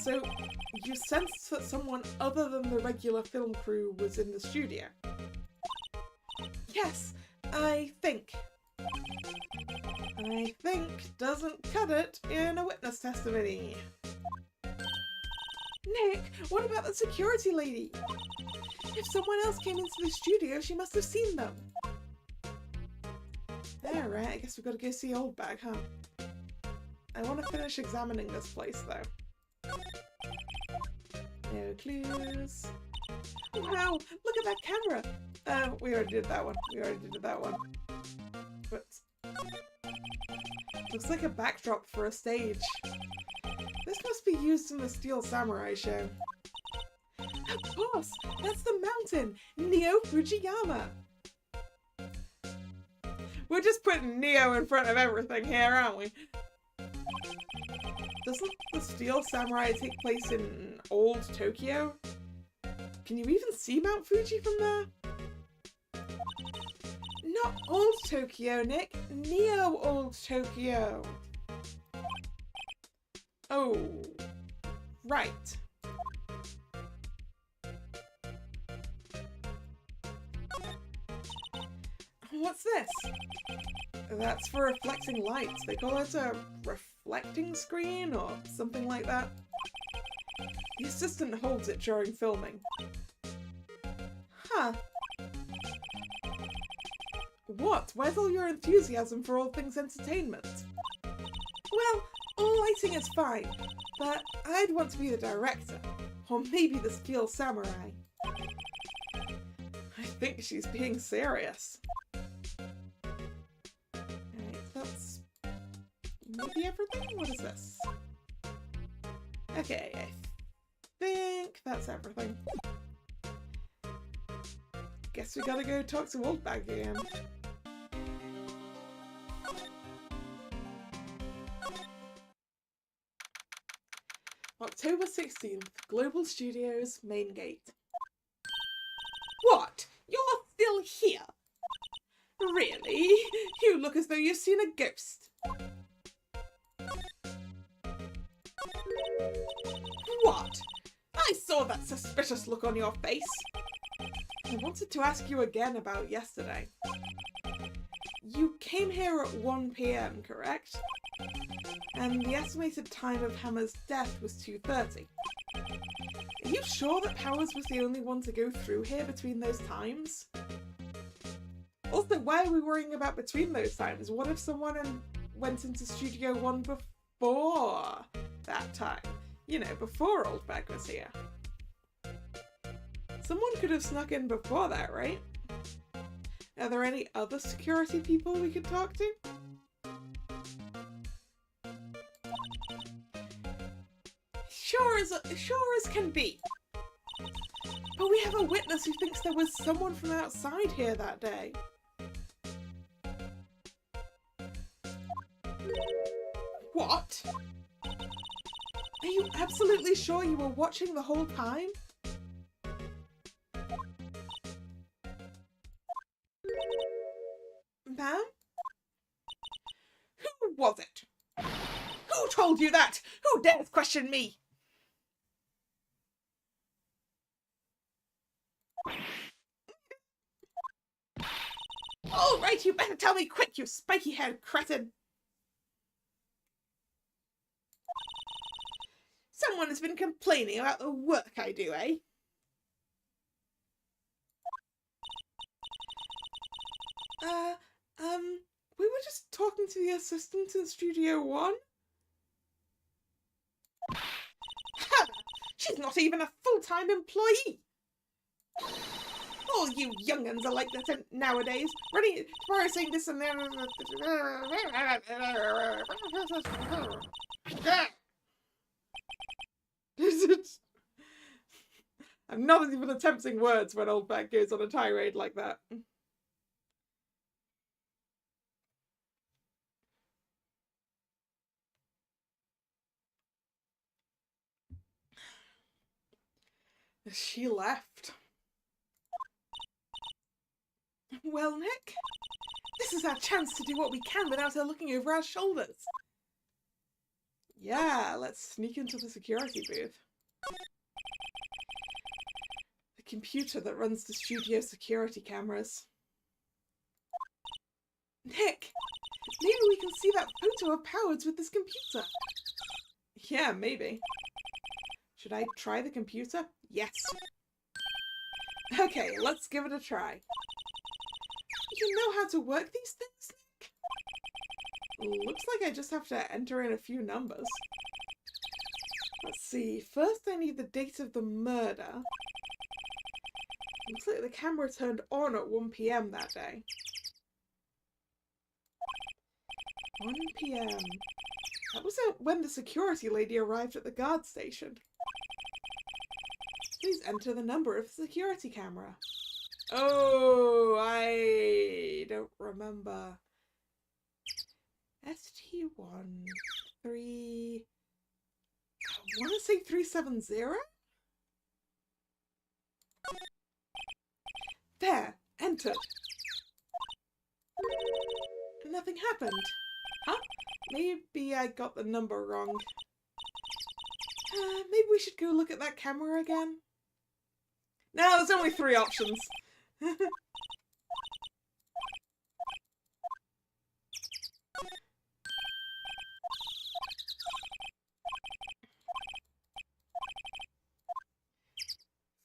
So, you sensed that someone other than the regular film crew was in the studio? Yes, I think. I think doesn't cut it in a witness testimony. Nick, what about the security lady? If someone else came into the studio, she must have seen them. Alright, I guess we've got to go see Old Bag, huh? I want to finish examining this place, though. No clues. Wow, look at that camera! We already did that one. But... looks like a backdrop for a stage. This must be used in the Steel Samurai show. Of course! That's the mountain! Neo Fujiyama! We're just putting Neo in front of everything here, aren't we? Doesn't the Steel Samurai take place in old Tokyo? Can you even see Mount Fuji from there? Not old Tokyo, Nick. Neo old Tokyo. Oh, right. What's this? That's for reflecting light. They call it a reflecting screen or something like that. The assistant holds it during filming. Huh. What? Where's all your enthusiasm for all things entertainment? Well, all lighting is fine, but I'd want to be the director. Or maybe the Steel Samurai. I think she's being serious. Alright, that's maybe everything? What is this? Okay, I think that's everything. Guess we gotta go talk to Old Bag again. October 16th, Global Studios, main gate. What? You're still here? Really? You look as though you've seen a ghost. What? I saw that suspicious look on your face. I wanted to ask you again about yesterday. You came here at 1 PM, correct? And the estimated time of Hammer's death was 2:30. Are you sure that Powers was the only one to go through here between those times? Also, why are we worrying about between those times? What if someone went into Studio 1 before that time? You know, before Old Bag was here. Someone could have snuck in before that, right? Are there any other security people we could talk to? Sure as can be. But we have a witness who thinks there was someone from outside here that day. What? Are you absolutely sure you were watching the whole time? Ma'am? Who was it? Who told you that? Who dares question me? All right, you better tell me quick, you spiky-haired cretin. Someone has been complaining about the work I do, eh? We were just talking to the assistant in Studio 1. Ha! She's not even a full-time employee! All you young'uns are like that nowadays, running for saying this and that. I'm not even attempting words when Old Bag goes on a tirade like that. She left. Well, Nick, this is our chance to do what we can without her looking over our shoulders. Yeah, let's sneak into the security booth. The computer that runs the studio security cameras. Nick, maybe we can see that photo of Powers with this computer. Yeah, maybe. Should I try the computer? Yes. Okay, let's give it a try. You know how to work these things, Nick? Looks like I just have to enter in a few numbers. Let's see. First I need the date of the murder. Looks like the camera turned on at 1 PM that day. 1 PM. That was when the security lady arrived at the guard station. Please enter the number of the security camera. Oh, I don't remember. ST1 3. I want to say 370. There, entered. Nothing happened. Huh? Maybe I got the number wrong. Maybe we should go look at that camera again. No, there's only 3 options.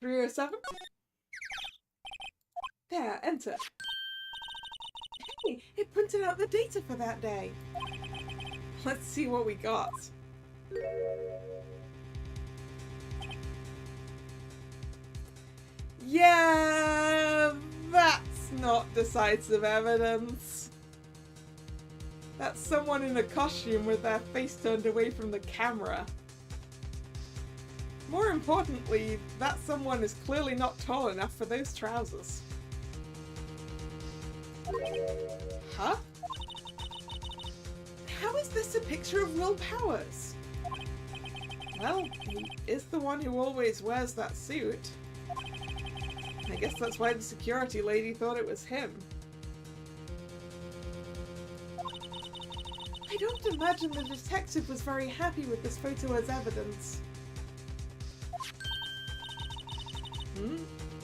307. There, enter. Hey, it printed out the data for that day. Let's see what we got. Yeah, that's not decisive evidence. That's someone in a costume with their face turned away from the camera. More importantly, that someone is clearly not tall enough for those trousers. Huh? How is this a picture of Will Powers? Well, he is the one who always wears that suit. I guess that's why the security lady thought it was him. I don't imagine the detective was very happy with this photo as evidence.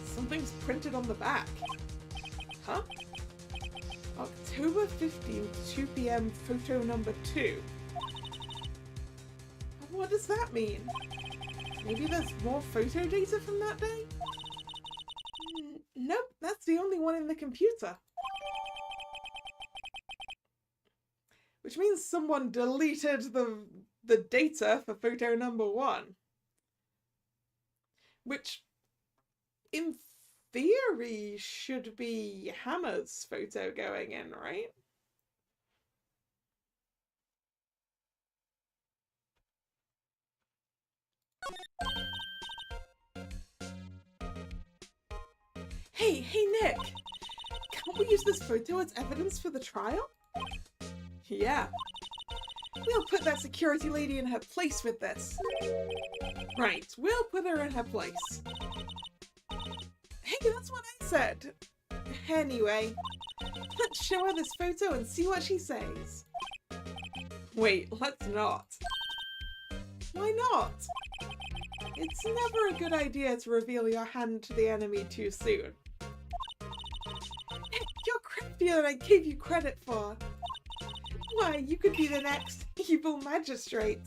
Something's printed on the back. Huh? October 15th, 2 p.m, photo number 2. What does that mean? Maybe there's more photo data from that day? Nope, that's the only one in the computer. Which means someone deleted the data for photo number 1. Which, in theory, should be Hammer's photo going in, right? Hey, Nick! Can't we use this photo as evidence for the trial? Yeah. We'll put that security lady in her place with this. Right, we'll put her in her place. Hey, that's what I said. Anyway, let's show her this photo and see what she says. Wait, let's not. Why not? It's never a good idea to reveal your hand to the enemy too soon. You're craftier than I gave you credit for. Why, you could be the next evil magistrate.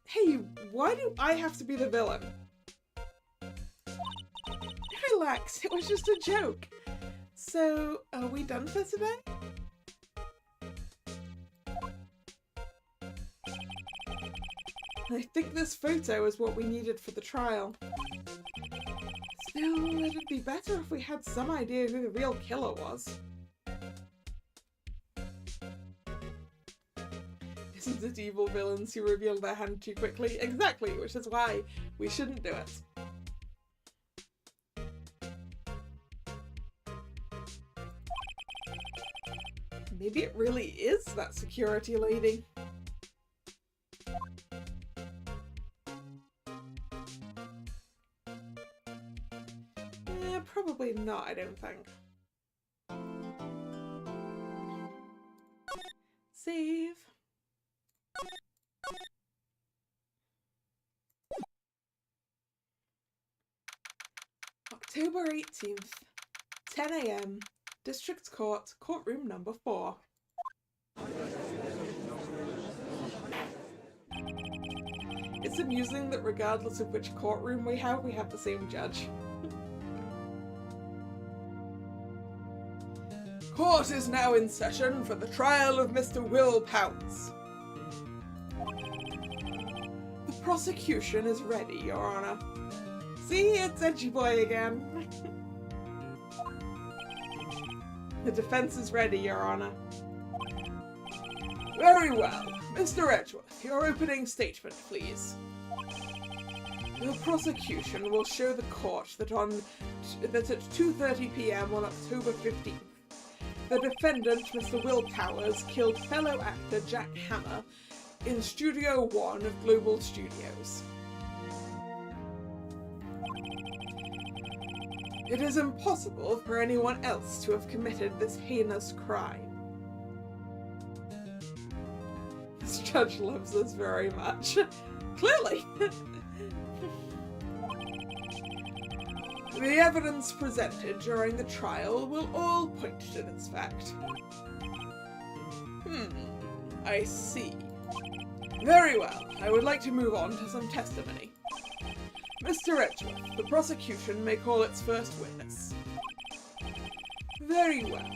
Hey, why do I have to be the villain? Relax, it was just a joke. So, are we done for today? I think this photo is what we needed for the trial. Still, it'd be better if we had some idea who the real killer was. Isn't it evil villains who reveal their hand too quickly? Exactly, which is why we shouldn't do it. Maybe it really is that security lady. Probably not, I don't think. Save. October 18th, 10 a.m, District Court, courtroom number 4. It's amusing that regardless of which courtroom we have the same judge. Court is now in session for the trial of Mr. Will Pounce. The prosecution is ready, Your Honor. See, it's Edgy Boy again. The defense is ready, Your Honor. Very well. Mr. Edgeworth, your opening statement, please. The prosecution will show the court that at 2:30 p.m. on October 15th, the defendant, Mr. Will Powers, killed fellow actor Jack Hammer in Studio 1 of Global Studios. It is impossible for anyone else to have committed this heinous crime. This judge loves us very much. Clearly! The evidence presented during the trial will all point to this fact. I see. Very well. I would like to move on to some testimony. Mr. Edgeworth, the prosecution may call its first witness. Very well.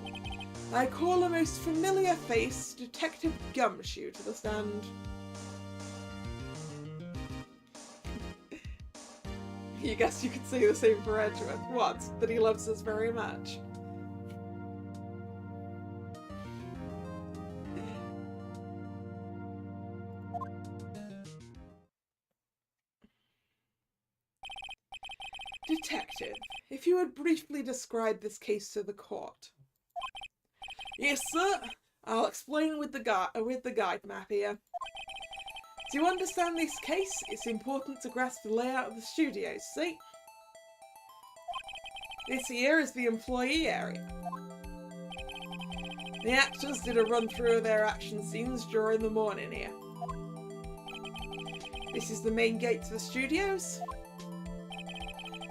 I call a most familiar face, Detective Gumshoe, to the stand. You guess you could say the same for Edgeworth. What? That he loves us very much. Detective, if you would briefly describe this case to the court. Yes, sir. I'll explain with the guide map here. To understand this case, it's important to grasp the layout of the studios, see? This here is the employee area. The actors did a run-through of their action scenes during the morning here. This is the main gate to the studios.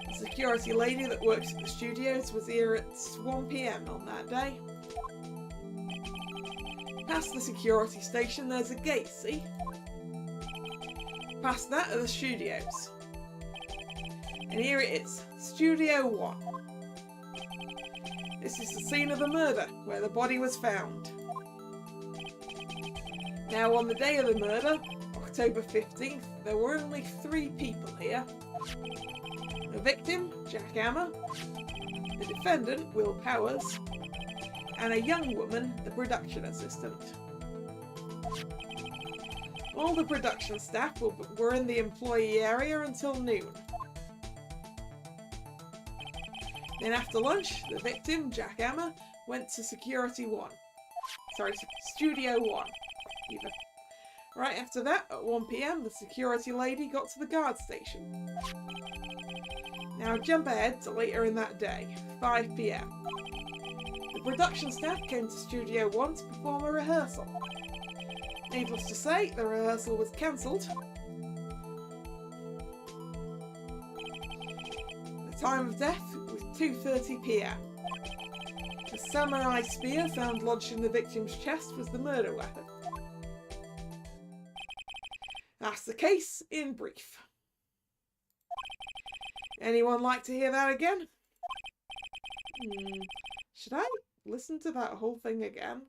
The security lady that works at the studios was here at 1 PM on that day. Past the security station there's a gate, see? Past that are the studios. And here it is, Studio 1. This is the scene of the murder, where the body was found. Now on the day of the murder, October 15th, there were only 3 people here. The victim, Jack Hammer, the defendant, Will Powers, and a young woman, the production assistant. All the production staff were in the employee area until noon. Then after lunch, the victim, Jack Hammer, went to Studio 1. Even. Right after that, at 1 PM, the security lady got to the guard station. Now jump ahead to later in that day, 5 PM. The production staff came to Studio 1 to perform a rehearsal. Needless to say, the rehearsal was cancelled. The time of death was 2:30 PM. The samurai spear found lodged in the victim's chest was the murder weapon. That's the case in brief. Anyone like to hear that again? Should I listen to that whole thing again?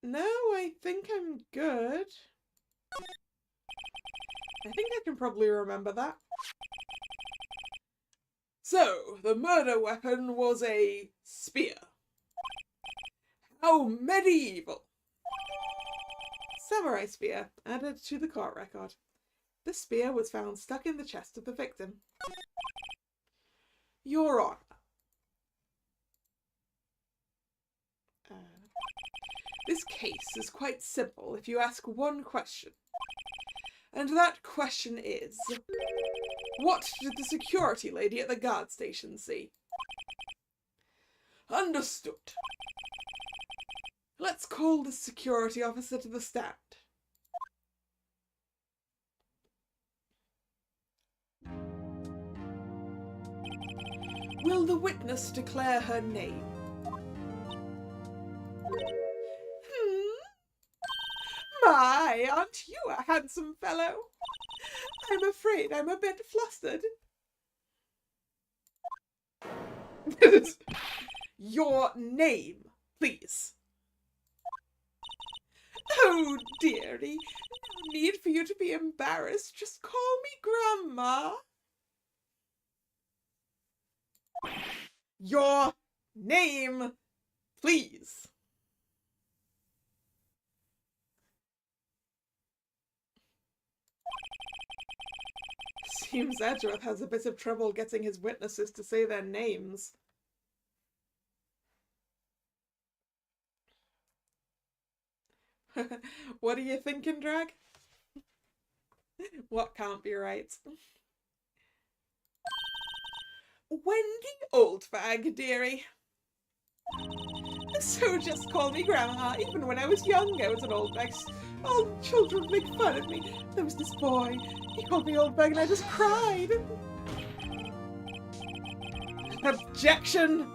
No, I think I'm good. I think I can probably remember that. So, the murder weapon was a spear. How medieval! Samurai spear added to the court record. The spear was found stuck in the chest of the victim. Your Honour. This case is quite simple if you ask one question. And that question is, what did the security lady at the guard station see? Understood. Let's call the security officer to the stand. Will the witness declare her name? My, aren't you a handsome fellow? I'm afraid I'm a bit flustered. Your name, please. Oh, dearie, no need for you to be embarrassed. Just call me Grandma. Your name, please. Seems Edgeworth has a bit of trouble getting his witnesses to say their names. What are you thinking, Drag? What can't be right? Wendy Oldfag, dearie. So just call me Grandma. Even when I was young, I was an old bag. All children would make fun of me. There was this boy. He called me old bag and I just cried. Objection!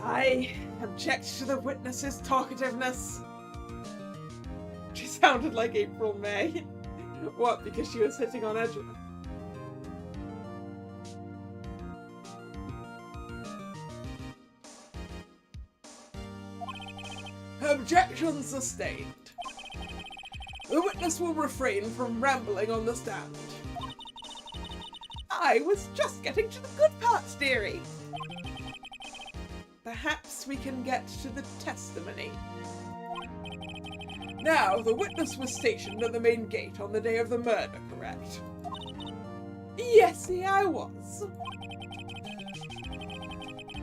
I object to the witness's talkativeness. She sounded like April May. What, because she was hitting on Edgeworth? Objection sustained. The witness will refrain from rambling on the stand. I was just getting to the good parts, dearie. Perhaps we can get to the testimony. Now, the witness was stationed at the main gate on the day of the murder, correct? Yesy, I was.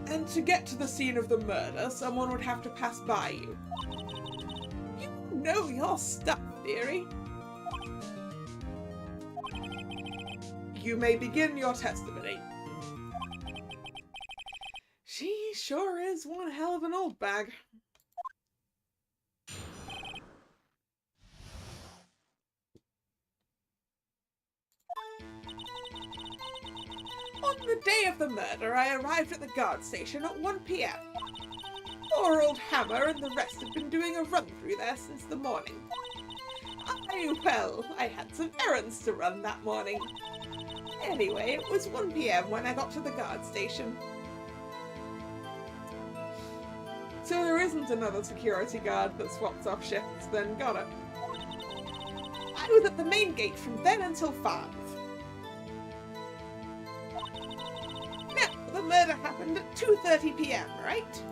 And to get to the scene of the murder, someone would have to pass by you. You know your stuff. dearie. You may begin your testimony. She sure is one hell of an old bag. On the day of the murder, I arrived at the guard station at 1 p.m. Poor old Hammer and the rest had been doing a run through there since the morning. I had some errands to run that morning. Anyway, it was 1 p.m. when I got to the guard station. So there isn't another security guard that swaps off shifts then, got it. I was at the main gate from then until 5. Now, the murder happened at 2:30 p.m, right?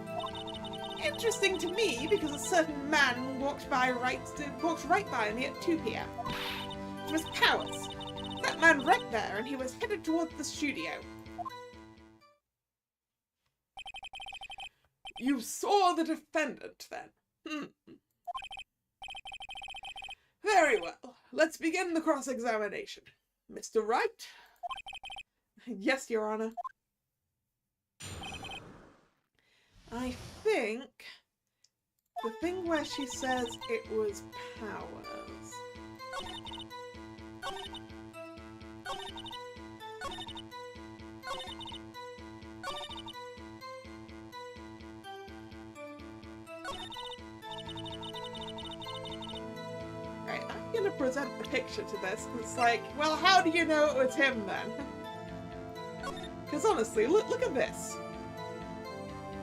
Interesting to me because a certain man walked right by me at 2 p.m. It was Powers. That man right there, and he was headed towards the studio. You saw the defendant, then? Very well. Let's begin the cross-examination. Mr. Wright? Yes, Your Honor. I think the thing where she says it was Powers. Right, I'm gonna present the picture to this. It's like, well, how do you know it was him then? Because honestly, look at this.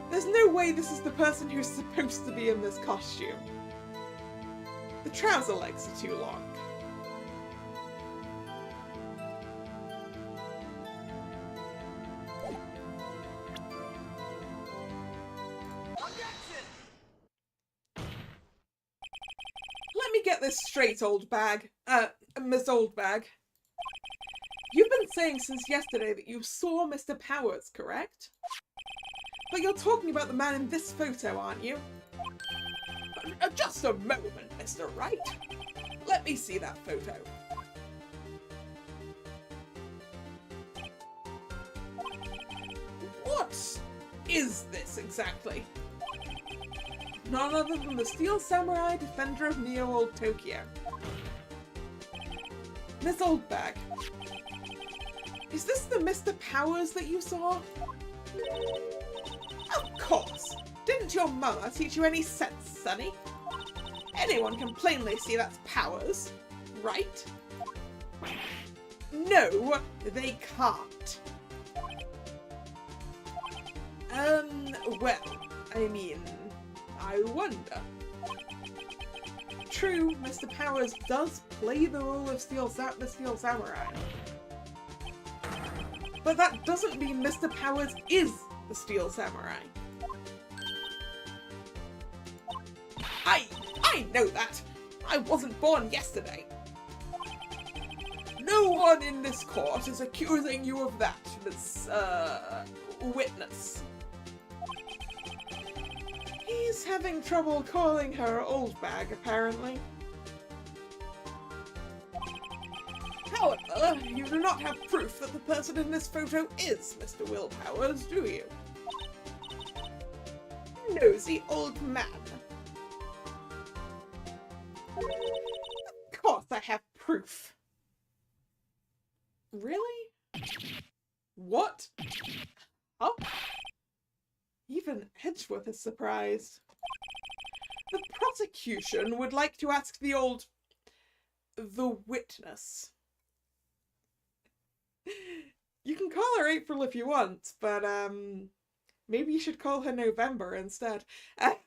There's no way this is the person who's supposed to be in this costume. The trouser legs are too long. Let me get this straight, old bag. Miss Old Bag. You've been saying since yesterday that you saw Mr. Powers, correct? But you're talking about the man in this photo, aren't you? Just a moment, Mr. Wright. Let me see that photo. What is this exactly? None other than the Steel Samurai, defender of Neo-Old Tokyo. Miss Old Bag. Is this the Mr. Powers that you saw? Of course! Didn't your mama teach you any sense, sonny? Anyone can plainly see that's Powers, right? No, they can't. Well, I mean, I wonder. True, Mr. Powers does play the role of the Steel Samurai. But that doesn't mean Mr. Powers is the Steel Samurai. I know that! I wasn't born yesterday! No one in this court is accusing you of that, Miss, witness. He's having trouble calling her Old Bag, apparently. However, you do not have proof that the person in this photo is Mr. Will Powers, do you? Nosy old man. Of course I have proof. Really? What? Oh? Even Edgeworth is surprised. The prosecution would like to ask the witness. You can call her April if you want, but maybe you should call her November instead. I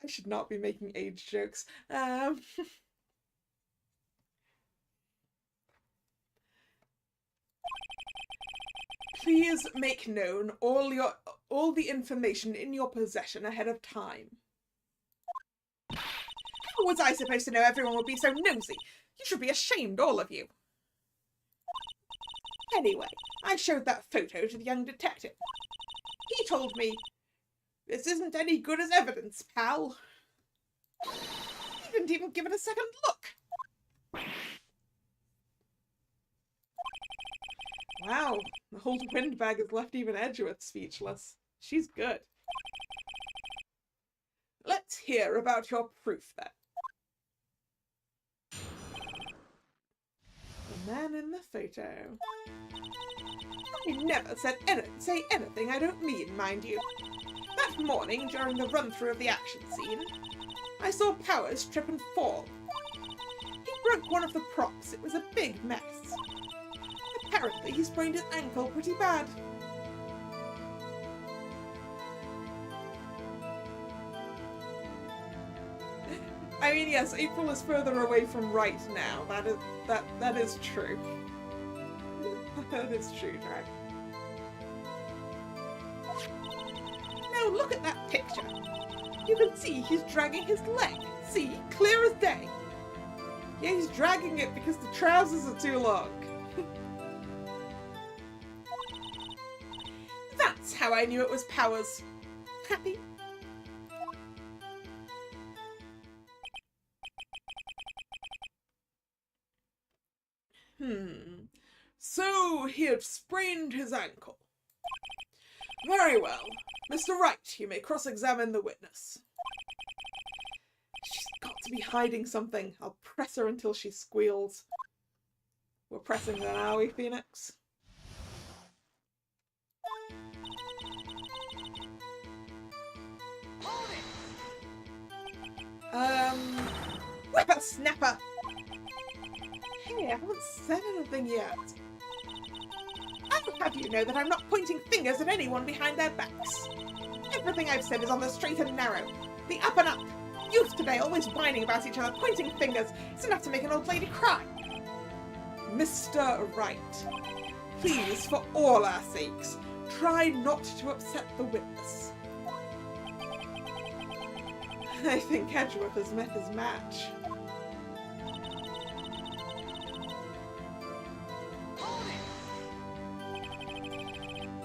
should not be making age jokes. Please make known all the information in your possession ahead of time. How was I supposed to know everyone would be so nosy? You should be ashamed, all of you. Anyway, I showed that photo to the young detective. He told me, "This isn't any good as evidence, pal." He didn't even give it a second look. Wow, the whole windbag has left even Edgeworth speechless. She's good. Let's hear about your proof, then. The man in the photo. I never say anything I don't mean, mind you. That morning, during the run-through of the action scene, I saw Powers trip and fall. He broke one of the props. It was a big mess. Apparently, he sprained his ankle pretty bad. I mean, yes, April is further away from Wright now. That is true. That is true, Drag. Now look at that picture. You can see he's dragging his leg. See? Clear as day. Yeah, he's dragging it because the trousers are too long. That's how I knew it was Powers. Happy? So he had sprained his ankle. Very well. Mr. Wright, you may cross-examine the witness. She's got to be hiding something. I'll press her until she squeals. We're pressing then, are we, Phoenix? Whippersnapper! Hey, I haven't said anything yet. I'll have you know that I'm not pointing fingers at anyone behind their backs. Everything I've said is on the straight and narrow. The up and up. Youth today always whining about each other, pointing fingers. It's enough to make an old lady cry. Mr. Wright, please, for all our sakes, try not to upset the witness. I think Edgeworth has met his match.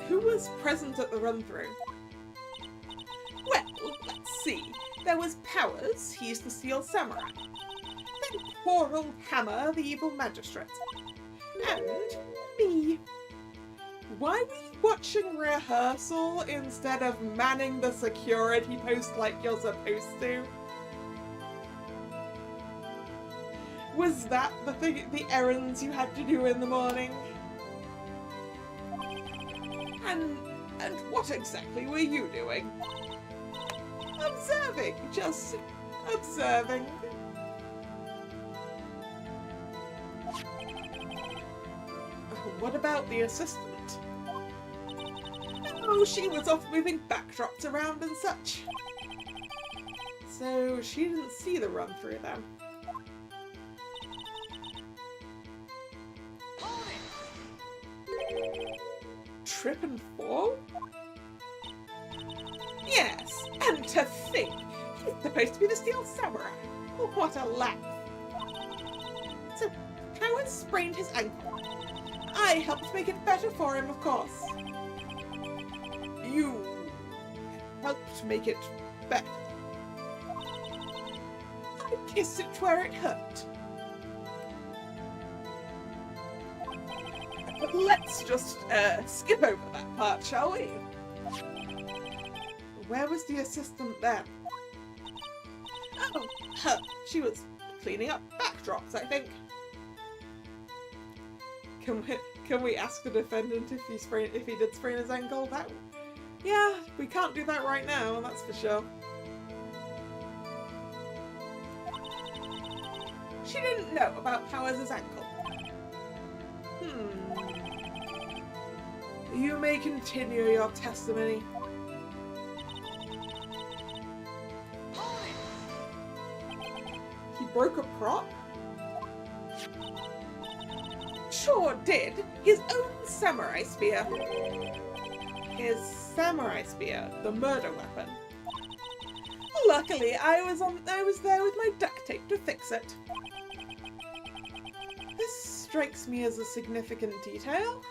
Who was present at the run-through? Well, let's see. There was Powers, he's the Steel Samurai. Then poor old Hammer, the evil magistrate. And me. Why were you watching rehearsal instead of manning the security post like you're supposed to? Was that the errands you had to do in the morning? And what exactly were you doing? Observing, just observing. What about the assistant? Oh, she was off moving backdrops around and such. So she didn't see the run-through then. Trip and fall? Yes, and to think, he's supposed to be the Steel Samurai. Oh, what a laugh. So, Powers sprained his ankle. I helped make it better for him, of course. You helped make it better. I kissed it where it hurt. But let's just skip over that part, shall we? Where was the assistant then? Oh, her. She was cleaning up backdrops, I think. Can we ask the defendant if he did sprain his ankle? Yeah, we can't do that right now, that's for sure. She didn't know about Powers' ankle. You may continue your testimony. He broke a prop? Sure did. His own samurai spear. His samurai spear, the murder weapon. Luckily, I was there with my duct tape to fix it. This strikes me as a significant detail.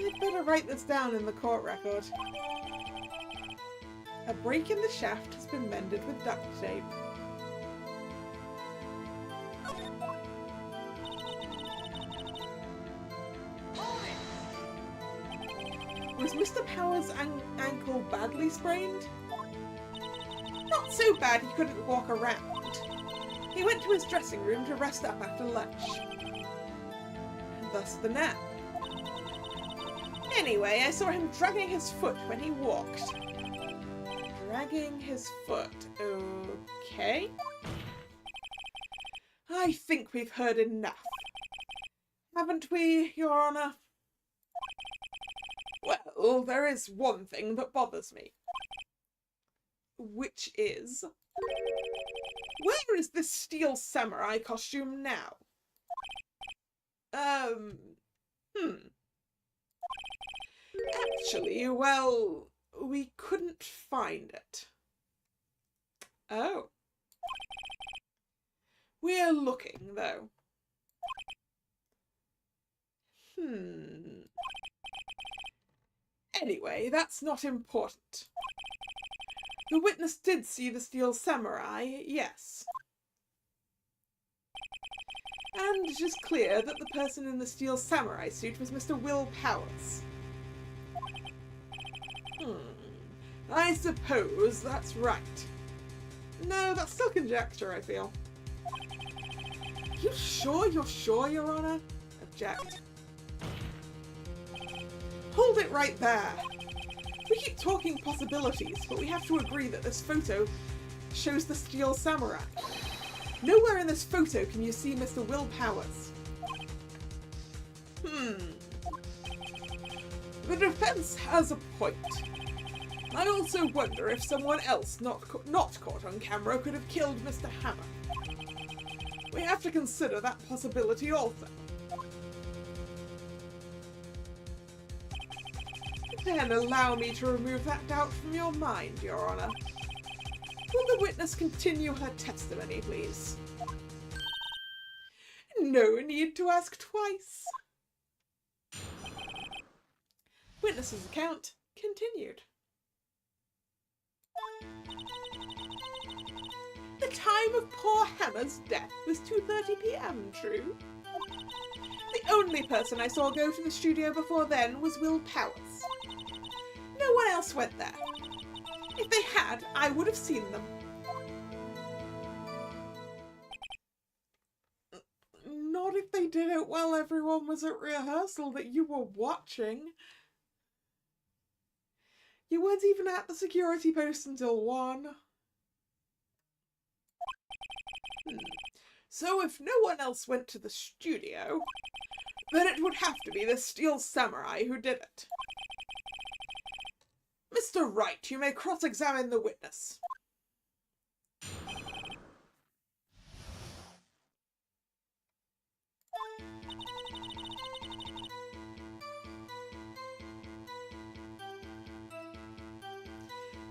I'd better write this down in the court record. A break in the shaft has been mended with duct tape. Was Mr. Power's ankle badly sprained? Not so bad he couldn't walk around. He went to his dressing room to rest up after lunch. Thus the nap. Anyway, I saw him dragging his foot when he walked. Dragging his foot. Okay. I think we've heard enough. Haven't we, Your Honour? Well, there is one thing that bothers me. Which is... where is this steel samurai costume now? Actually, well, we couldn't find it. Oh. We're looking, though. Anyway, that's not important. The witness did see the steel samurai, yes. And it is clear that the person in the steel samurai suit was Mr. Will Powers. I suppose that's right. No, that's still conjecture, I feel. You sure you're sure, Your Honour? Object. Hold it right there. We keep talking possibilities, but we have to agree that this photo shows the steel samurai. Nowhere in this photo can you see Mr. Will Powers. The defense has a point. I also wonder if someone else not caught on camera could have killed Mr. Hammer. We have to consider that possibility also. Then allow me to remove that doubt from your mind, Your Honour. Will the witness continue her testimony, please? No need to ask twice. Witness's account continued. The time of poor Hammer's death was 2:30 p.m, true? The only person I saw go to the studio before then was Will Powers. No one else went there. If they had, I would have seen them. Not if they did it while everyone was at rehearsal that you were watching. You weren't even at the security post until 1. So if no one else went to the studio, then it would have to be the steel samurai who did it. Mr. Wright, you may cross-examine the witness.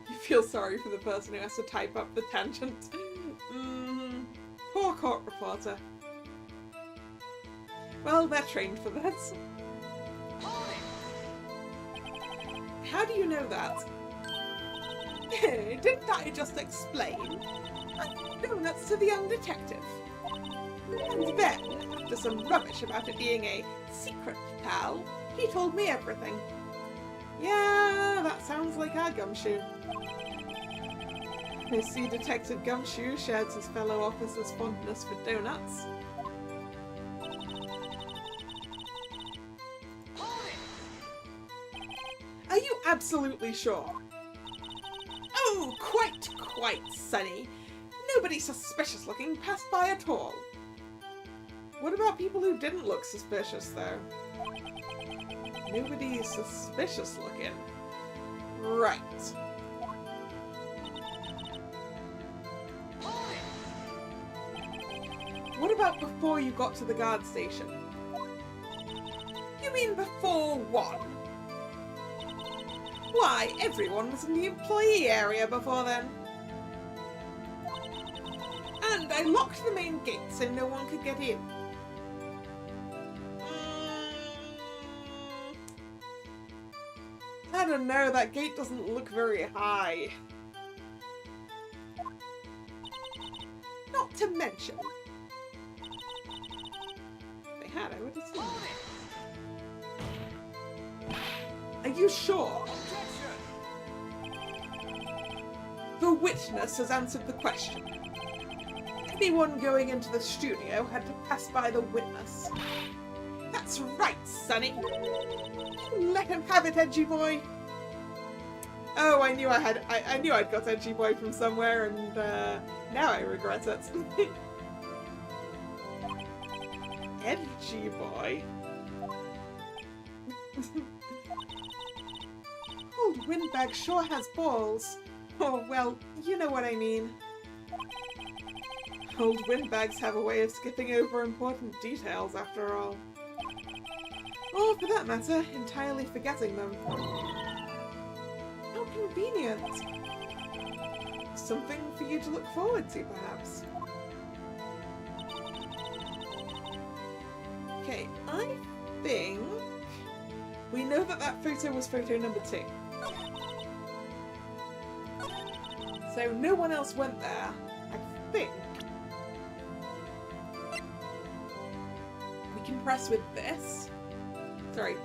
You feel sorry for the person who has to type up the tangent. Poor court reporter. Well, they're trained for this. How do you know that? Didn't I just explain? I gave donuts to the young detective. And then, after some rubbish about it being a secret, pal, he told me everything. Yeah, that sounds like our Gumshoe. I see Detective Gumshoe shares his fellow officer's fondness for donuts. Are you absolutely sure? Oh, quite, Sonny. Nobody suspicious looking passed by at all. What about people who didn't look suspicious, though? Nobody suspicious looking. Right. What about before you got to the guard station? You mean before 1? Why, everyone was in the employee area before then. And I locked the main gate so no one could get in. I don't know, that gate doesn't look very high. Not to mention, if they had, I would have seen it. Are you sure? The witness has answered the question. Anyone going into the studio had to pass by the witness. That's right, Sonny. You let him have it, Edgy Boy. Oh, I knew I'd got Edgy Boy from somewhere, and now I regret it. Edgy Boy. Old Windbag sure has balls. Oh, well, you know what I mean. Old windbags have a way of skipping over important details, after all. Or, for that matter, entirely forgetting them. How convenient. Something for you to look forward to, perhaps. Okay, I think we know that photo was photo number 2. So no one else went there, I think. We can press with this. Sorry,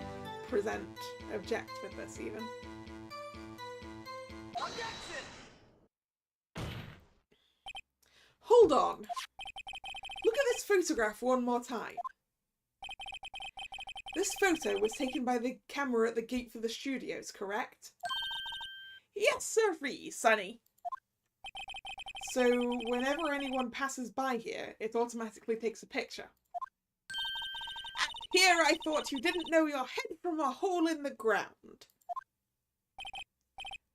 present, object with this even. Objection! Hold on. Look at this photograph one more time. This photo was taken by the camera at the gate for the studios, correct? Yes, sirree, Sonny. So whenever anyone passes by here, it automatically takes a picture. Here I thought you didn't know your head from a hole in the ground.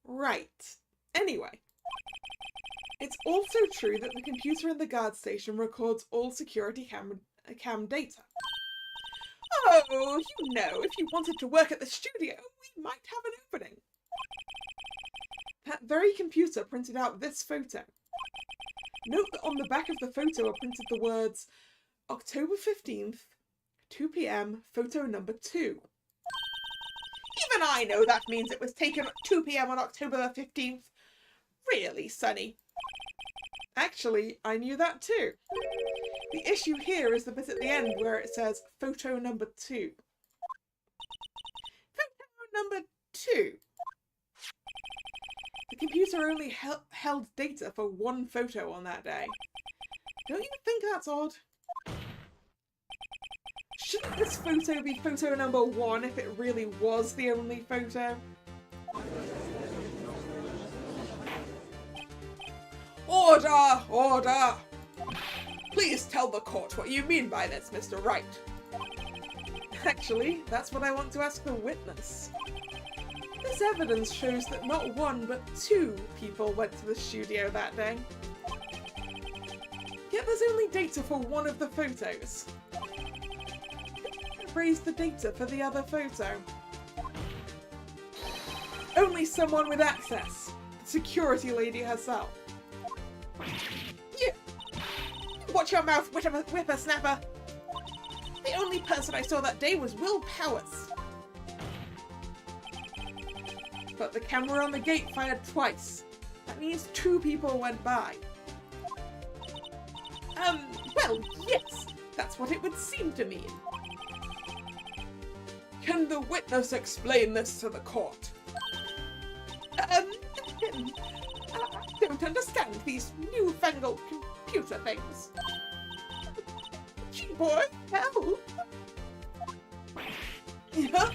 Right. Anyway. It's also true that the computer in the guard station records all security cam data. Oh, you know, if you wanted to work at the studio, we might have an opening. That very computer printed out this photo. Note that on the back of the photo are printed the words October 15th, 2 PM, photo number 2. Even I know that means it was taken at 2 PM on October the 15th. Really, Sonny? Actually, I knew that too. The issue here is the bit at the end where it says photo number 2. Photo number 2. The computer only held data for one photo on that day. Don't you think that's odd? Shouldn't this photo be photo number 1 if it really was the only photo? Order! Order! Please tell the court what you mean by this, Mr. Wright. Actually, that's what I want to ask the witness. This evidence shows that not 1 but 2 people went to the studio that day. Yet there's only data for one of the photos. Who raised the data for the other photo? Only someone with access. The security lady herself. You! Watch your mouth, whippersnapper! The only person I saw that day was Will Powers. But the camera on the gate fired twice. That means 2 people went by. Well, yes, that's what it would seem to mean. Can the witness explain this to the court? I don't understand these newfangled computer things. Gee boy, help! Yeah?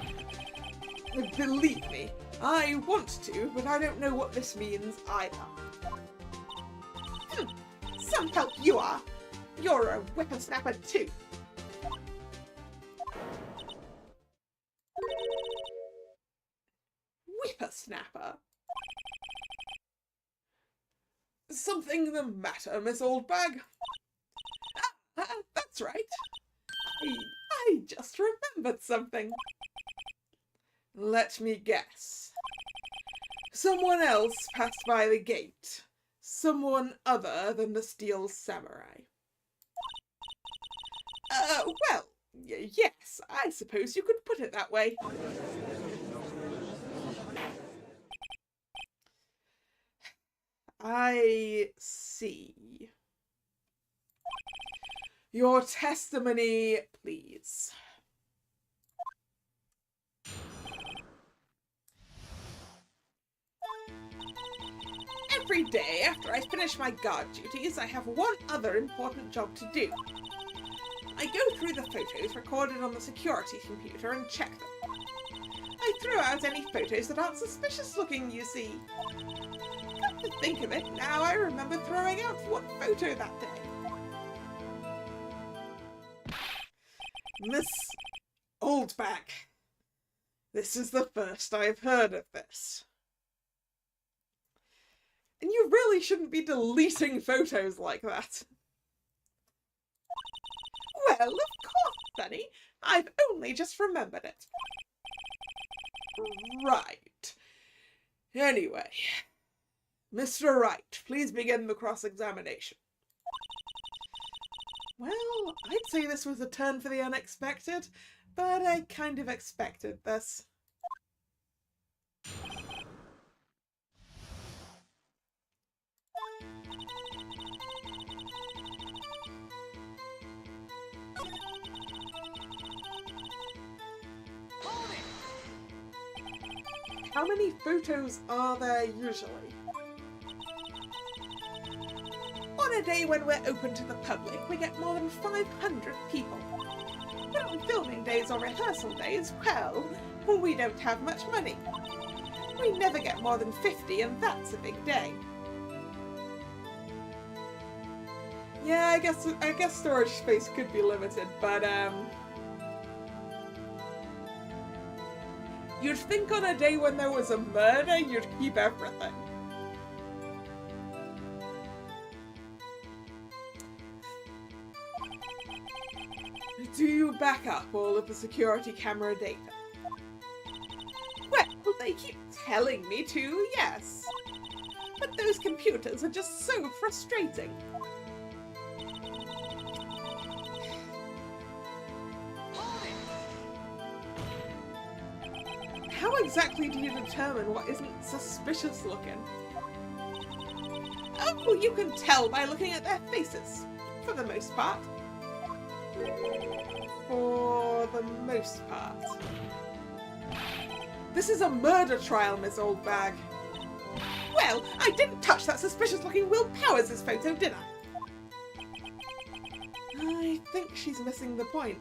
Believe me, I want to, but I don't know what this means either. Some help you are. You're a whippersnapper too. Whippersnapper? Something the matter, Miss Oldbag? That's right. I just remembered something. Let me guess. Someone else passed by the gate. Someone other than the Steel Samurai. Well, yes, I suppose you could put it that way. I see. Your testimony, please. Every day after I finish my guard duties, I have one other important job to do. I go through the photos recorded on the security computer and check them. I throw out any photos that aren't suspicious looking, you see. Come to think of it, now I remember throwing out one photo that day. Miss Oldback. This is the first I've heard of this. And you really shouldn't be deleting photos like that. Well, of course, Bunny. I've only just remembered it. Right. Anyway, Mr. Wright, please begin the cross-examination. Well, I'd say this was a turn for the unexpected, but I kind of expected this. How many photos are there usually? On a day when we're open to the public, we get more than 500 people. But on filming days or rehearsal days, well, we don't have much money. We never get more than 50, and that's a big day. Yeah, I guess storage space could be limited, but you'd think on a day when there was a murder, you'd keep everything. Do you back up all of the security camera data? Well, they keep telling me to, yes. But those computers are just so frustrating. How exactly do you determine what isn't suspicious looking? Oh, you can tell by looking at their faces, for the most part. For the most part. This is a murder trial, Miss Oldbag. Well, I didn't touch that suspicious-looking Will Powers' photo, did I? I think she's missing the point.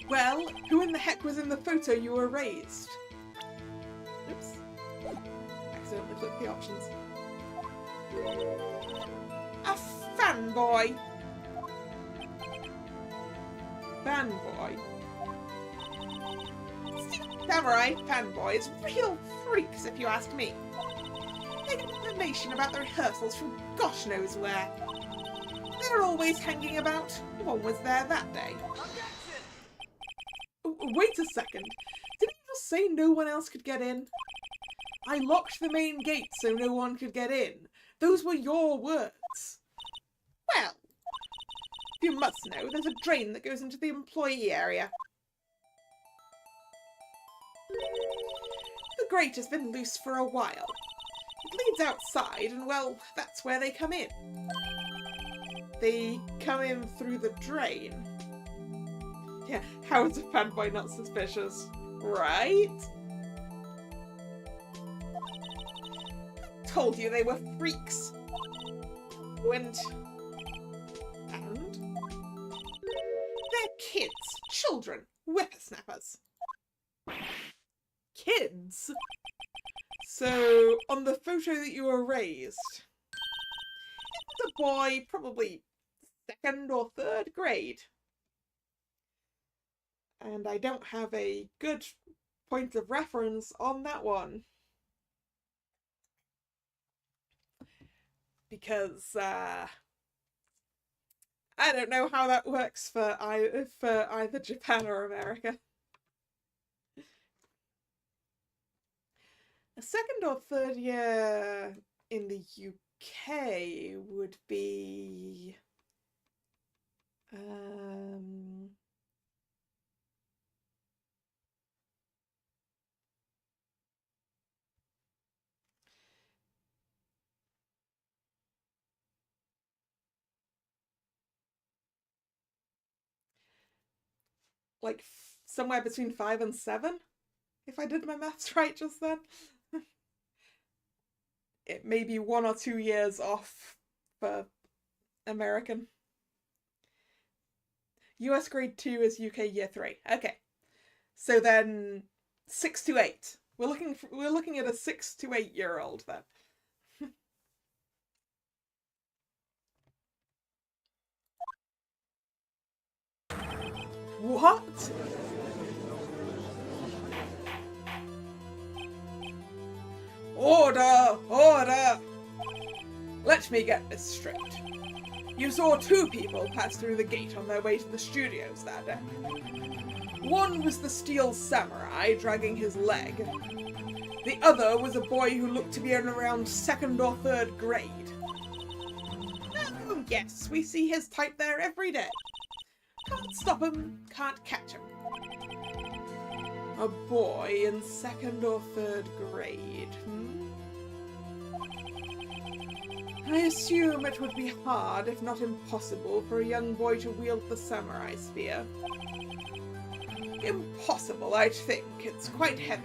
Well, who in the heck was in the photo you erased? Oops. Accidentally clicked the options. A fanboy. Fanboy? Samurai fanboys, real freaks if you ask me. They get information about the rehearsals from gosh knows where. They're always hanging about. One was there that day. Wait a second. Didn't you just say no one else could get in? I locked the main gate so no one could get in. Those were your words. Well, you must know there's a drain that goes into the employee area. The grate has been loose for a while. It leads outside and, well, that's where they come in. They come in through the drain. Yeah, how is a fanboy not suspicious? Right? I told you they were freaks. And they're kids, children, whippersnappers. Kids? So, on the photo that you erased, it's a boy, probably 2nd or 3rd grade. And I don't have a good point of reference on that one. Because, I don't know how that works for either Japan or America. A 2nd or 3rd year in the UK would be... like somewhere between 5 and 7, if I did my maths right just then. It may be 1 or 2 years off for American. US grade 2 is UK year 3. Okay. So then 6 to 8. We're looking at a 6 to 8 year old then. What? Order! Order! Let me get this straight. You saw 2 people pass through the gate on their way to the studios that day. One was the steel samurai dragging his leg. The other was a boy who looked to be in around 2nd or 3rd grade. Oh yes, we see his type there every day. Can't stop him, can't catch him. A boy in 2nd or 3rd grade, I assume it would be hard, if not impossible, for a young boy to wield the samurai spear. Impossible, I'd think. It's quite heavy.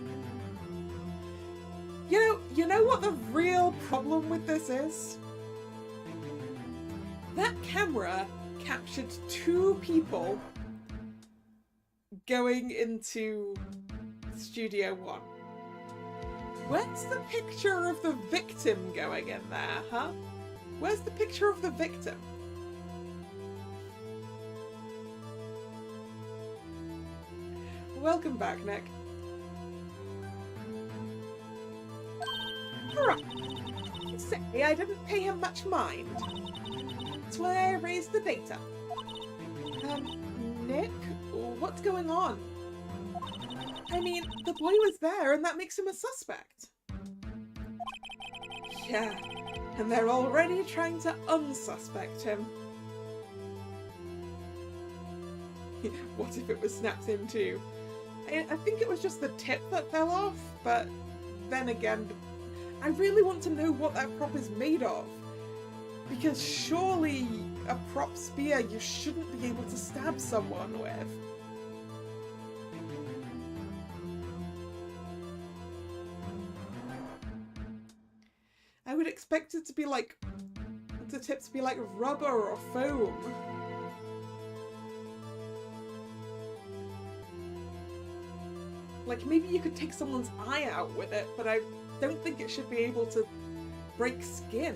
You know what the real problem with this is? That camera captured 2 people going into Studio 1. Where's the picture of the victim going in there, huh? Where's the picture of the victim? Welcome back, Nick. Alright. Say, I didn't pay him much mind. That's why I raised the data. Nick? What's going on? I mean, the boy was there and that makes him a suspect. Yeah, and they're already trying to unsuspect him. What if it was snapped in too? I think it was just the tip that fell off, but then again, I really want to know what that prop is made of. Because surely a prop spear you shouldn't be able to stab someone with. I would expect it to be like, the tip to be like rubber or foam. Like maybe you could take someone's eye out with it, but I don't think it should be able to break skin.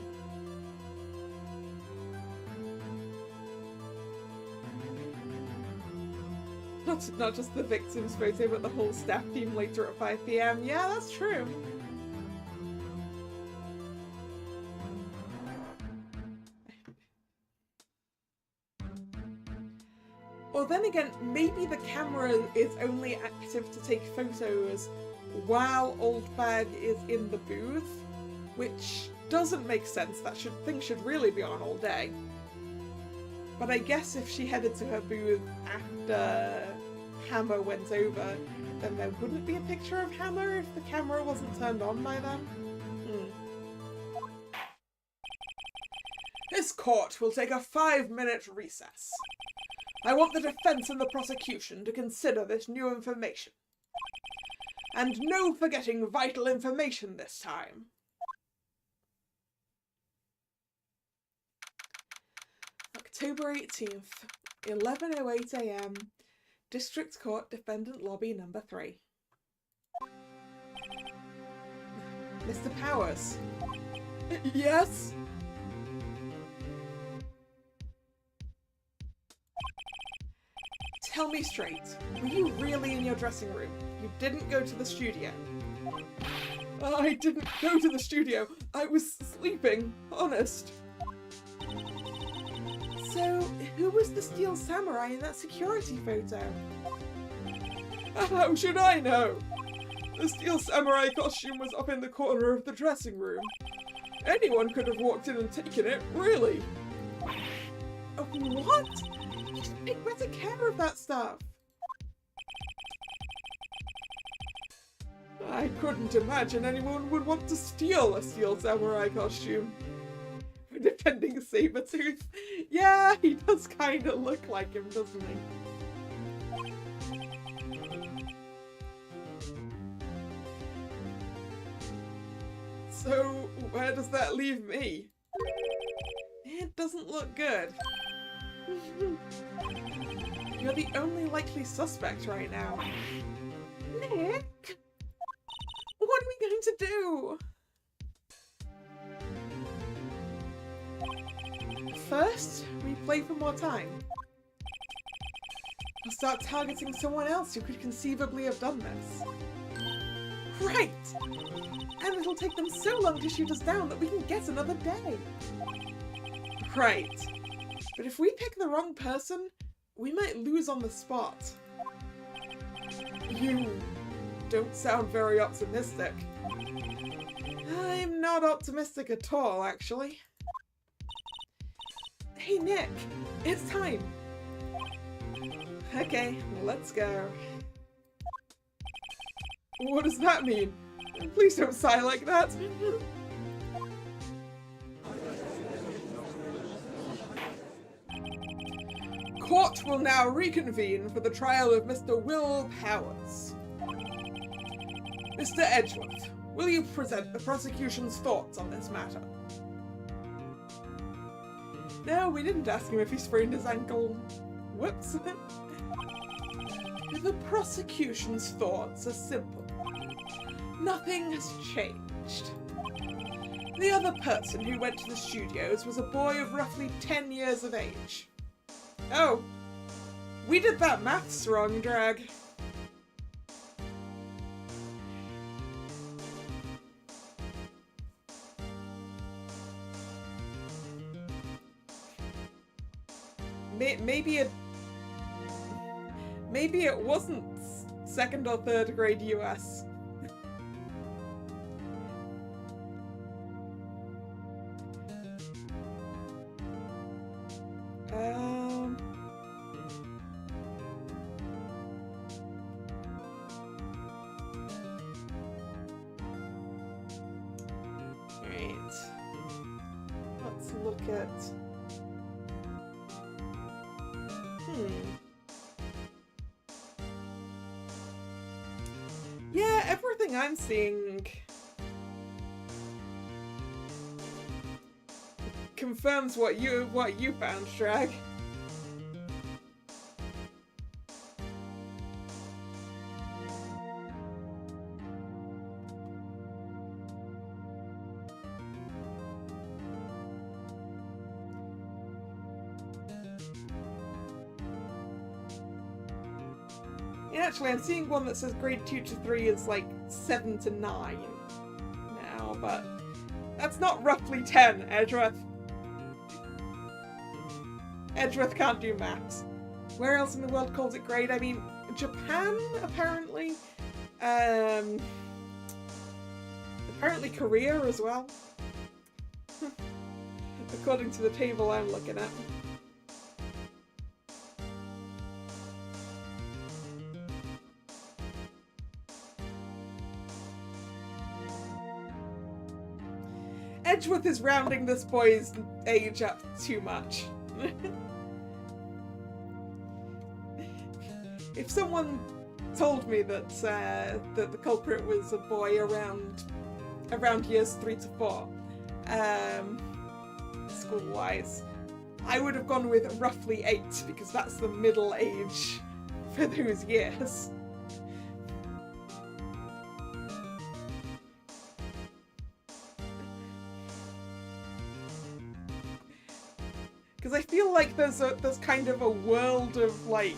Not just the victim's photo, but the whole staff team later at 5 PM. Yeah, that's true. Or then again, maybe the camera is only active to take photos while Old Bag is in the booth, which doesn't make sense. That thing should really be on all day. But I guess if she headed to her booth after Hammer went over, then there wouldn't be a picture of Hammer if the camera wasn't turned on by then. This court will take a 5-minute recess. I want the defense and the prosecution to consider this new information. And no forgetting vital information this time. October 18th, 11:08 AM, District Court Defendant Lobby number 3. Mr. Powers. Yes? Tell me straight, were you really in your dressing room? You didn't go to the studio? I didn't go to the studio. I was sleeping, honest. So, who was the steel samurai in that security photo? How should I know? The steel samurai costume was up in the corner of the dressing room. Anyone could have walked in and taken it, really. What? You should take better care of that stuff. I couldn't imagine anyone would want to steal a steel samurai costume. Defending Sabretooth. Yeah, he does kind of look like him, doesn't he? So, where does that leave me? It doesn't look good. You're the only likely suspect right now. Nick? What are we going to do? First, we play for more time. We'll start targeting someone else who could conceivably have done this. Right! And it'll take them so long to shoot us down that we can get another day. Right. But if we pick the wrong person, we might lose on the spot. You don't sound very optimistic. I'm not optimistic at all, actually. Hey, Nick, it's time. Okay, let's go. What does that mean? Please don't sigh like that. Court will now reconvene for the trial of Mr. Will Powers. Mr. Edgeworth, will you present the prosecution's thoughts on this matter? No, we didn't ask him if he sprained his ankle. Whoops. The prosecution's thoughts are simple. Nothing has changed. The other person who went to the studios was a boy of roughly 10 years of age. Oh, we did that maths wrong, Drag. Maybe it wasn't 2nd or 3rd grade US. Right. Let's look at... Yeah, everything I'm seeing confirms what you found, Drag. Yeah, actually, I'm seeing one that says grade 2 to 3 is like 7 to 9 now, but that's not roughly 10, Edgeworth. Edgeworth can't do maths. Where else in the world calls it grade? I mean, Japan, apparently. Apparently Korea as well. According to the table I'm looking at. Edgeworth is rounding this boy's age up too much. If someone told me that that the culprit was a boy around years 3 to 4, school-wise, I would have gone with roughly 8 because that's the middle age for those years. Because I feel like there's kind of a world of like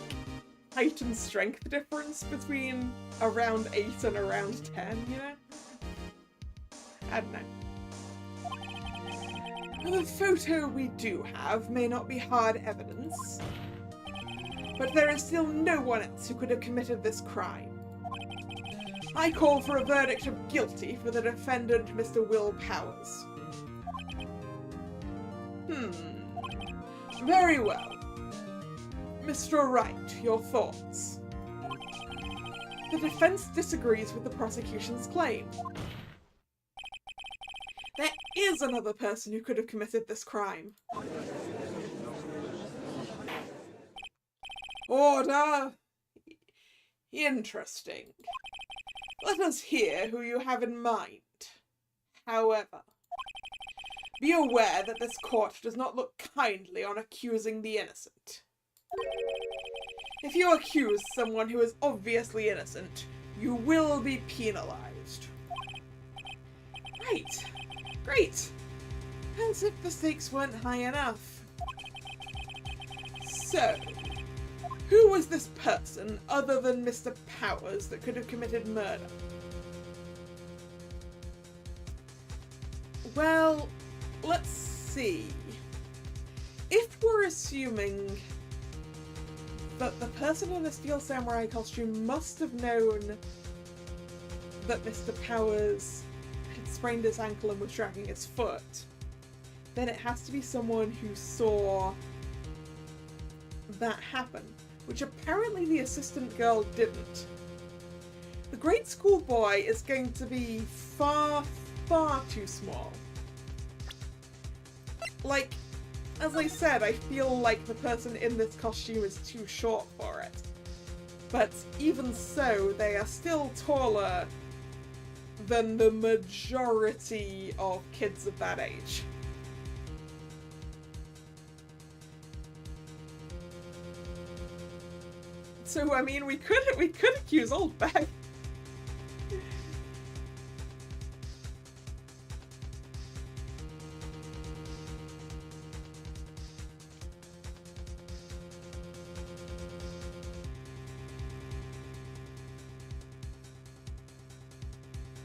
height and strength difference between around 8 and around 10, you know? I don't know. The photo we do have may not be hard evidence, but there is still no one else who could have committed this crime. I call for a verdict of guilty for the defendant, Mr. Will Powers. Very well. Mr. Wright, your thoughts? The defense disagrees with the prosecution's claim. There is another person who could have committed this crime. Order! Interesting. Let us hear who you have in mind. However, be aware that this court does not look kindly on accusing the innocent. If you accuse someone who is obviously innocent, you will be penalized. Right. Great. As if the stakes weren't high enough. So, who was this person other than Mr. Powers that could have committed murder? Well, let's see. If we're assuming that the person in the Steel Samurai costume must have known that Mr. Powers had sprained his ankle and was dragging his foot, then it has to be someone who saw that happen, which apparently the assistant girl didn't. The grade school boy is going to be far, far too small. Like, as I said, I feel like the person in this costume is too short for it. But even so, they are still taller than the majority of kids of that age. So, I mean, we could accuse Oldbag.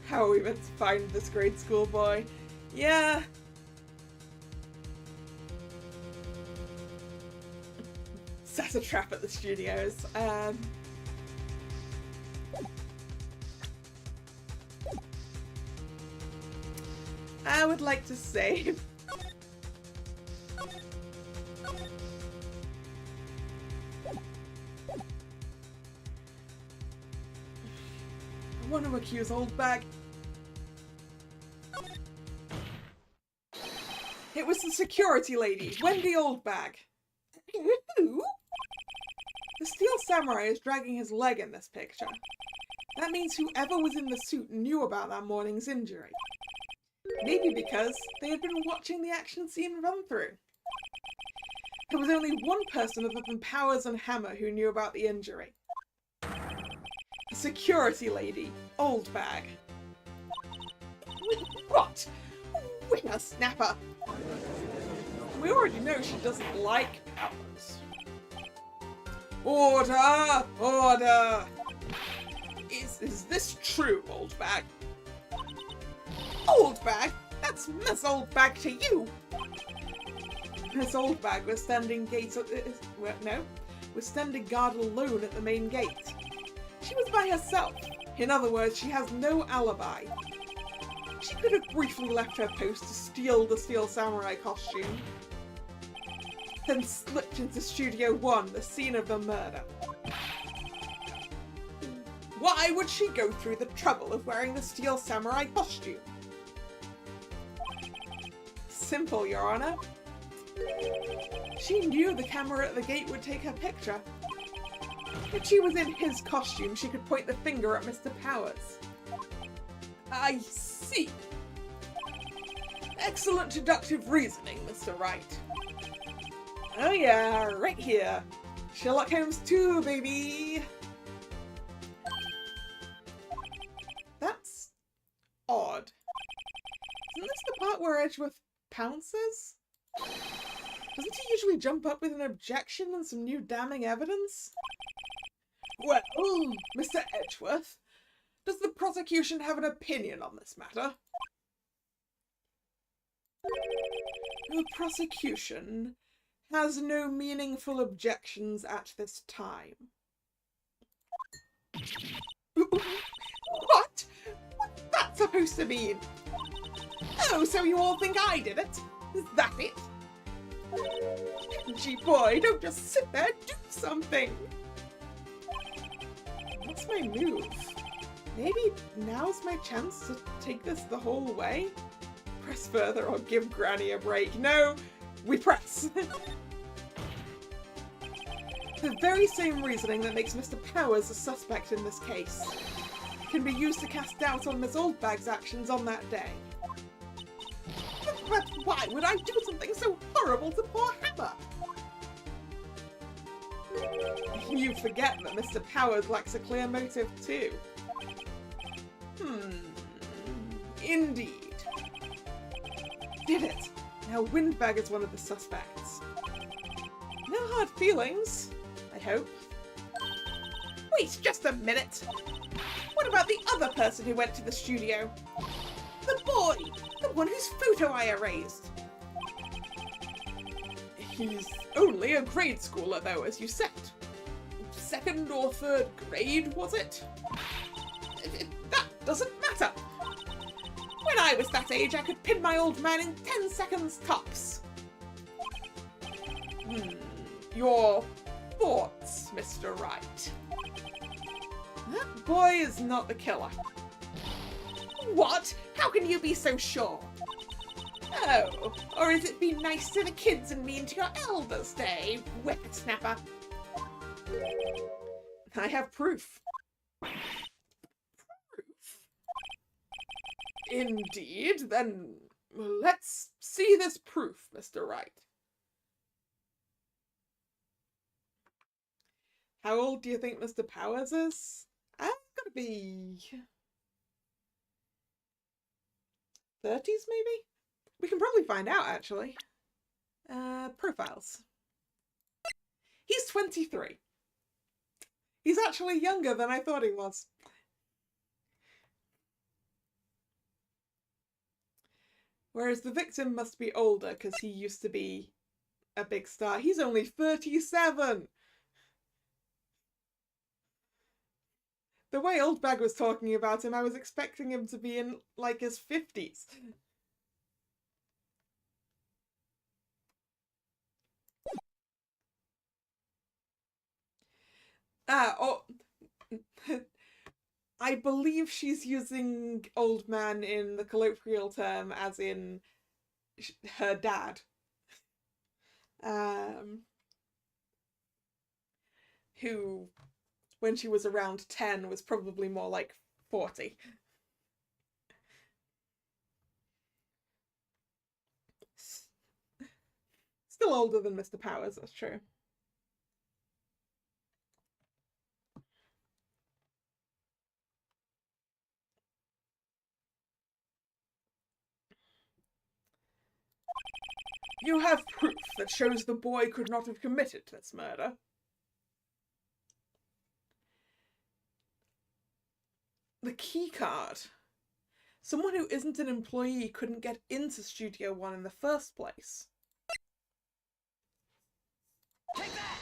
How are we meant to find this grade school boy? Yeah. Set a trap at the studios. I would like to save. I want to accuse Oldbag. It was the security lady, Wendy Oldbag. Who? The Steel Samurai is dragging his leg in this picture. That means whoever was in the suit knew about that morning's injury. Maybe because they had been watching the action scene run through. There was only one person other than Powers and Hammer who knew about the injury. The security lady, Oldbag. What? Whippersnapper! We already know she doesn't like Powers. Order! Order! Is this true, Oldbag? Oldbag? That's Miss Oldbag to you! Miss Oldbag was standing was standing guard alone at the main gate. She was by herself. In other words, she has no alibi. She could have briefly left her post to steal the Steel Samurai costume, then slipped into Studio 1, the scene of the murder. Why would she go through the trouble of wearing the Steel Samurai costume? Simple, Your Honor. She knew the camera at the gate would take her picture. If she was in his costume, she could point the finger at Mr. Powers. I see. Excellent deductive reasoning, Mr. Wright. Oh yeah, right here. Sherlock Holmes 2, baby! That's odd. Isn't this the part where Edgeworth pounces? Doesn't he usually jump up with an objection and some new damning evidence? Well, Mr. Edgeworth, does the prosecution have an opinion on this matter? The prosecution has no meaningful objections at this time. What? What's that supposed to mean? Oh, so you all think I did it? Is that it? Gee boy, don't just sit there, do something! What's my move? Maybe now's my chance to take this the whole way? Press further or give Granny a break. No, we press! The very same reasoning that makes Mr. Powers a suspect in this case can be used to cast doubt on Miss Oldbag's actions on that day. But why would I do something so horrible to poor Hammer? You forget that Mr. Powers lacks a clear motive too. Indeed. Did it. Now Windbag is one of the suspects. No hard feelings, I hope. Wait just a minute. What about the other person who went to the studio? The boy! The one whose photo I erased. He's only a grade schooler though, as you said. 2nd or 3rd grade, was it? That doesn't matter. When I was that age, I could pin my old man in 10 seconds tops. Your thoughts, Mr. Wright? That boy is not the killer. What? How can you be so sure? Oh, or is it be nice to the kids and mean to your elders, Dave, whippersnapper? I have proof. Proof? Indeed, then let's see this proof, Mr. Wright. How old do you think Mr. Powers is? I've got to be 30s, maybe? We can probably find out, actually. Profiles. He's 23. He's actually younger than I thought he was. Whereas the victim must be older because he used to be a big star. He's only 37! The way Oldbag was talking about him, I was expecting him to be in, like, his 50s. I believe she's using old man in the colloquial term as in her dad. Who, when she was around 10, was probably more like 40. Still older than Mr. Powers, that's true. You have proof that shows the boy could not have committed this murder. The key card. Someone who isn't an employee couldn't get into Studio One in the first place. Take that!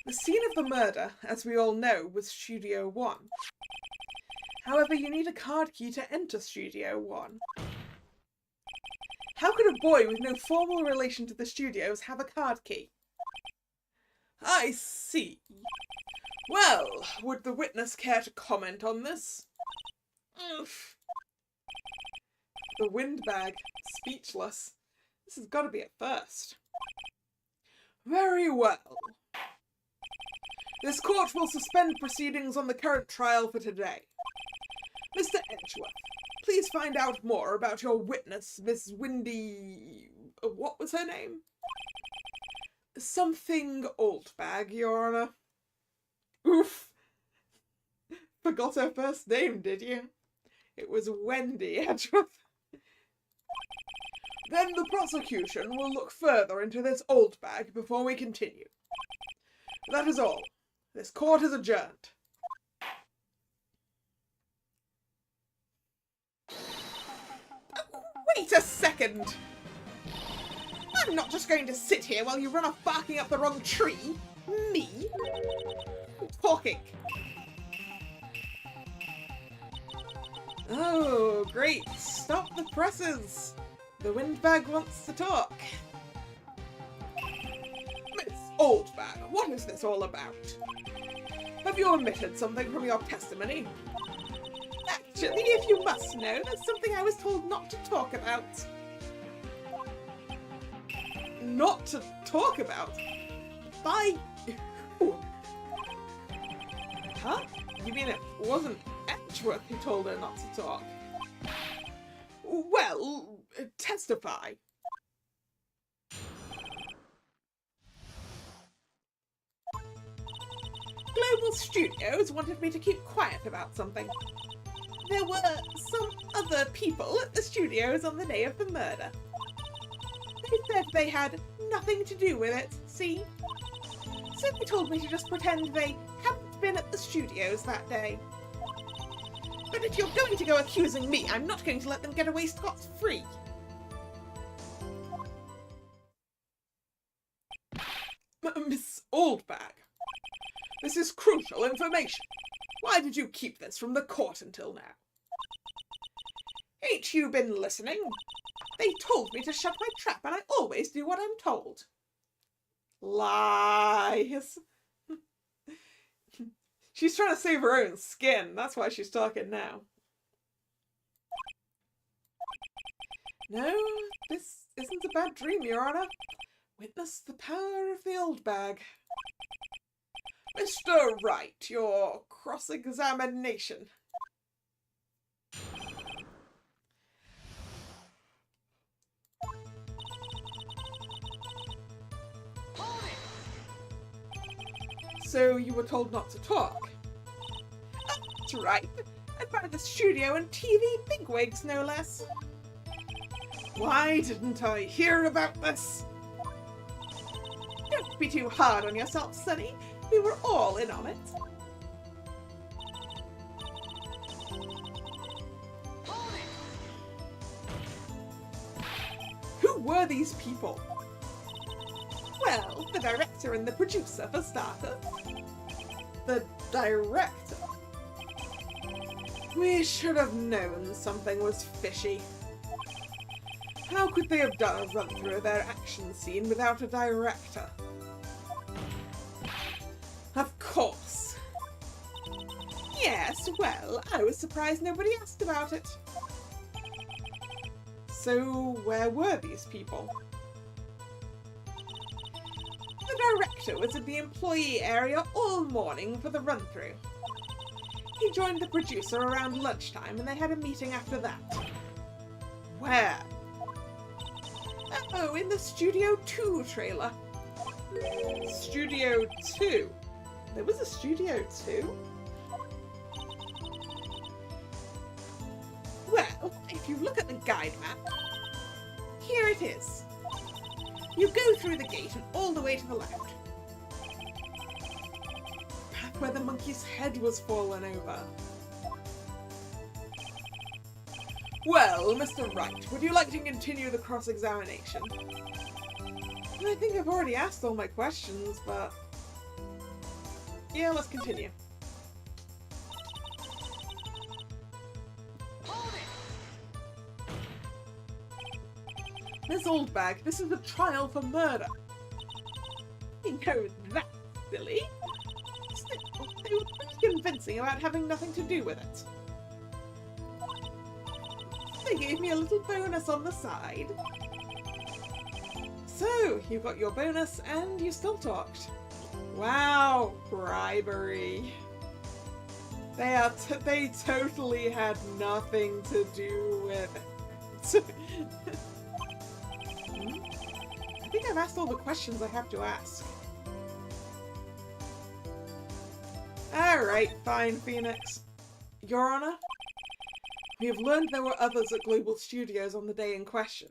The scene of the murder, as we all know, was Studio One. However, you need a card key to enter Studio One. How could a boy with no formal relation to the studios have a card key? I see. Well, would the witness care to comment on this? Oof. The windbag, speechless. This has got to be a first. Very well. This court will suspend proceedings on the current trial for today. Mr. Edgeworth, please find out more about your witness, Miss Windy... what was her name? Something Oldbag, Your Honour. Oof. Forgot her first name, did you? It was Wendy Edgeworth. Then the prosecution will look further into this Oldbag before we continue. That is all. This court is adjourned. Wait a second! I'm not just going to sit here while you run off barking up the wrong tree. Me? Talking. Oh, great. Stop the presses. The windbag wants to talk. Miss Oldbag, what is this all about? Have you omitted something from your testimony? Actually, if you must know, there's something I was told not to talk about. Not to talk about? By who? Huh? You mean it wasn't Edgeworth who told her not to talk? Well, testify. Global Studios wanted me to keep quiet about something. There were some other people at the studios on the day of the murder. They said they had nothing to do with it, see? So they told me to just pretend they hadn't been at the studios that day. But if you're going to go accusing me, I'm not going to let them get away scot-free. Miss Oldbag, this is crucial information. Why did you keep this from the court until now? Ain't you been listening? They told me to shut my trap, and I always do what I'm told. Lies. She's trying to save her own skin. That's why she's talking now. No, this isn't a bad dream, Your Honor. Witness the power of the old bag. Mr. Wright, your cross-examination. So you were told not to talk? That's right, and by the studio and TV bigwigs, no less. Why didn't I hear about this? Don't be too hard on yourself, Sonny. We were all in on it. Who were these people? Well, the director and the producer, for starters. The director? We should have known something was fishy. How could they have done a run-through of their action scene without a director? Of course. Yes, well, I was surprised nobody asked about it. So, where were these people? The director was at the employee area all morning for the run-through. He joined the producer around lunchtime and they had a meeting after that. Where? Oh, in the Studio 2 trailer. Studio 2? There was a Studio 2? Well, if you look at the guide map, here it is. You go through the gate and all the way to the left. Back where the monkey's head was fallen over. Well, Mr. Wright, would you like to continue the cross-examination? I think I've already asked all my questions, but... yeah, let's continue. Miss Oldbag, this is a trial for murder. You know, that's silly. Still, they were pretty convincing about having nothing to do with it. They gave me a little bonus on the side. So, you got your bonus and you still talked. Wow, bribery. They totally had nothing to do with it. I think I've asked all the questions I have to ask. Alright, fine, Phoenix. Your Honor, we have learned there were others at Global Studios on the day in question.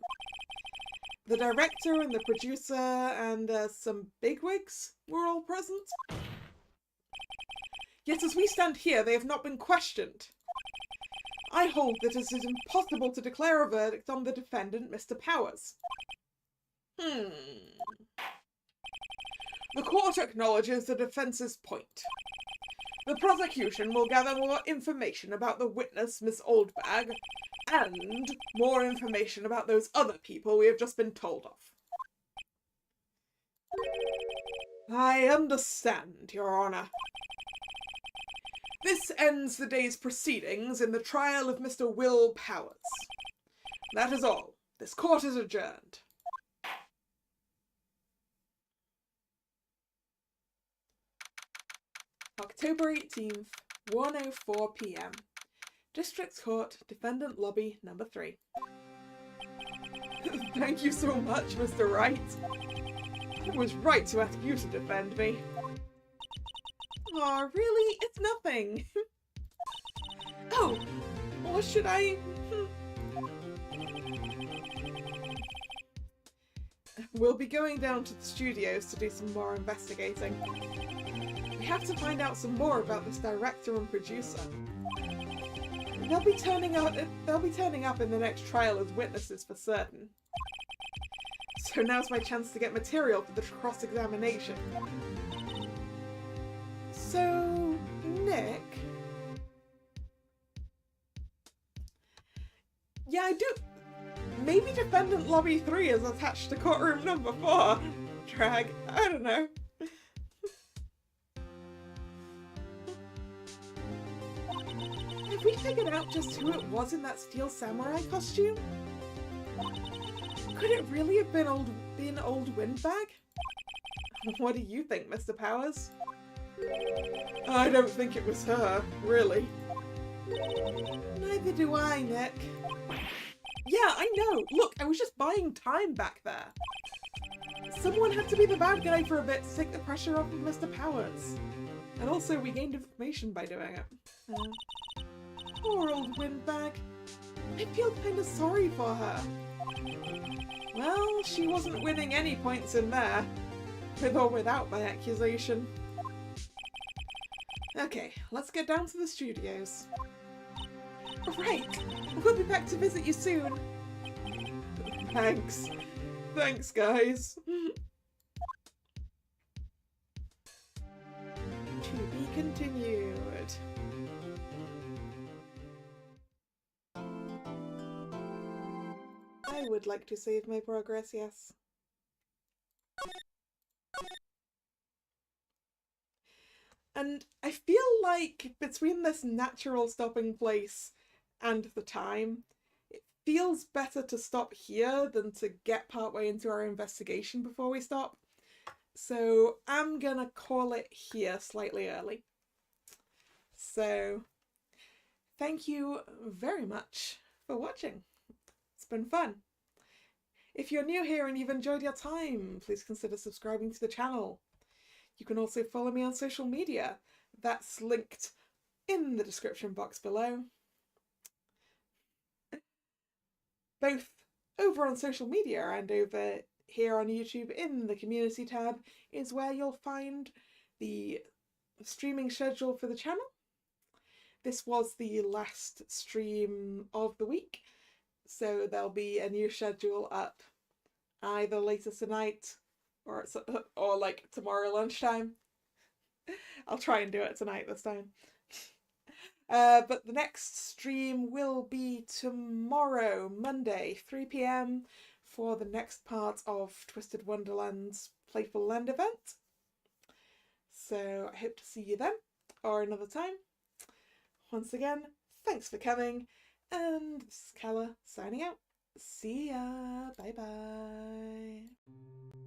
The director and the producer and some bigwigs were all present. Yet as we stand here, they have not been questioned. I hold that it is impossible to declare a verdict on the defendant, Mr. Powers. The court acknowledges the defence's point. The prosecution will gather more information about the witness, Miss Oldbag, and more information about those other people we have just been told of. I understand, Your Honor. This ends the day's proceedings in the trial of Mr. Will Powers. That is all. This court is adjourned. October 18th, 1:04 p.m. District Court, Defendant Lobby, number 3. Thank you so much, Mr. Wright. I was right to ask you to defend me. Aw, really? It's nothing. Oh, or should I... We'll be going down to the studios to do some more investigating. We have to find out some more about this director and producer. They'll be turning up in the next trial as witnesses for certain. So now's my chance to get material for the cross-examination. So, Nick... Yeah, I do... Maybe Defendant Lobby 3 is attached to courtroom number 4. Drag. I don't know. Have we figured out just who it was in that steel samurai costume? Could it really have been old Windbag? What do you think, Mr. Powers? I don't think it was her, really. Neither do I, Nick. Yeah, I know! Look, I was just buying time back there. Someone had to be the bad guy for a bit to take the pressure off of Mr. Powers. And also, we gained information by doing it. Poor old Windbag. I feel kind of sorry for her. Well, she wasn't winning any points in there, with or without my accusation. Okay, let's get down to the studios. Right, we'll be back to visit you soon. Thanks. Thanks, guys. To be continued. I would like to save my progress, yes. And I feel like between this natural stopping place and the time, it feels better to stop here than to get partway into our investigation before we stop. So I'm gonna call it here slightly early. So thank you very much for watching. It's been fun. If you're new here and you've enjoyed your time, please consider subscribing to the channel. You can also follow me on social media. That's linked in the description box below. Both over on social media and over here on YouTube in the community tab is where you'll find the streaming schedule for the channel. This was the last stream of the week, so there'll be a new schedule up either later tonight or like tomorrow lunchtime. I'll try and do it tonight this time. But the next stream will be tomorrow, Monday, 3 PM for the next part of Twisted Wonderland's Playful Land event. So I hope to see you then, or another time. Once again, thanks for coming, and this is Kalla signing out. See ya! Bye bye!